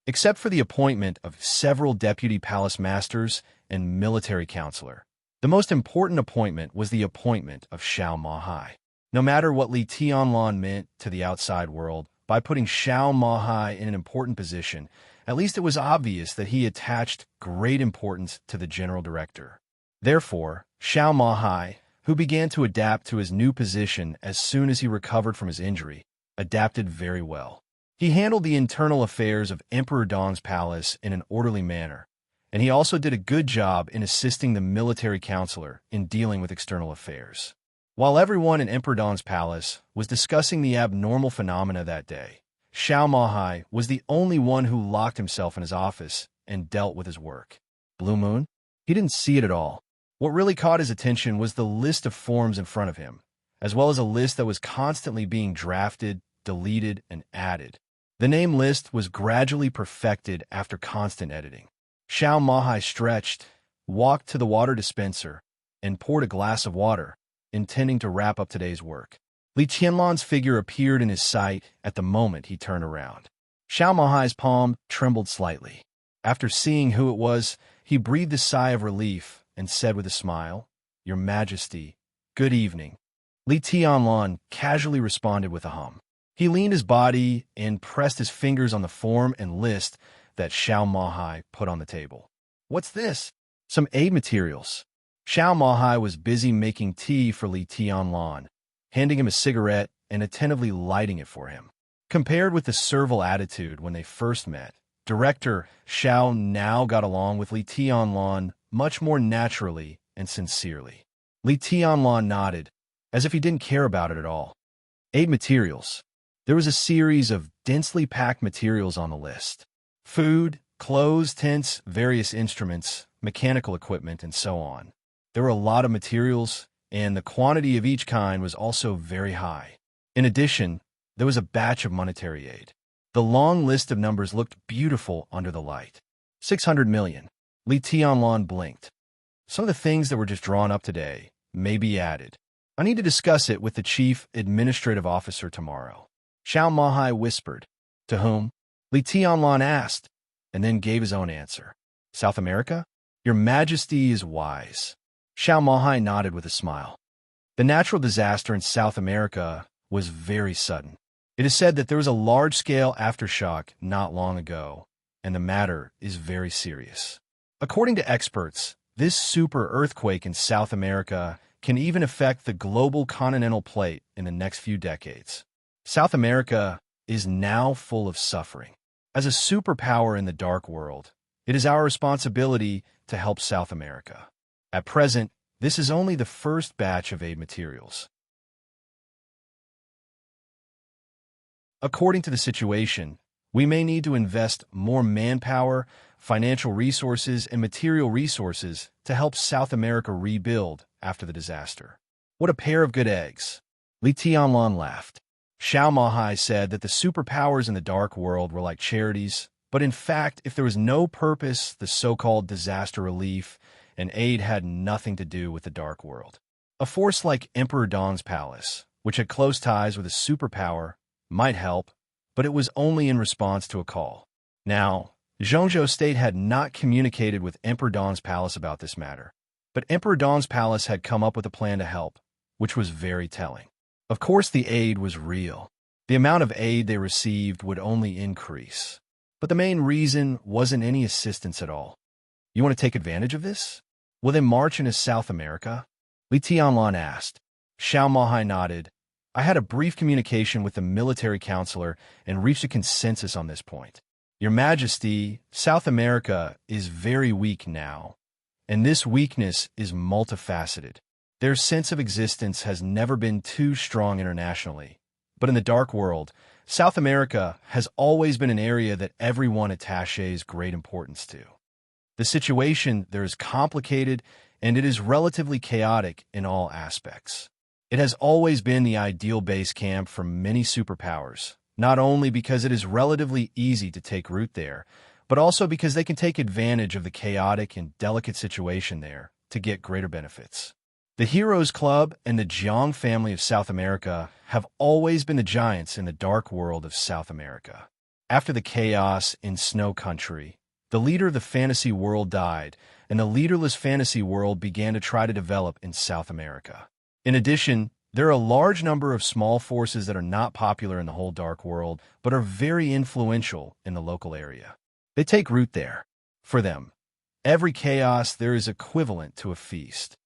Except for the appointment of several deputy palace masters and military counselor, the most important appointment was the appointment of Xiao Mahai. No matter what Li Tianlan meant to the outside world, by putting Xiao Mahai in an important position, at least it was obvious that he attached great importance to the general director. Therefore, Xiao Mahai, who began to adapt to his new position as soon as he recovered from his injury, adapted very well. He handled the internal affairs of Emperor Dong's palace in an orderly manner, and he also did a good job in assisting the military counselor in dealing with external affairs. While everyone in Emperor Dong's palace was discussing the abnormal phenomena that day, Xiao Mahai was the only one who locked himself in his office and dealt with his work. Blue Moon? He didn't see it at all. What really caught his attention was the list of forms in front of him, as well as a list that was constantly being drafted, deleted, and added. The name list was gradually perfected after constant editing. Xiao Mahai stretched, walked to the water dispenser, and poured a glass of water, intending to wrap up today's work. Li Tianlan's figure appeared in his sight at the moment he turned around. Xiao Mahai's palm trembled slightly. After seeing who it was, he breathed a sigh of relief and said with a smile, "Your Majesty, good evening." Li Tianlan casually responded with a hum. He leaned his body and pressed his fingers on the form and list that Xiao Mahai put on the table. "What's this?" "Some aid materials." Xiao Mahai was busy making tea for Li Tianlan, handing him a cigarette and attentively lighting it for him. Compared with the servile attitude when they first met, Director Xiao now got along with Li Tianlan much more naturally and sincerely. Li Tianlan nodded, as if he didn't care about it at all. Aid materials. There was a series of densely packed materials on the list. Food, clothes, tents, various instruments, mechanical equipment, and so on. There were a lot of materials, and the quantity of each kind was also very high. In addition, there was a batch of monetary aid. The long list of numbers looked beautiful under the light. 600 million. Li Tianlan blinked. Some of the things that were just drawn up today may be added. I need to discuss it with the chief administrative officer tomorrow. Xiao Mahai whispered. To whom? Li Tianlan asked, and then gave his own answer. South America? Your Majesty is wise. Xiao Mahai nodded with a smile. The natural disaster in South America was very sudden. It is said that there was a large-scale aftershock not long ago, and the matter is very serious. According to experts, this super earthquake in South America can even affect the global continental plate in the next few decades. South America is now full of suffering. As a superpower in the dark world, it is our responsibility to help South America. At present, this is only the first batch of aid materials. According to the situation, we may need to invest more manpower, financial resources, and material resources to help South America rebuild after the disaster. What a pair of good eggs. Li Tianlan laughed. Xiao Mahai said that the superpowers in the dark world were like charities, but in fact, if there was no purpose, the so-called disaster relief and aid had nothing to do with the dark world. A force like Emperor Dong's palace, which had close ties with a superpower, might help, but it was only in response to a call. Now, Zhongzhou State had not communicated with Emperor Dong's palace about this matter, but Emperor Dong's palace had come up with a plan to help, which was very telling. Of course, the aid was real. The amount of aid they received would only increase. But the main reason wasn't any assistance at all. You want to take advantage of this? Will they march into South America? Li Tianlan asked. Xiao Mahai nodded. I had a brief communication with the military counselor and reached a consensus on this point. Your Majesty, South America is very weak now, and this weakness is multifaceted. Their sense of existence has never been too strong internationally, but in the dark world, South America has always been an area that everyone attaches great importance to. The situation there is complicated, and it is relatively chaotic in all aspects. It has always been the ideal base camp for many superpowers, not only because it is relatively easy to take root there, but also because they can take advantage of the chaotic and delicate situation there to get greater benefits. The Heroes Club and the Jiang family of South America have always been the giants in the dark world of South America. After the chaos in Snow Country, the leader of the fantasy world died, and the leaderless fantasy world began to try to develop in South America. In addition, there are a large number of small forces that are not popular in the whole dark world, but are very influential in the local area. They take root there. For them, every chaos there is equivalent to a feast.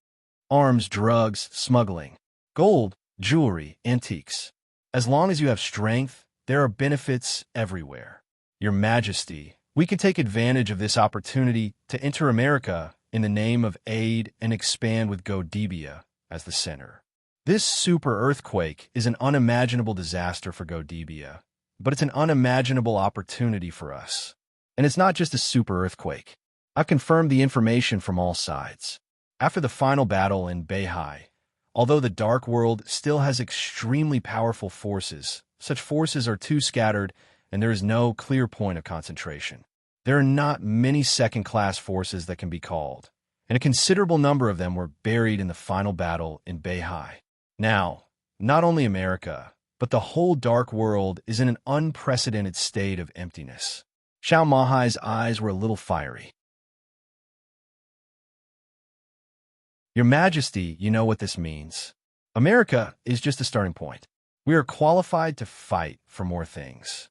Arms, drugs, smuggling, gold, jewelry, antiques. As long as you have strength, there are benefits everywhere. Your Majesty, we can take advantage of this opportunity to enter America in the name of aid and expand with Godibia as the center. This super earthquake is an unimaginable disaster for Godibia, but it's an unimaginable opportunity for us. And it's not just a super earthquake. I've confirmed the information from all sides. After the final battle in Beihai, although the Dark World still has extremely powerful forces, such forces are too scattered and there is no clear point of concentration. There are not many second-class forces that can be called, and a considerable number of them were buried in the final battle in Beihai. Now, not only America, but the whole Dark World is in an unprecedented state of emptiness. Xiao Mahai's eyes were a little fiery. Your Majesty, you know what this means. America is just a starting point. We are qualified to fight for more things.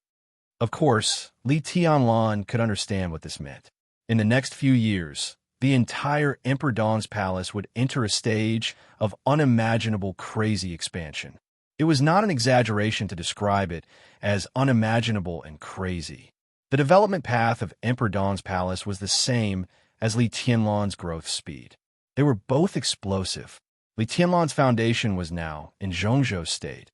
Of course, Li Tianlan could understand what this meant. In the next few years, the entire Emperor Dong's palace would enter a stage of unimaginable crazy expansion. It was not an exaggeration to describe it as unimaginable and crazy. The development path of Emperor Dong's palace was the same as Li Tianlan's growth speed. They were both explosive. Li Tianlan's foundation was now in Zhongzhou state,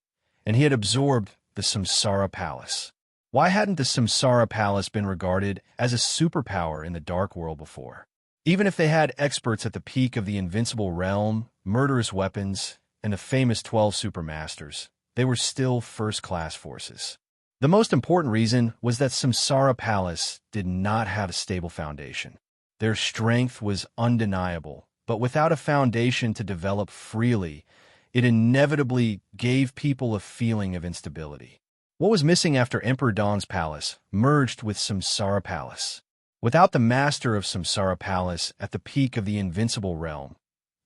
and he had absorbed the Samsara Palace. Why hadn't the Samsara Palace been regarded as a superpower in the Dark World before? Even if they had experts at the peak of the Invincible Realm, murderous weapons, and the famous 12 Supermasters, they were still first-class forces. The most important reason was that Samsara Palace did not have a stable foundation. Their strength was undeniable, but without a foundation to develop freely, it inevitably gave people a feeling of instability. What was missing after Emperor Dong's palace merged with Samsara Palace? Without the master of Samsara Palace at the peak of the Invincible Realm,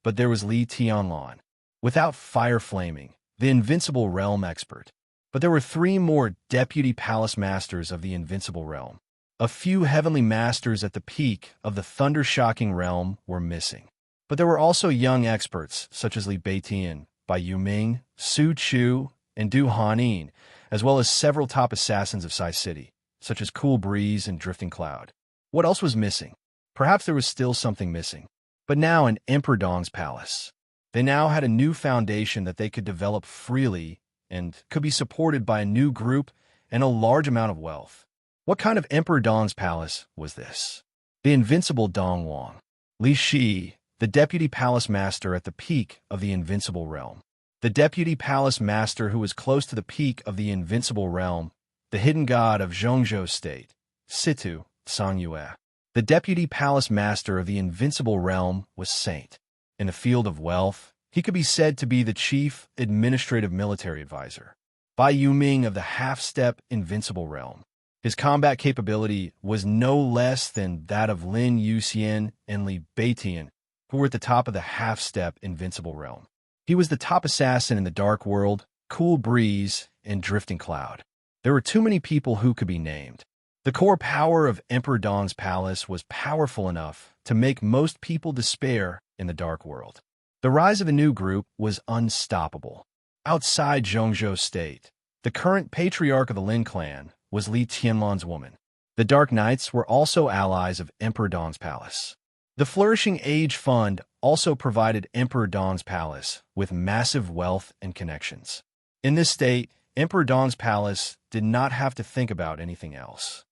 but there was Li Tianlan. Without Fire Flaming, the Invincible Realm expert, but there were 3 more deputy palace masters of the Invincible Realm. A few heavenly masters at the peak of the thunder-shocking realm were missing. But there were also young experts such as Li Beitian, Bai Yuming, Su Chu, and Du Hanin, as well as several top assassins of Sai City, such as Cool Breeze and Drifting Cloud. What else was missing? Perhaps there was still something missing. But now in Emperor Dong's palace, they now had a new foundation that they could develop freely and could be supported by a new group and a large amount of wealth. What kind of Emperor Dong's palace was this? The Invincible Dong Wang. Li Shi, the deputy palace master at the peak of the Invincible Realm. The deputy palace master who was close to the peak of the Invincible Realm, the hidden god of Zhongzhou State, Situ, Sangyue. The deputy palace master of the Invincible Realm was Saint. In the field of wealth, he could be said to be the chief administrative military advisor. Bai Yuming of the half-step Invincible Realm. His combat capability was no less than that of Lin Yuxian and Li Beitian, who were at the top of the half-step Invincible Realm. He was the top assassin in the Dark World, Cool Breeze, and Drifting Cloud. There were too many people who could be named. The core power of Emperor Dong's palace was powerful enough to make most people despair in the Dark World. The rise of a new group was unstoppable. Outside Zhongzhou State, the current patriarch of the Lin clan was Li Tianlan's woman. The Dark Knights were also allies of Emperor Dong's palace. The Flourishing Age Fund also provided Emperor Dong's palace with massive wealth and connections. In this state, Emperor Dong's palace did not have to think about anything else.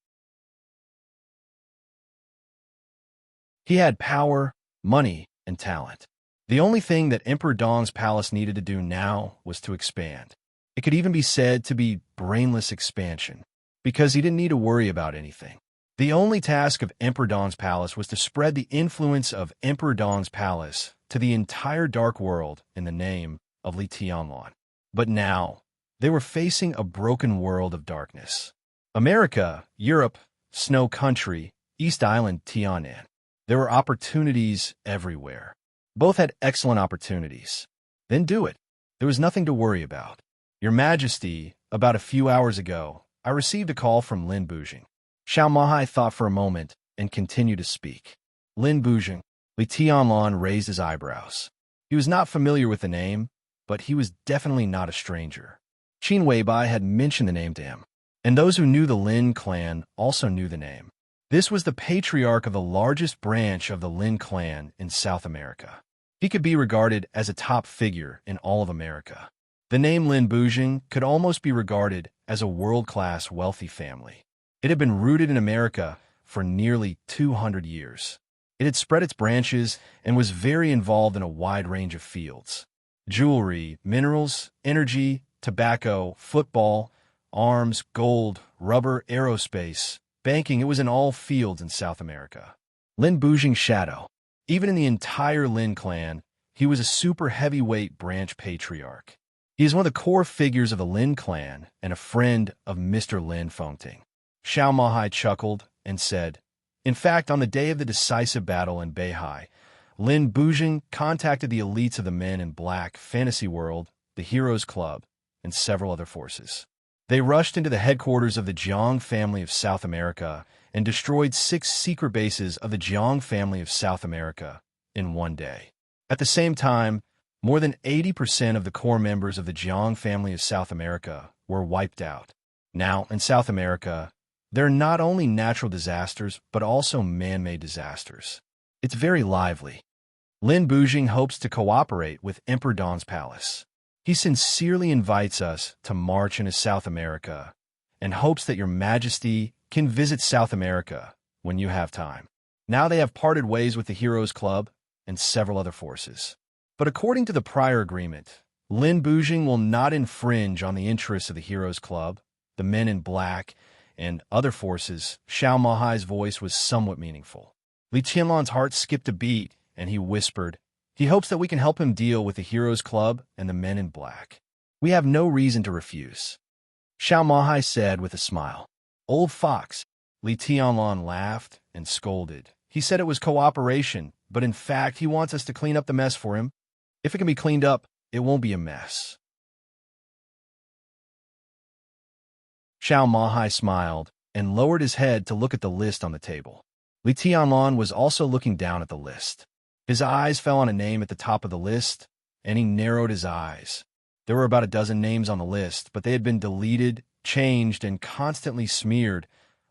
He had power, money, and talent. The only thing that Emperor Dong's palace needed to do now was to expand. It could even be said to be brainless expansion, because he didn't need to worry about anything. The only task of Emperor Dong's palace was to spread the influence of Emperor Dong's palace to the entire Dark World in the name of Li Tianlan. But now, they were facing a broken world of darkness. America, Europe, Snow Country, East Island, Tianan. There were opportunities everywhere. Both had excellent opportunities. Then do it. There was nothing to worry about. Your Majesty, about a few hours ago, I received a call from Lin Bujing. Xiao Mahai thought for a moment and continued to speak. Lin Bujing. Li Tianlan raised his eyebrows. He was not familiar with the name, but he was definitely not a stranger. Qin Weibai had mentioned the name to him, and those who knew the Lin clan also knew the name. This was the patriarch of the largest branch of the Lin clan in South America. He could be regarded as a top figure in all of America. The name Lin Bujing could almost be regarded as a world-class wealthy family. It had been rooted in America for nearly 200 years. It had spread its branches and was very involved in a wide range of fields. Jewelry, minerals, energy, tobacco, football, arms, gold, rubber, aerospace, banking. It was in all fields in South America. Lin Bujing's shadow. Even in the entire Lin clan, he was a super heavyweight branch patriarch. He is one of the core figures of the Lin clan and a friend of Mr. Lin Fengting. Xiao Mahai chuckled and said, in fact, on the day of the decisive battle in Beihai, Lin Bujing contacted the elites of the Men in Black Fantasy World, the Heroes Club, and several other forces. They rushed into the headquarters of the Jiang family of South America and destroyed 6 secret bases of the Jiang family of South America in one day. At the same time, more than 80% of the core members of the Jiang family of South America were wiped out. Now, in South America, They're not only natural disasters, but also man-made disasters. It's very lively. Lin Bujing hopes to cooperate with Emperor Dong's palace. He sincerely invites us to march into South America and hopes that your majesty can visit South America when you have time. Now they have parted ways with the Heroes Club and several other forces. But according to the prior agreement, Lin Bujing will not infringe on the interests of the Heroes Club, the Men in Black, and other forces. Xiao Mahai's voice was somewhat meaningful. Li Qianlon's heart skipped a beat, and he whispered, he hopes that we can help him deal with the Heroes Club and the Men in Black. We have no reason to refuse. Xiao Mahai said with a smile. Old fox. Li Tianlon laughed and scolded. He said it was cooperation, but in fact he wants us to clean up the mess for him. If it can be cleaned up, it won't be a mess. Xiao Mahai smiled and lowered his head to look at the list on the table. Li Tianlon was also looking down at the list. His eyes fell on a name at the top of the list, and he narrowed his eyes. There were about a dozen names on the list, but they had been deleted, changed, and constantly smeared,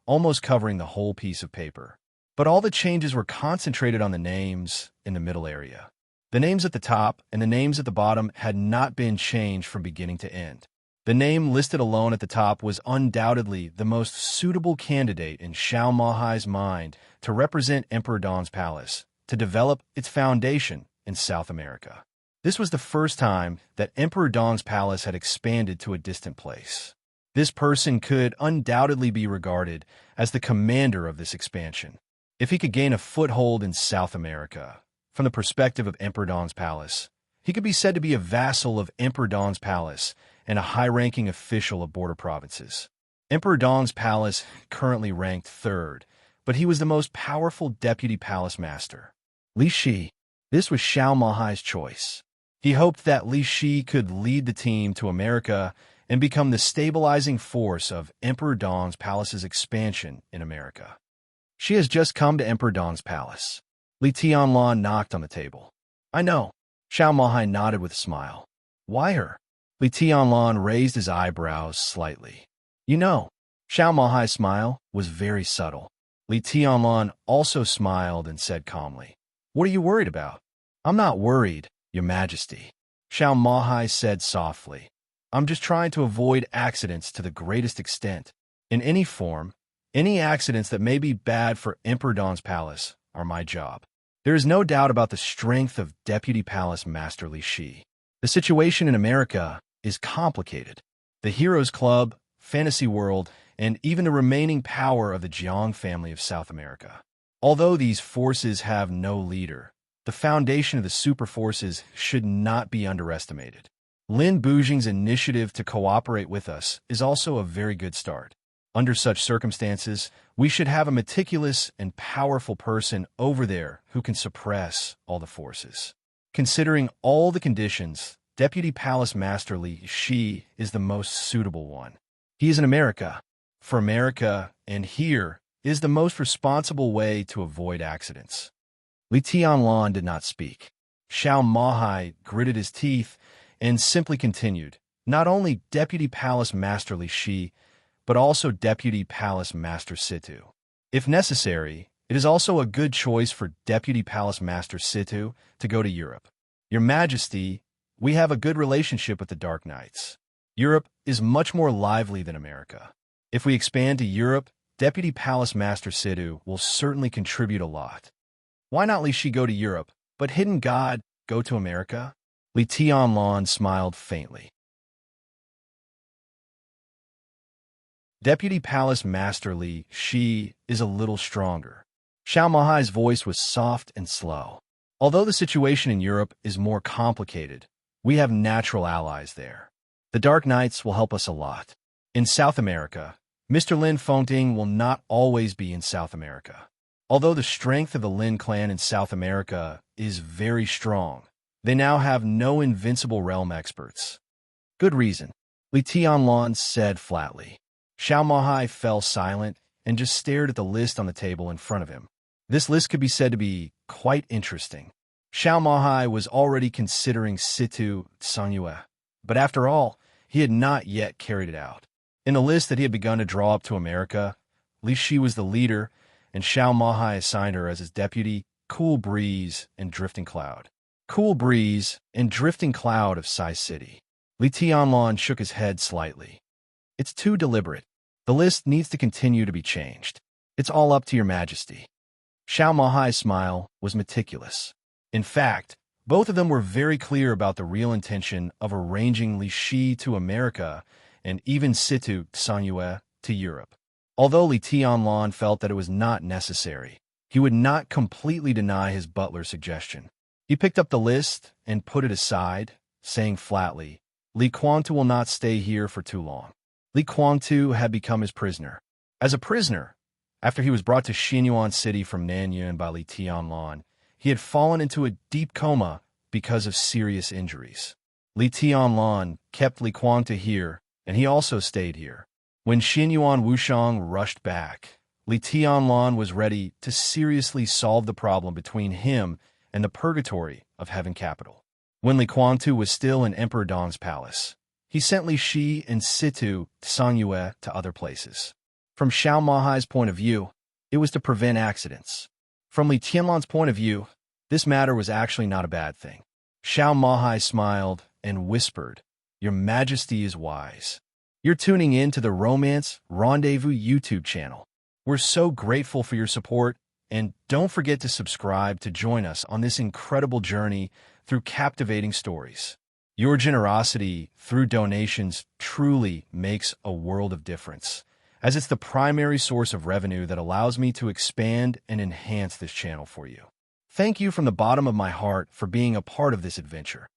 almost covering the whole piece of paper. But all the changes were concentrated on the names in the middle area. The names at the top and the names at the bottom had not been changed from beginning to end. The name listed alone at the top was undoubtedly the most suitable candidate in Xiao Mahai's mind to represent Emperor Dong's palace, to develop its foundation in South America. This was the first time that Emperor Dong's palace had expanded to a distant place. This person could undoubtedly be regarded as the commander of this expansion. If he could gain a foothold in South America, from the perspective of Emperor Dong's palace, he could be said to be a vassal of Emperor Dong's palace and a high-ranking official of border provinces. Emperor Dong's palace currently ranked third, but he was the most powerful deputy palace master. Li Shi. This was Xiao Mahai's choice. He hoped that Li Shi could lead the team to America and become the stabilizing force of Emperor Dong's palace's expansion in America. She has just come to Emperor Dong's palace. Li Tianlon knocked on the table. I know. Xiao Mahai nodded with a smile. Why her? Li Tianlon raised his eyebrows slightly. You know. Xiao Mahai's smile was very subtle. Li Tianlon also smiled and said calmly, What are you worried about? I'm not worried, Your Majesty. Xiao Mahai said softly. I'm just trying to avoid accidents to the greatest extent. In any form, any accidents that may be bad for Emperor Dong's palace are my job. There is no doubt about the strength of Deputy Palace Master Li Shi. The situation in America is complicated. The Heroes Club, Fantasy World, and even the remaining power of the Jiang family of South America. Although these forces have no leader, the foundation of the super forces should not be underestimated. Lin Bujing's initiative to cooperate with us is also a very good start. Under such circumstances, we should have a meticulous and powerful person over there who can suppress all the forces. Considering all the conditions, Deputy Palace Master Li Shi is the most suitable one. He is in America. For America, and here, is the most responsible way to avoid accidents. Li Tianlon did not speak. Xiao Mahai gritted his teeth and simply continued, not only Deputy Palace Master Li Shi, but also Deputy Palace Master Situ. If necessary, it is also a good choice for Deputy Palace Master Situ to go to Europe. Your Majesty, we have a good relationship with the Dark Knights. Europe is much more lively than America. If we expand to Europe, Deputy Palace Master Situ will certainly contribute a lot. Why not Li Shi go to Europe, but Hidden God go to America? Li Tianlon smiled faintly. Deputy Palace Master Li Shi is a little stronger. Xiao Mahai's voice was soft and slow. Although the situation in Europe is more complicated, we have natural allies there. The Dark Knights will help us a lot. In South America, Mr. Lin Fengting will not always be in South America. Although the strength of the Lin clan in South America is very strong, they now have no invincible realm experts. Good reason, Li Tianlon said flatly. Xiao Mahai fell silent and just stared at the list on the table in front of him. This list could be said to be quite interesting. Xiao Mahai was already considering Situ Sanyue, but after all, he had not yet carried it out. In the list that he had begun to draw up to America, Li Shi was the leader, and Xiao Mahai assigned her as his deputy, Cool Breeze and Drifting Cloud. Cool Breeze and Drifting Cloud of Sai City. Li Tianlan shook his head slightly. It's too deliberate. The list needs to continue to be changed. It's all up to your majesty. Xiao Mahai's smile was meticulous. In fact, both of them were very clear about the real intention of arranging Li Shi to America and even Situ Sanyue to Europe. Although Li Tianlan felt that it was not necessary, he would not completely deny his butler's suggestion. He picked up the list and put it aside, saying flatly, Li Quantu will not stay here for too long. Li Quantu had become his prisoner. As a prisoner, after he was brought to Xinyuan City from Nanyuan by Li Tianlan, he had fallen into a deep coma because of serious injuries. Li Tianlan kept Li Quantu here, and he also stayed here. When Xinyuan Wushang rushed back, Li Tianlan was ready to seriously solve the problem between him and the purgatory of Heaven Capital. When Li Quantu was still in Emperor Dong's palace, he sent Li Shi and Situ Sanyue to other places. From Xiao Mahai's point of view, it was to prevent accidents. From Li Tianlan's point of view, this matter was actually not a bad thing. Xiao Mahai smiled and whispered, Your Majesty is wise. You're tuning in to the Romance Rendezvous YouTube channel. We're so grateful for your support, and don't forget to subscribe to join us on this incredible journey through captivating stories. Your generosity through donations truly makes a world of difference, as it's the primary source of revenue that allows me to expand and enhance this channel for you. Thank you from the bottom of my heart for being a part of this adventure.